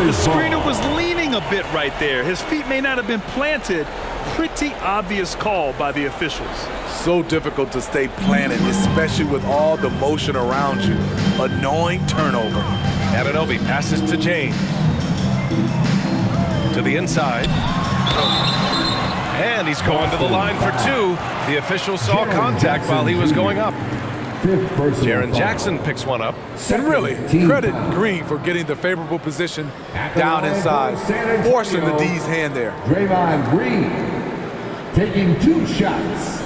The screener was leaning a bit right there. His feet may not have been planted. Pretty obvious call by the officials. So difficult to stay planted, especially with all the motion around you. Annoying turnover. Anunoby passes to James. To the inside. And he's going to the line for 2. The official saw contact while he was going up. Jaren Jackson picks one up. And really, credit Green for getting the favorable position down inside, forcing the D's hand there. Draymond Green taking 2 shots.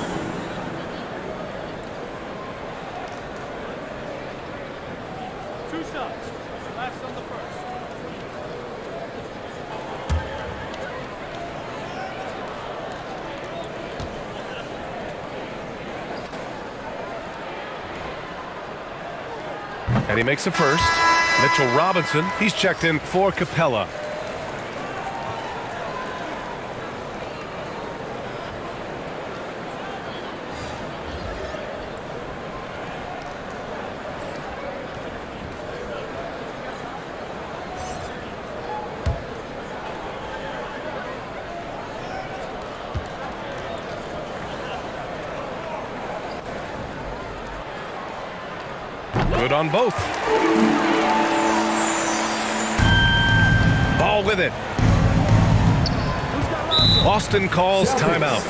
And he makes the first. Mitchell Robinson, he's checked in for Capella. Good on both. Ball with it. Boston calls timeout.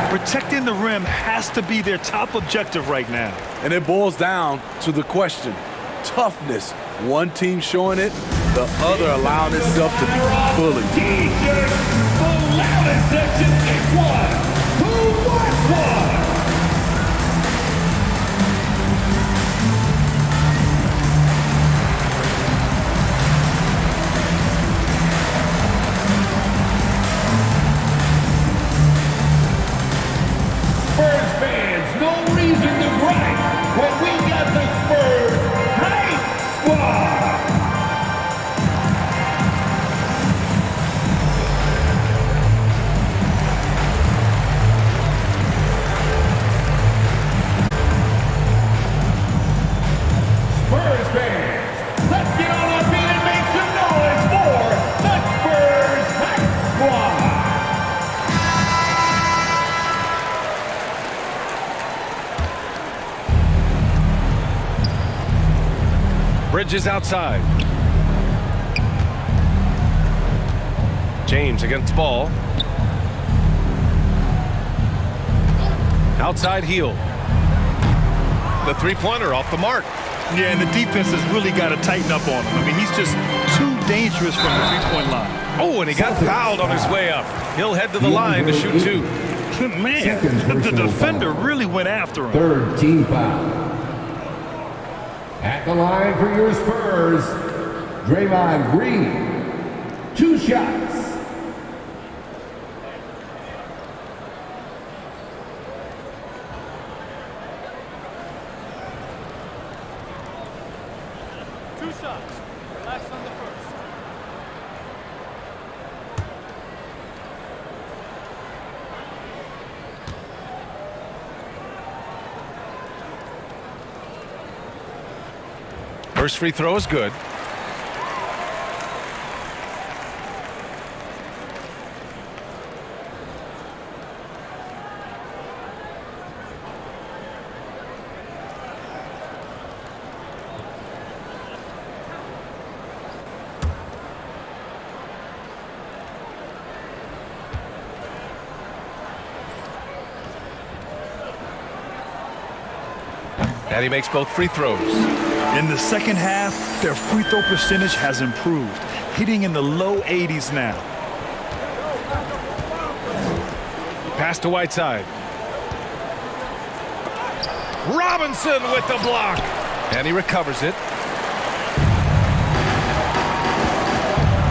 Protecting the rim has to be their top objective right now. And it boils down to the question. Toughness. One team showing it, the other allowing itself to be bullied. T-shirts, the loudest section, pick one. Who wants one? Spurs fans, no reason to gripe when we got the Spurs Hype Squad. Spurs fans, let's get on our feet and make some noise for the Spurs Hype Squad. Bridges outside. James against ball. Outside heel. The three-pointer off the mark. Yeah, and the defense has really got to tighten up on him. I mean, he's just too dangerous from the three-point line. Oh, and he got fouled on his way up. He'll head to the line to shoot 2. Man, the defender really went after him. Third team foul. At the line for your Spurs, Draymond Green. 2 shots. Relax on the first. First free throw is good. And he makes both free throws. In the second half, their free throw percentage has improved, hitting in the low 80s now. Pass to Whiteside. Robinson with the block. And he recovers it.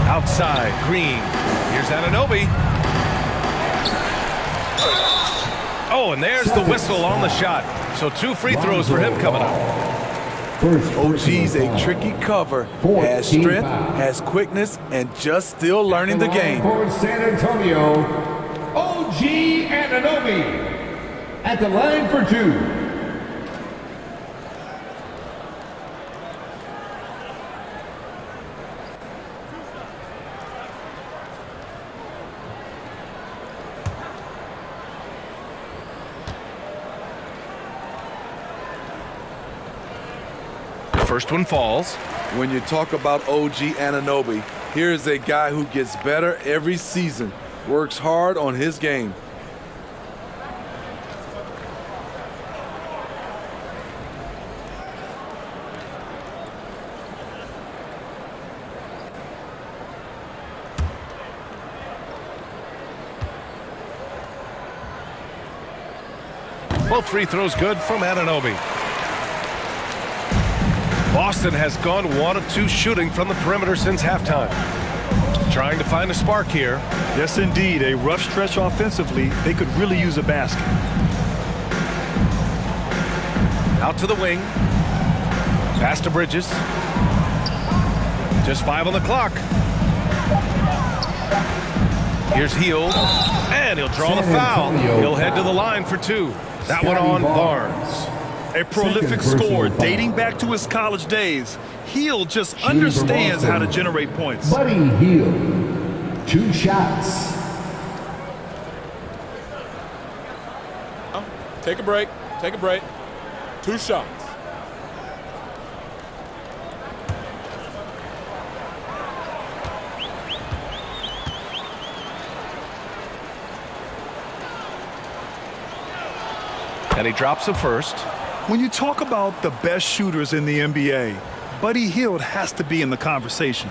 Outside, Green. Here's Anunoby. Oh, and there's the whistle on the shot. So 2 free throws for him coming up. OG's a tricky cover. Has strength, has quickness, and just still learning the game. For San Antonio, OG Anunoby at the line for 2. First one falls. When you talk about OG Anunoby, here's a guy who gets better every season, works hard on his game. Both free throws good from Anunoby. Boston has gone 1 of 2 shooting from the perimeter since halftime. Trying to find a spark here. Yes, indeed. A rough stretch offensively. They could really use a basket. Out to the wing. Pass to Bridges. Just 5 on the clock. Here's Hield. And he'll draw the foul. He'll head to the line for 2. That one on Barnes. A prolific scorer dating back to his college days. Hield just understands how to generate points. Buddy Hield, 2 shots. Take a break. Take a break. 2 shots. And he drops the first. When you talk about the best shooters in the NBA, Buddy Hield has to be in the conversation.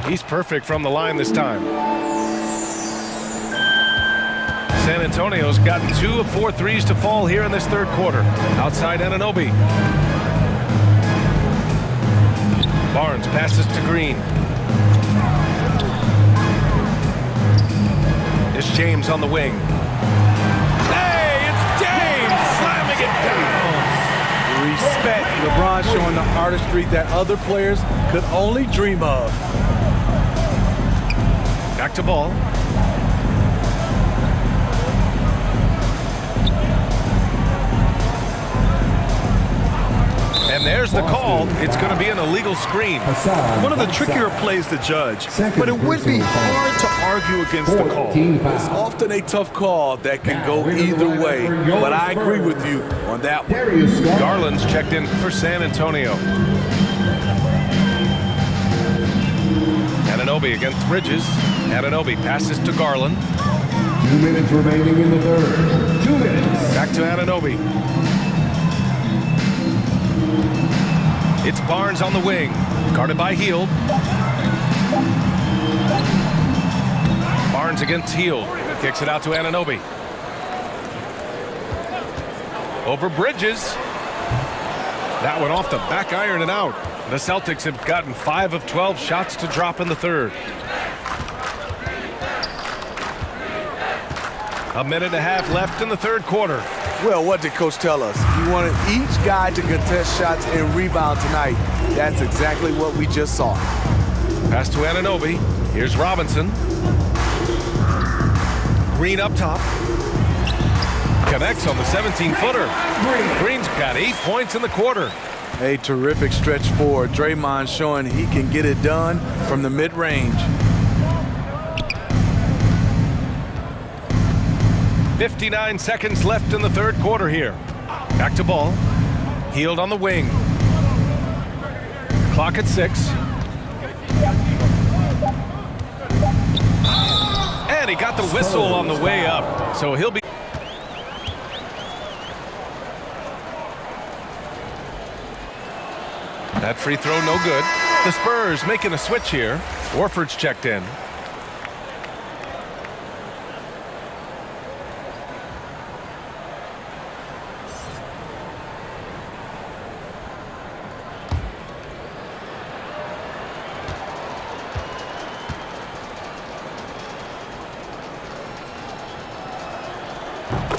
He's perfect from the line this time. San Antonio's gotten 2 of 4 threes to fall here in this third quarter. Outside Anunoby. Barnes passes to Green. It's James on the wing. Hey, it's James slamming it down. Respect. LeBron showing the artistry that other players could only dream of. Back to ball. And there's the call. It's going to be an illegal screen. One of the trickier plays to judge, but it would be hard to argue against the call. It's often a tough call that can go either way, but I agree with you on that one. Garland's checked in for San Antonio. Anunoby against Bridges. Anunoby passes to Garland. 2 minutes remaining in the third. 2 minutes. Back to Anunoby. It's Barnes on the wing, guarded by Hield. Barnes against Hield, kicks it out to Anunoby. Over Bridges. That one off the back iron and out. The Celtics have gotten 5 of 12 shots to drop in the third. A minute and a half left in the third quarter. Well, what did Coach tell us? He wanted each guy to contest shots and rebound tonight. That's exactly what we just saw. Pass to Anunoby. Here's Robinson. Green up top. Connects on the 17-footer. Green's got 8 points in the quarter. A terrific stretch forward. Draymond showing he can get it done from the mid-range. 59 seconds left in the third quarter here. Back to ball. Healed on the wing. Clock at 6. And he got the whistle on the way up. So he'll be... That free throw no good. The Spurs making a switch here. Warford's checked in.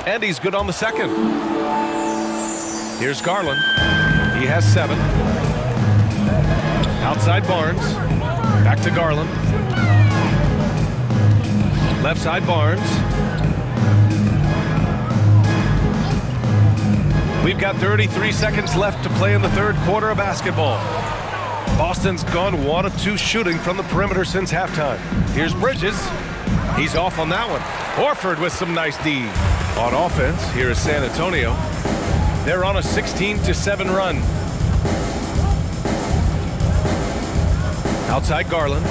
And he's good on the second. Here's Garland. He has 7. Outside Barnes. Back to Garland. Left side Barnes. We've got 33 seconds left to play in the third quarter of basketball. Boston's gone 1 of 2 shooting from the perimeter since halftime. Here's Bridges. He's off on that one. Horford with some nice D. On offense, here is San Antonio. They're on a 16-7 run. Outside Garland.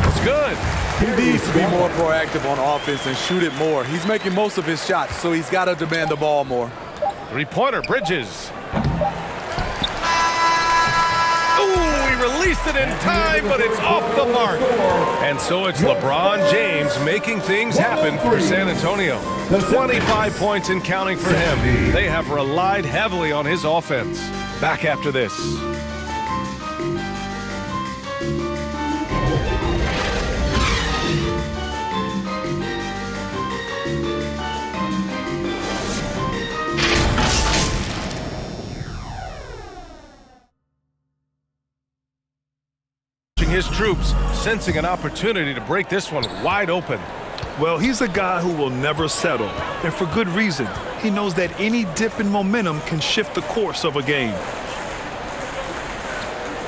It's good. He needs to be more proactive on offense and shoot it more. He's making most of his shots, so he's got to demand the ball more. Three-pointer, Bridges. Ooh, he released it in time, but it's off the mark. And so it's LeBron James making things happen for San Antonio. 25 points and counting for him. They have relied heavily on his offense. Back after this. His troops sensing an opportunity to break this one wide open. Well, he's a guy who will never settle, and for good reason. He knows that any dip in momentum can shift the course of a game.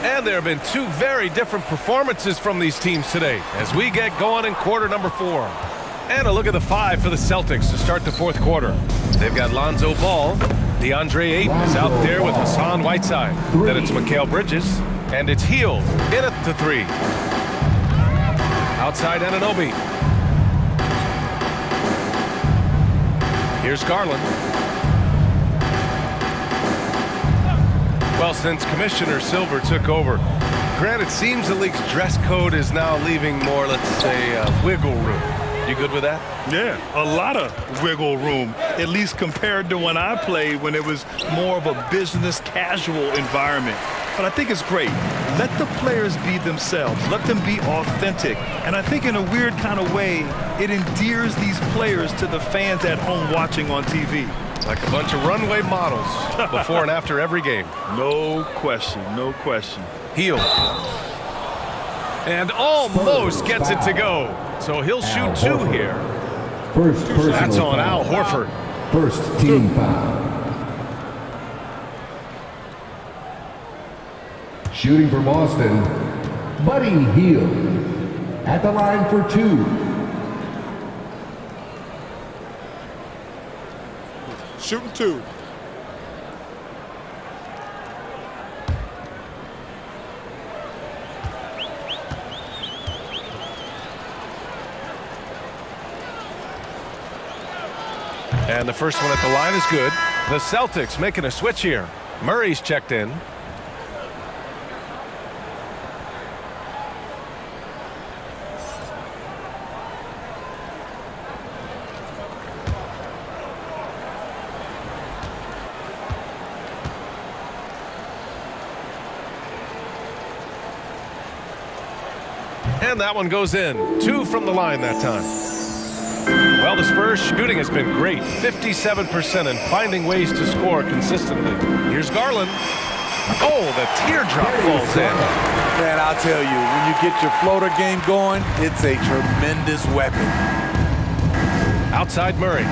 And there have been 2 very different performances from these teams today as we get going in quarter number 4. And a look at the 5 for the Celtics to start the fourth quarter. They've got Lonzo Ball. DeAndre Ayton is out there with Hassan Whiteside. Then it's Mikal Bridges. And it's Hield in at the 3. Outside Anunoby. Here's Garland. Well, since Commissioner Silver took over, Grant, it seems the league's dress code is now leaving more, let's say, wiggle room. You good with that? Yeah, a lot of wiggle room, at least compared to when I played, when it was more of a business casual environment. But I think it's great. Let the players be themselves. Let them be authentic. And I think in a weird kind of way, it endears these players to the fans at home watching on TV. Like a bunch of runway models before and after every game. No question, no question. Hield. And almost gets it to go. So he'll shoot 2 here. That's on Al Horford. First team foul. Shooting for Boston, Buddy Hield at the line for 2. Shooting 2. And the first one at the line is good. The Celtics making a switch here. Murray's checked in. And that one goes in. 2 from the line that time. Well, the Spurs shooting has been great. 57% and finding ways to score consistently. Here's Garland. Oh, the teardrop falls in. Man, I'll tell you, when you get your floater game going, it's a tremendous weapon. Outside Murray.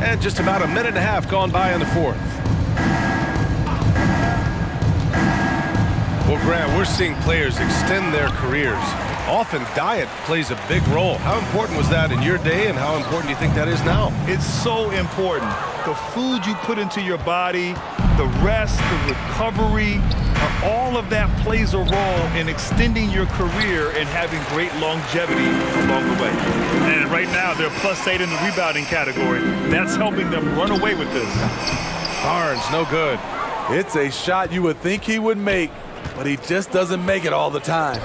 And just about a minute and a half gone by in the fourth. Well, Grant, we're seeing players extend their careers. Often diet plays a big role. How important was that in your day, and how important do you think that is now? It's so important. The food you put into your body, the rest, the recovery, all of that plays a role in extending your career and having great longevity along the way. And right now, they're +8 in the rebounding category. That's helping them run away with this. Barnes, no good. It's a shot you would think he would make, but he just doesn't make it all the time.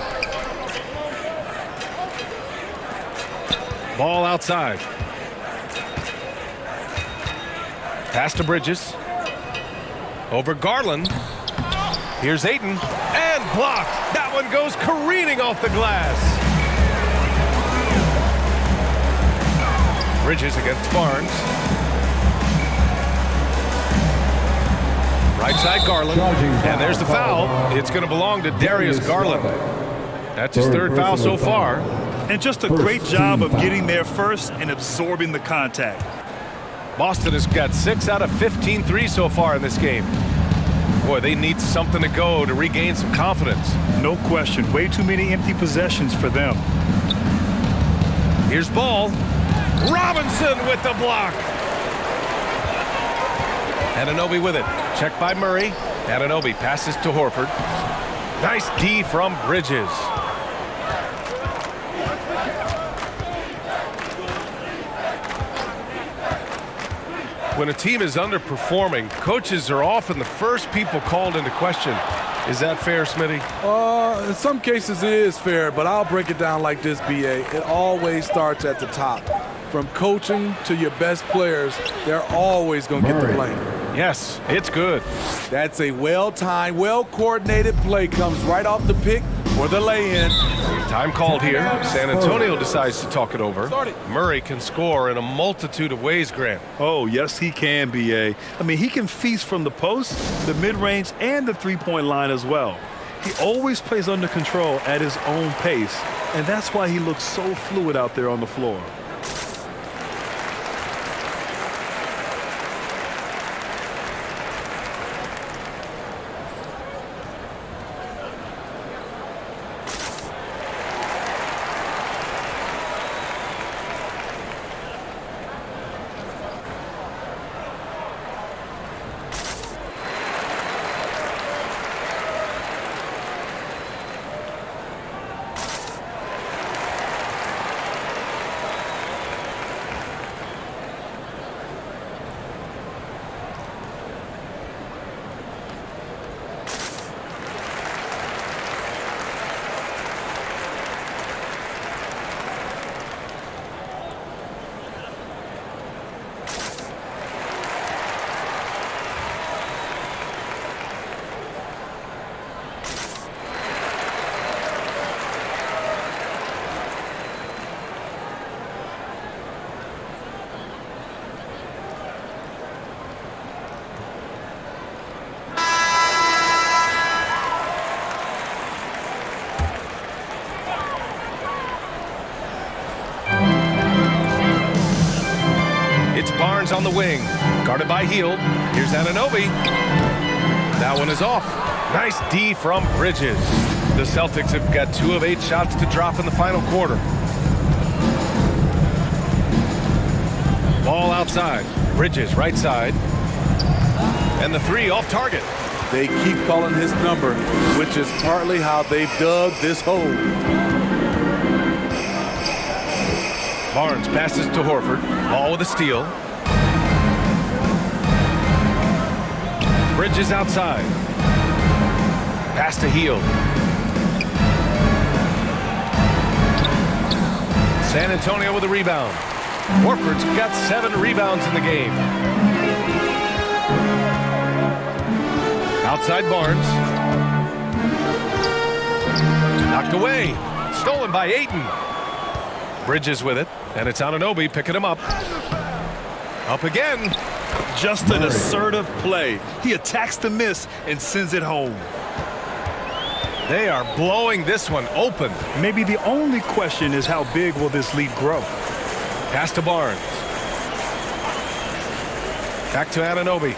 Ball outside. Pass to Bridges. Over Garland. Here's Ayton. And blocked. That one goes careening off the glass. Bridges against Barnes. Right side Garland. And there's the foul. It's going to belong to Darius Garland. That's his third foul so far. And just a great job of getting there first and absorbing the contact. Boston has got 6 out of 15 threes so far in this game. Boy, they need something to go to regain some confidence. No question. Way too many empty possessions for them. Here's Ball. Robinson with the block. Anunoby with it. Checked by Murray. Anunoby passes to Horford. Nice D from Bridges. When a team is underperforming, coaches are often the first people called into question. Is that fair, Smitty? In some cases it is fair, but I'll break it down like this, B.A. It always starts at the top. From coaching to your best players, they're always going to get the blame. Yes, it's good. That's a well-timed, well-coordinated play. Comes right off the pick for the lay-in. Time called here. San Antonio decides to talk it over. Murray can score in a multitude of ways, Grant. Oh, yes, he can, B.A. I mean, he can feast from the post, the mid-range, and the three-point line as well. He always plays under control at his own pace, and that's why he looks so fluid out there on the floor. Barnes on the wing, guarded by Hield. Here's Anunoby. That one is off. Nice D from Bridges. The Celtics have got 2 of 8 shots to drop in the final quarter. Ball outside. Bridges right side. And the 3 off target. They keep calling his number, which is partly how they've dug this hole. Barnes passes to Horford. Ball with a steal. Bridges outside. Pass to Hield. San Antonio with a rebound. Horford's got 7 rebounds in the game. Outside Barnes. Knocked away. Stolen by Ayton. Bridges with it. And it's Anunoby picking him up. Up again. Just an assertive play. He attacks the miss and sends it home. They are blowing this one open. Maybe the only question is how big will this lead grow? Pass to Barnes. Back to Anunoby.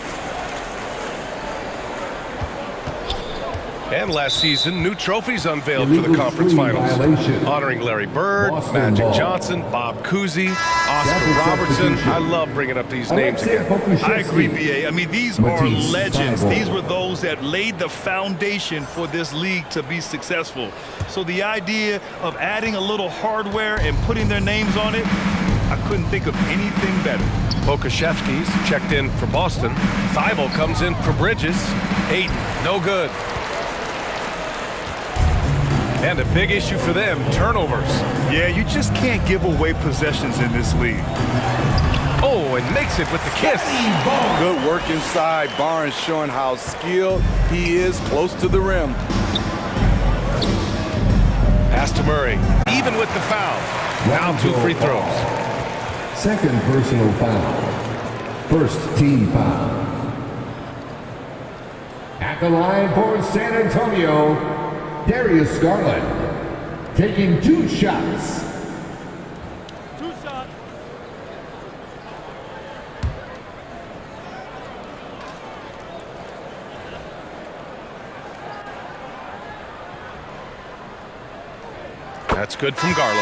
And last season, new trophies unveiled for the conference finals, honoring Larry Bird, Magic Johnson, Bob Cousy, Oscar Robertson. I love bringing up these names again. I agree, B.A. I mean, these are legends. These were those that laid the foundation for this league to be successful. So the idea of adding a little hardware and putting their names on it, I couldn't think of anything better. Pokashevsky's checked in for Boston. Thibault comes in for Bridges. 8, no good. And a big issue for them, turnovers. Yeah, you just can't give away possessions in this league. Oh, and makes it with the kiss. Good work inside. Barnes showing how skilled he is close to the rim. Pass to Murray, even with the foul. Now 2 free throws. Second personal foul. First team foul. At the line for San Antonio, Darius Garland, taking 2 shots. 2 shots. That's good from Garland.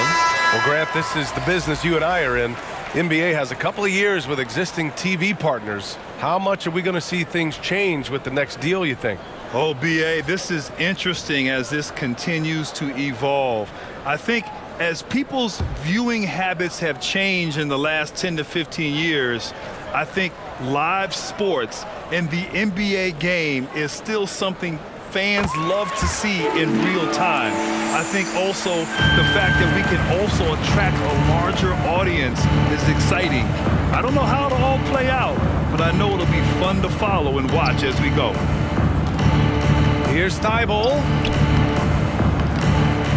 Well, Grant, this is the business you and I are in. NBA has a couple of years with existing TV partners. How much are we going to see things change with the next deal, you think? Oh, B.A., this is interesting as this continues to evolve. I think as people's viewing habits have changed in the last 10 to 15 years, I think live sports and the NBA game is still something fans love to see in real time. I think also the fact that we can also attract a larger audience is exciting. I don't know how it'll all play out, but I know it'll be fun to follow and watch as we go. Here's Thibault.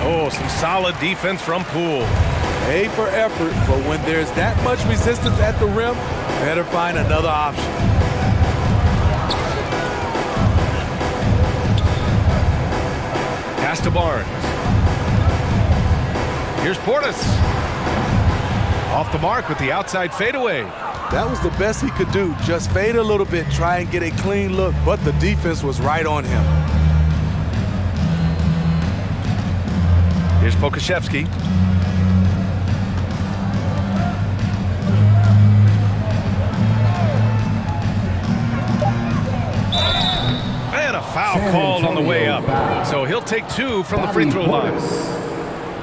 Oh, some solid defense from Poole. A for effort, but when there's that much resistance at the rim, better find another option. Pass to Barnes. Here's Portis. Off the mark with the outside fadeaway. That was the best he could do. Just fade a little bit, try and get a clean look, but the defense was right on him. Here's Pokashevsky. And a foul called on the way up. So he'll take 2 from the free throw line.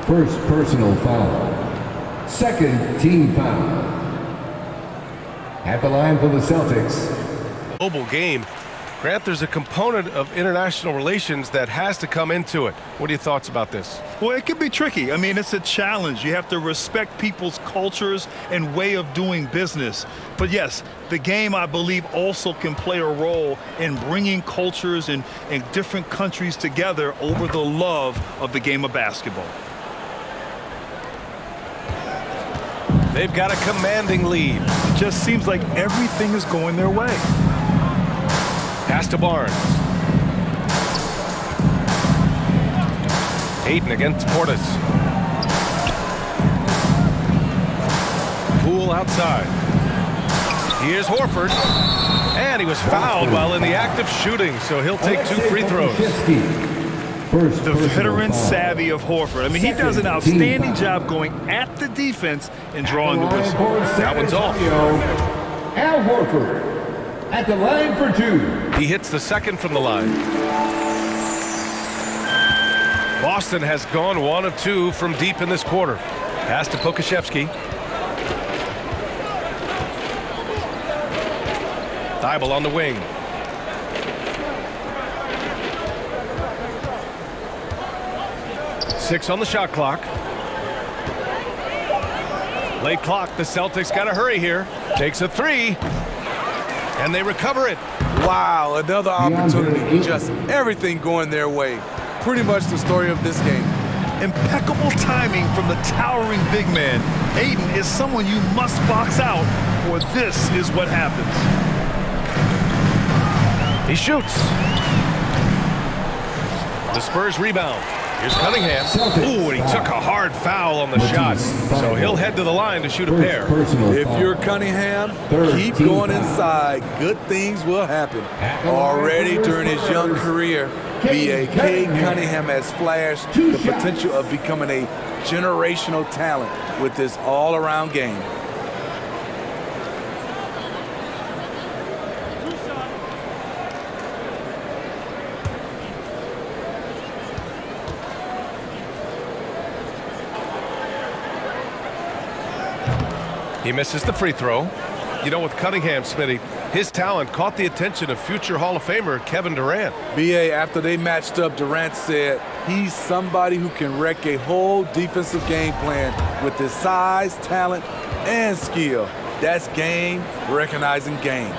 First personal foul. Second team foul. At the line for the Celtics. Global game. Grant, there's a component of international relations that has to come into it. What are your thoughts about this? Well, it can be tricky. I mean, it's a challenge. You have to respect people's cultures and way of doing business. But yes, the game, I believe, also can play a role in bringing cultures and different countries together over the love of the game of basketball. They've got a commanding lead. It just seems like everything is going their way. Pass to Barnes. Ayton against Portis. Poole outside. Here's Horford. And he was fouled while in the act of shooting, so he'll take 2 free throws. The veteran savvy of Horford. I mean, he does an outstanding job going at the defense and drawing the whistle. That one's off. Al Horford at the line for 2. He hits the second from the line. Boston has gone 1 of 2 from deep in this quarter. Pass to Pokashevsky. Thibault on the wing. Six on the shot clock. Late clock. The Celtics got to hurry here. Takes a 3. And they recover it. Wow, another opportunity. Just everything going their way. Pretty much the story of this game. Impeccable timing from the towering big man. Ayton is someone you must box out, or this is what happens. He shoots. The Spurs rebound. Here's Cunningham. Ooh, and he took a hard foul on the shot. So he'll head to the line to shoot a pair. If you're Cunningham, keep going inside. Good things will happen. Already during his young career, B.A. Cade Cunningham has flashed the potential of becoming a generational talent with this all-around game. He misses the free throw. You know, with Cunningham, Smitty, his talent caught the attention of future Hall of Famer Kevin Durant. B.A., after they matched up, Durant said he's somebody who can wreck a whole defensive game plan with his size, talent, and skill. That's game recognizing game.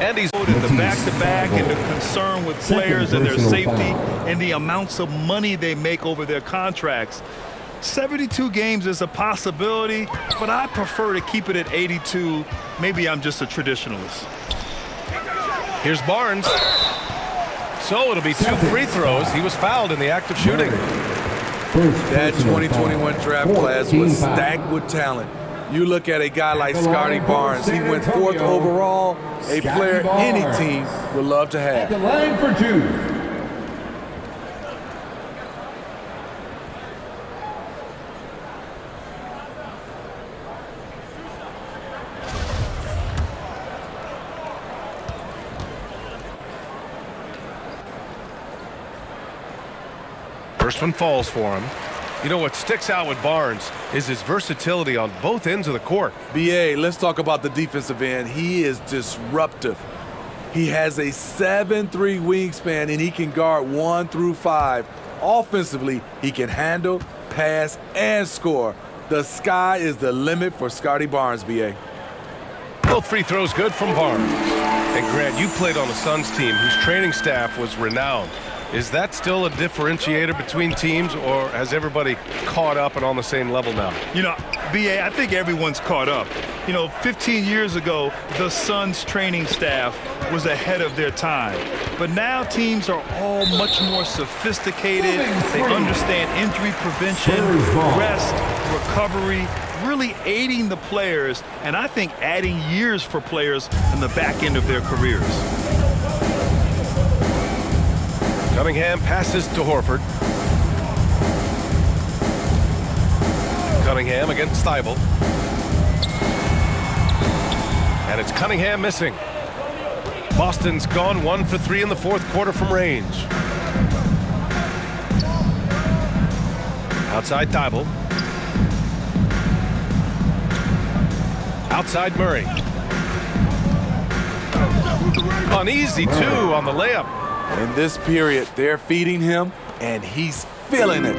And he's in the back-to-back and the concern with players and their safety and the amounts of money they make over their contracts. 72 games is a possibility, but I prefer to keep it at 82. Maybe I'm just a traditionalist. Here's Barnes. So it'll be 2 free throws. He was fouled in the act of shooting. That 2021 draft class was stacked with talent. You look at a guy like Scotty Barnes. He went 4th overall, a player any team would love to have. At the line for 2. First one falls for him. You know, what sticks out with Barnes is his versatility on both ends of the court. B.A., let's talk about the defensive end. He is disruptive. He has a 7'3" wingspan, and he can guard 1 through 5. Offensively, he can handle, pass, and score. The sky is the limit for Scotty Barnes, B.A. Both free throws good from Barnes. And Grant, you played on a Suns team whose training staff was renowned. Is that still a differentiator between teams, or has everybody caught up and on the same level now? You know, B.A., I think everyone's caught up. You know, 15 years ago, the Suns training staff was ahead of their time. But now teams are all much more sophisticated. They understand injury prevention, rest, recovery, really aiding the players, and I think adding years for players in the back end of their careers. Cunningham passes to Horford. Cunningham against Thibault. And it's Cunningham missing. Boston's gone 1 for 3 in the 4th quarter from range. Outside Thibault. Outside Murray. Uneasy, too, on the layup. In this period, they're feeding him, and he's feeling it.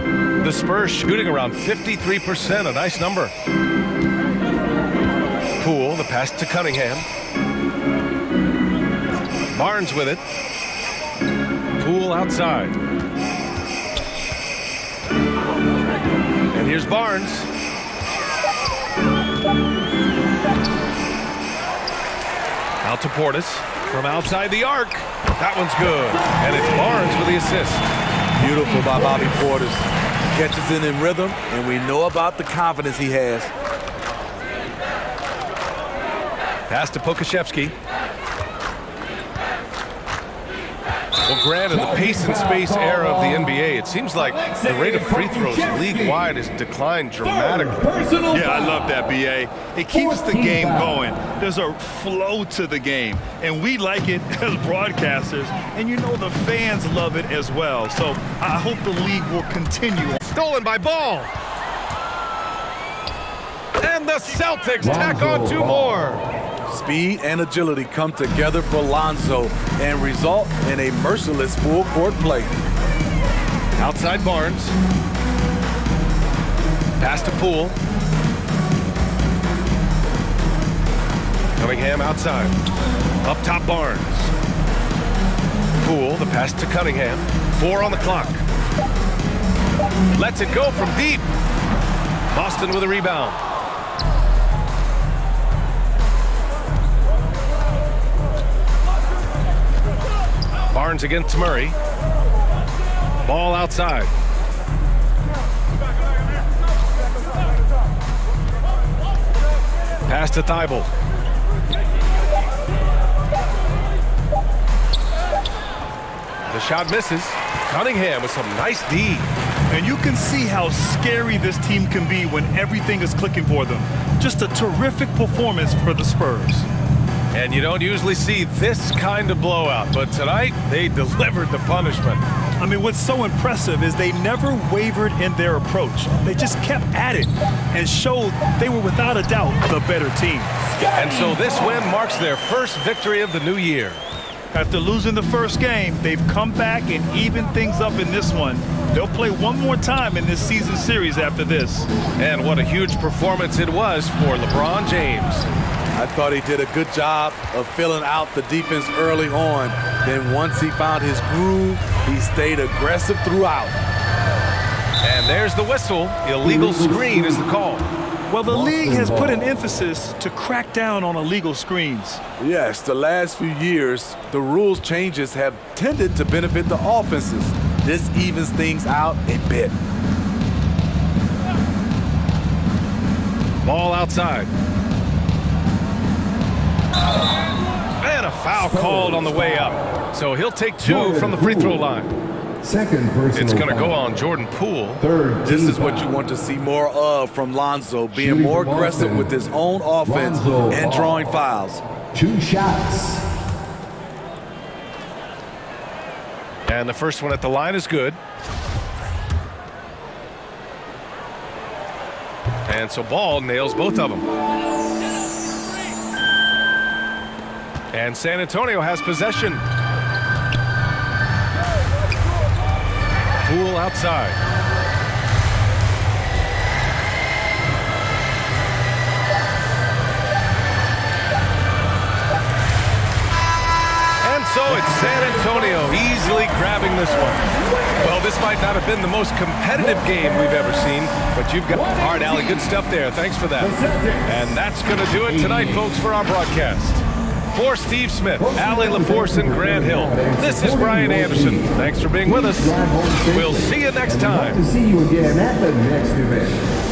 The Spurs shooting around 53%, a nice number. Poole, the pass to Cunningham. Barnes with it. Poole outside. And here's Barnes. Out to Portis from outside the arc. That one's good. And it's Barnes with the assist. Beautiful by Bobby Portis. Catches it in rhythm, and we know about the confidence he has. Pass to Pokashevsky. Well, Grant, in the pace and space era of the NBA, it seems like the rate of free throws league-wide has declined dramatically. Yeah, I love that, B.A. It keeps the game going. There's a flow to the game, and we like it as broadcasters, and you know the fans love it as well. So I hope the league will continue. Stolen by Ball. And the Celtics tack on 2 more. Speed and agility come together for Lonzo and result in a merciless full court play. Outside Barnes. Pass to Poole. Cunningham outside. Up top Barnes. Poole, the pass to Cunningham. 4 on the clock. Lets it go from deep. Boston with a rebound. Barnes against Murray. Ball outside. Pass to Thibault. The shot misses. Cunningham with some nice D. And you can see how scary this team can be when everything is clicking for them. Just a terrific performance for the Spurs. And you don't usually see this kind of blowout, but tonight they delivered the punishment. I mean, what's so impressive is they never wavered in their approach. They just kept at it and showed they were without a doubt the better team. And so this win marks their first victory of the new year. After losing the first game, they've come back and evened things up in this one. They'll play one more time in this season series after this. And what a huge performance it was for LeBron James. I thought he did a good job of filling out the defense early on. Then once he found his groove, he stayed aggressive throughout. And there's the whistle. Illegal screen is the call. Well, the league has put an emphasis to crack down on illegal screens. Yes, the last few years, the rules changes have tended to benefit the offenses. This evens things out a bit. Ball outside. And a foul called on the way up. So he'll take 2 from the free throw line. Second personal It's going to go foul. on Jordan Poole. This is what you want to see more of from Lonzo, being more aggressive with his own offense and drawing fouls. 2 shots. And the first one at the line is good. And so Ball nails both of them. And San Antonio has possession. Poole outside. And so it's San Antonio easily grabbing this one. Well, this might not have been the most competitive game we've ever seen, but you've got all right, Allie, good stuff there. Thanks for that. And that's going to do it tonight, folks, for our broadcast. For Steve Smith, Allie LaForce, and Grant Hill, this is Brian Anderson. Thanks for being with us. We'll see you next time. To see you again at the next event.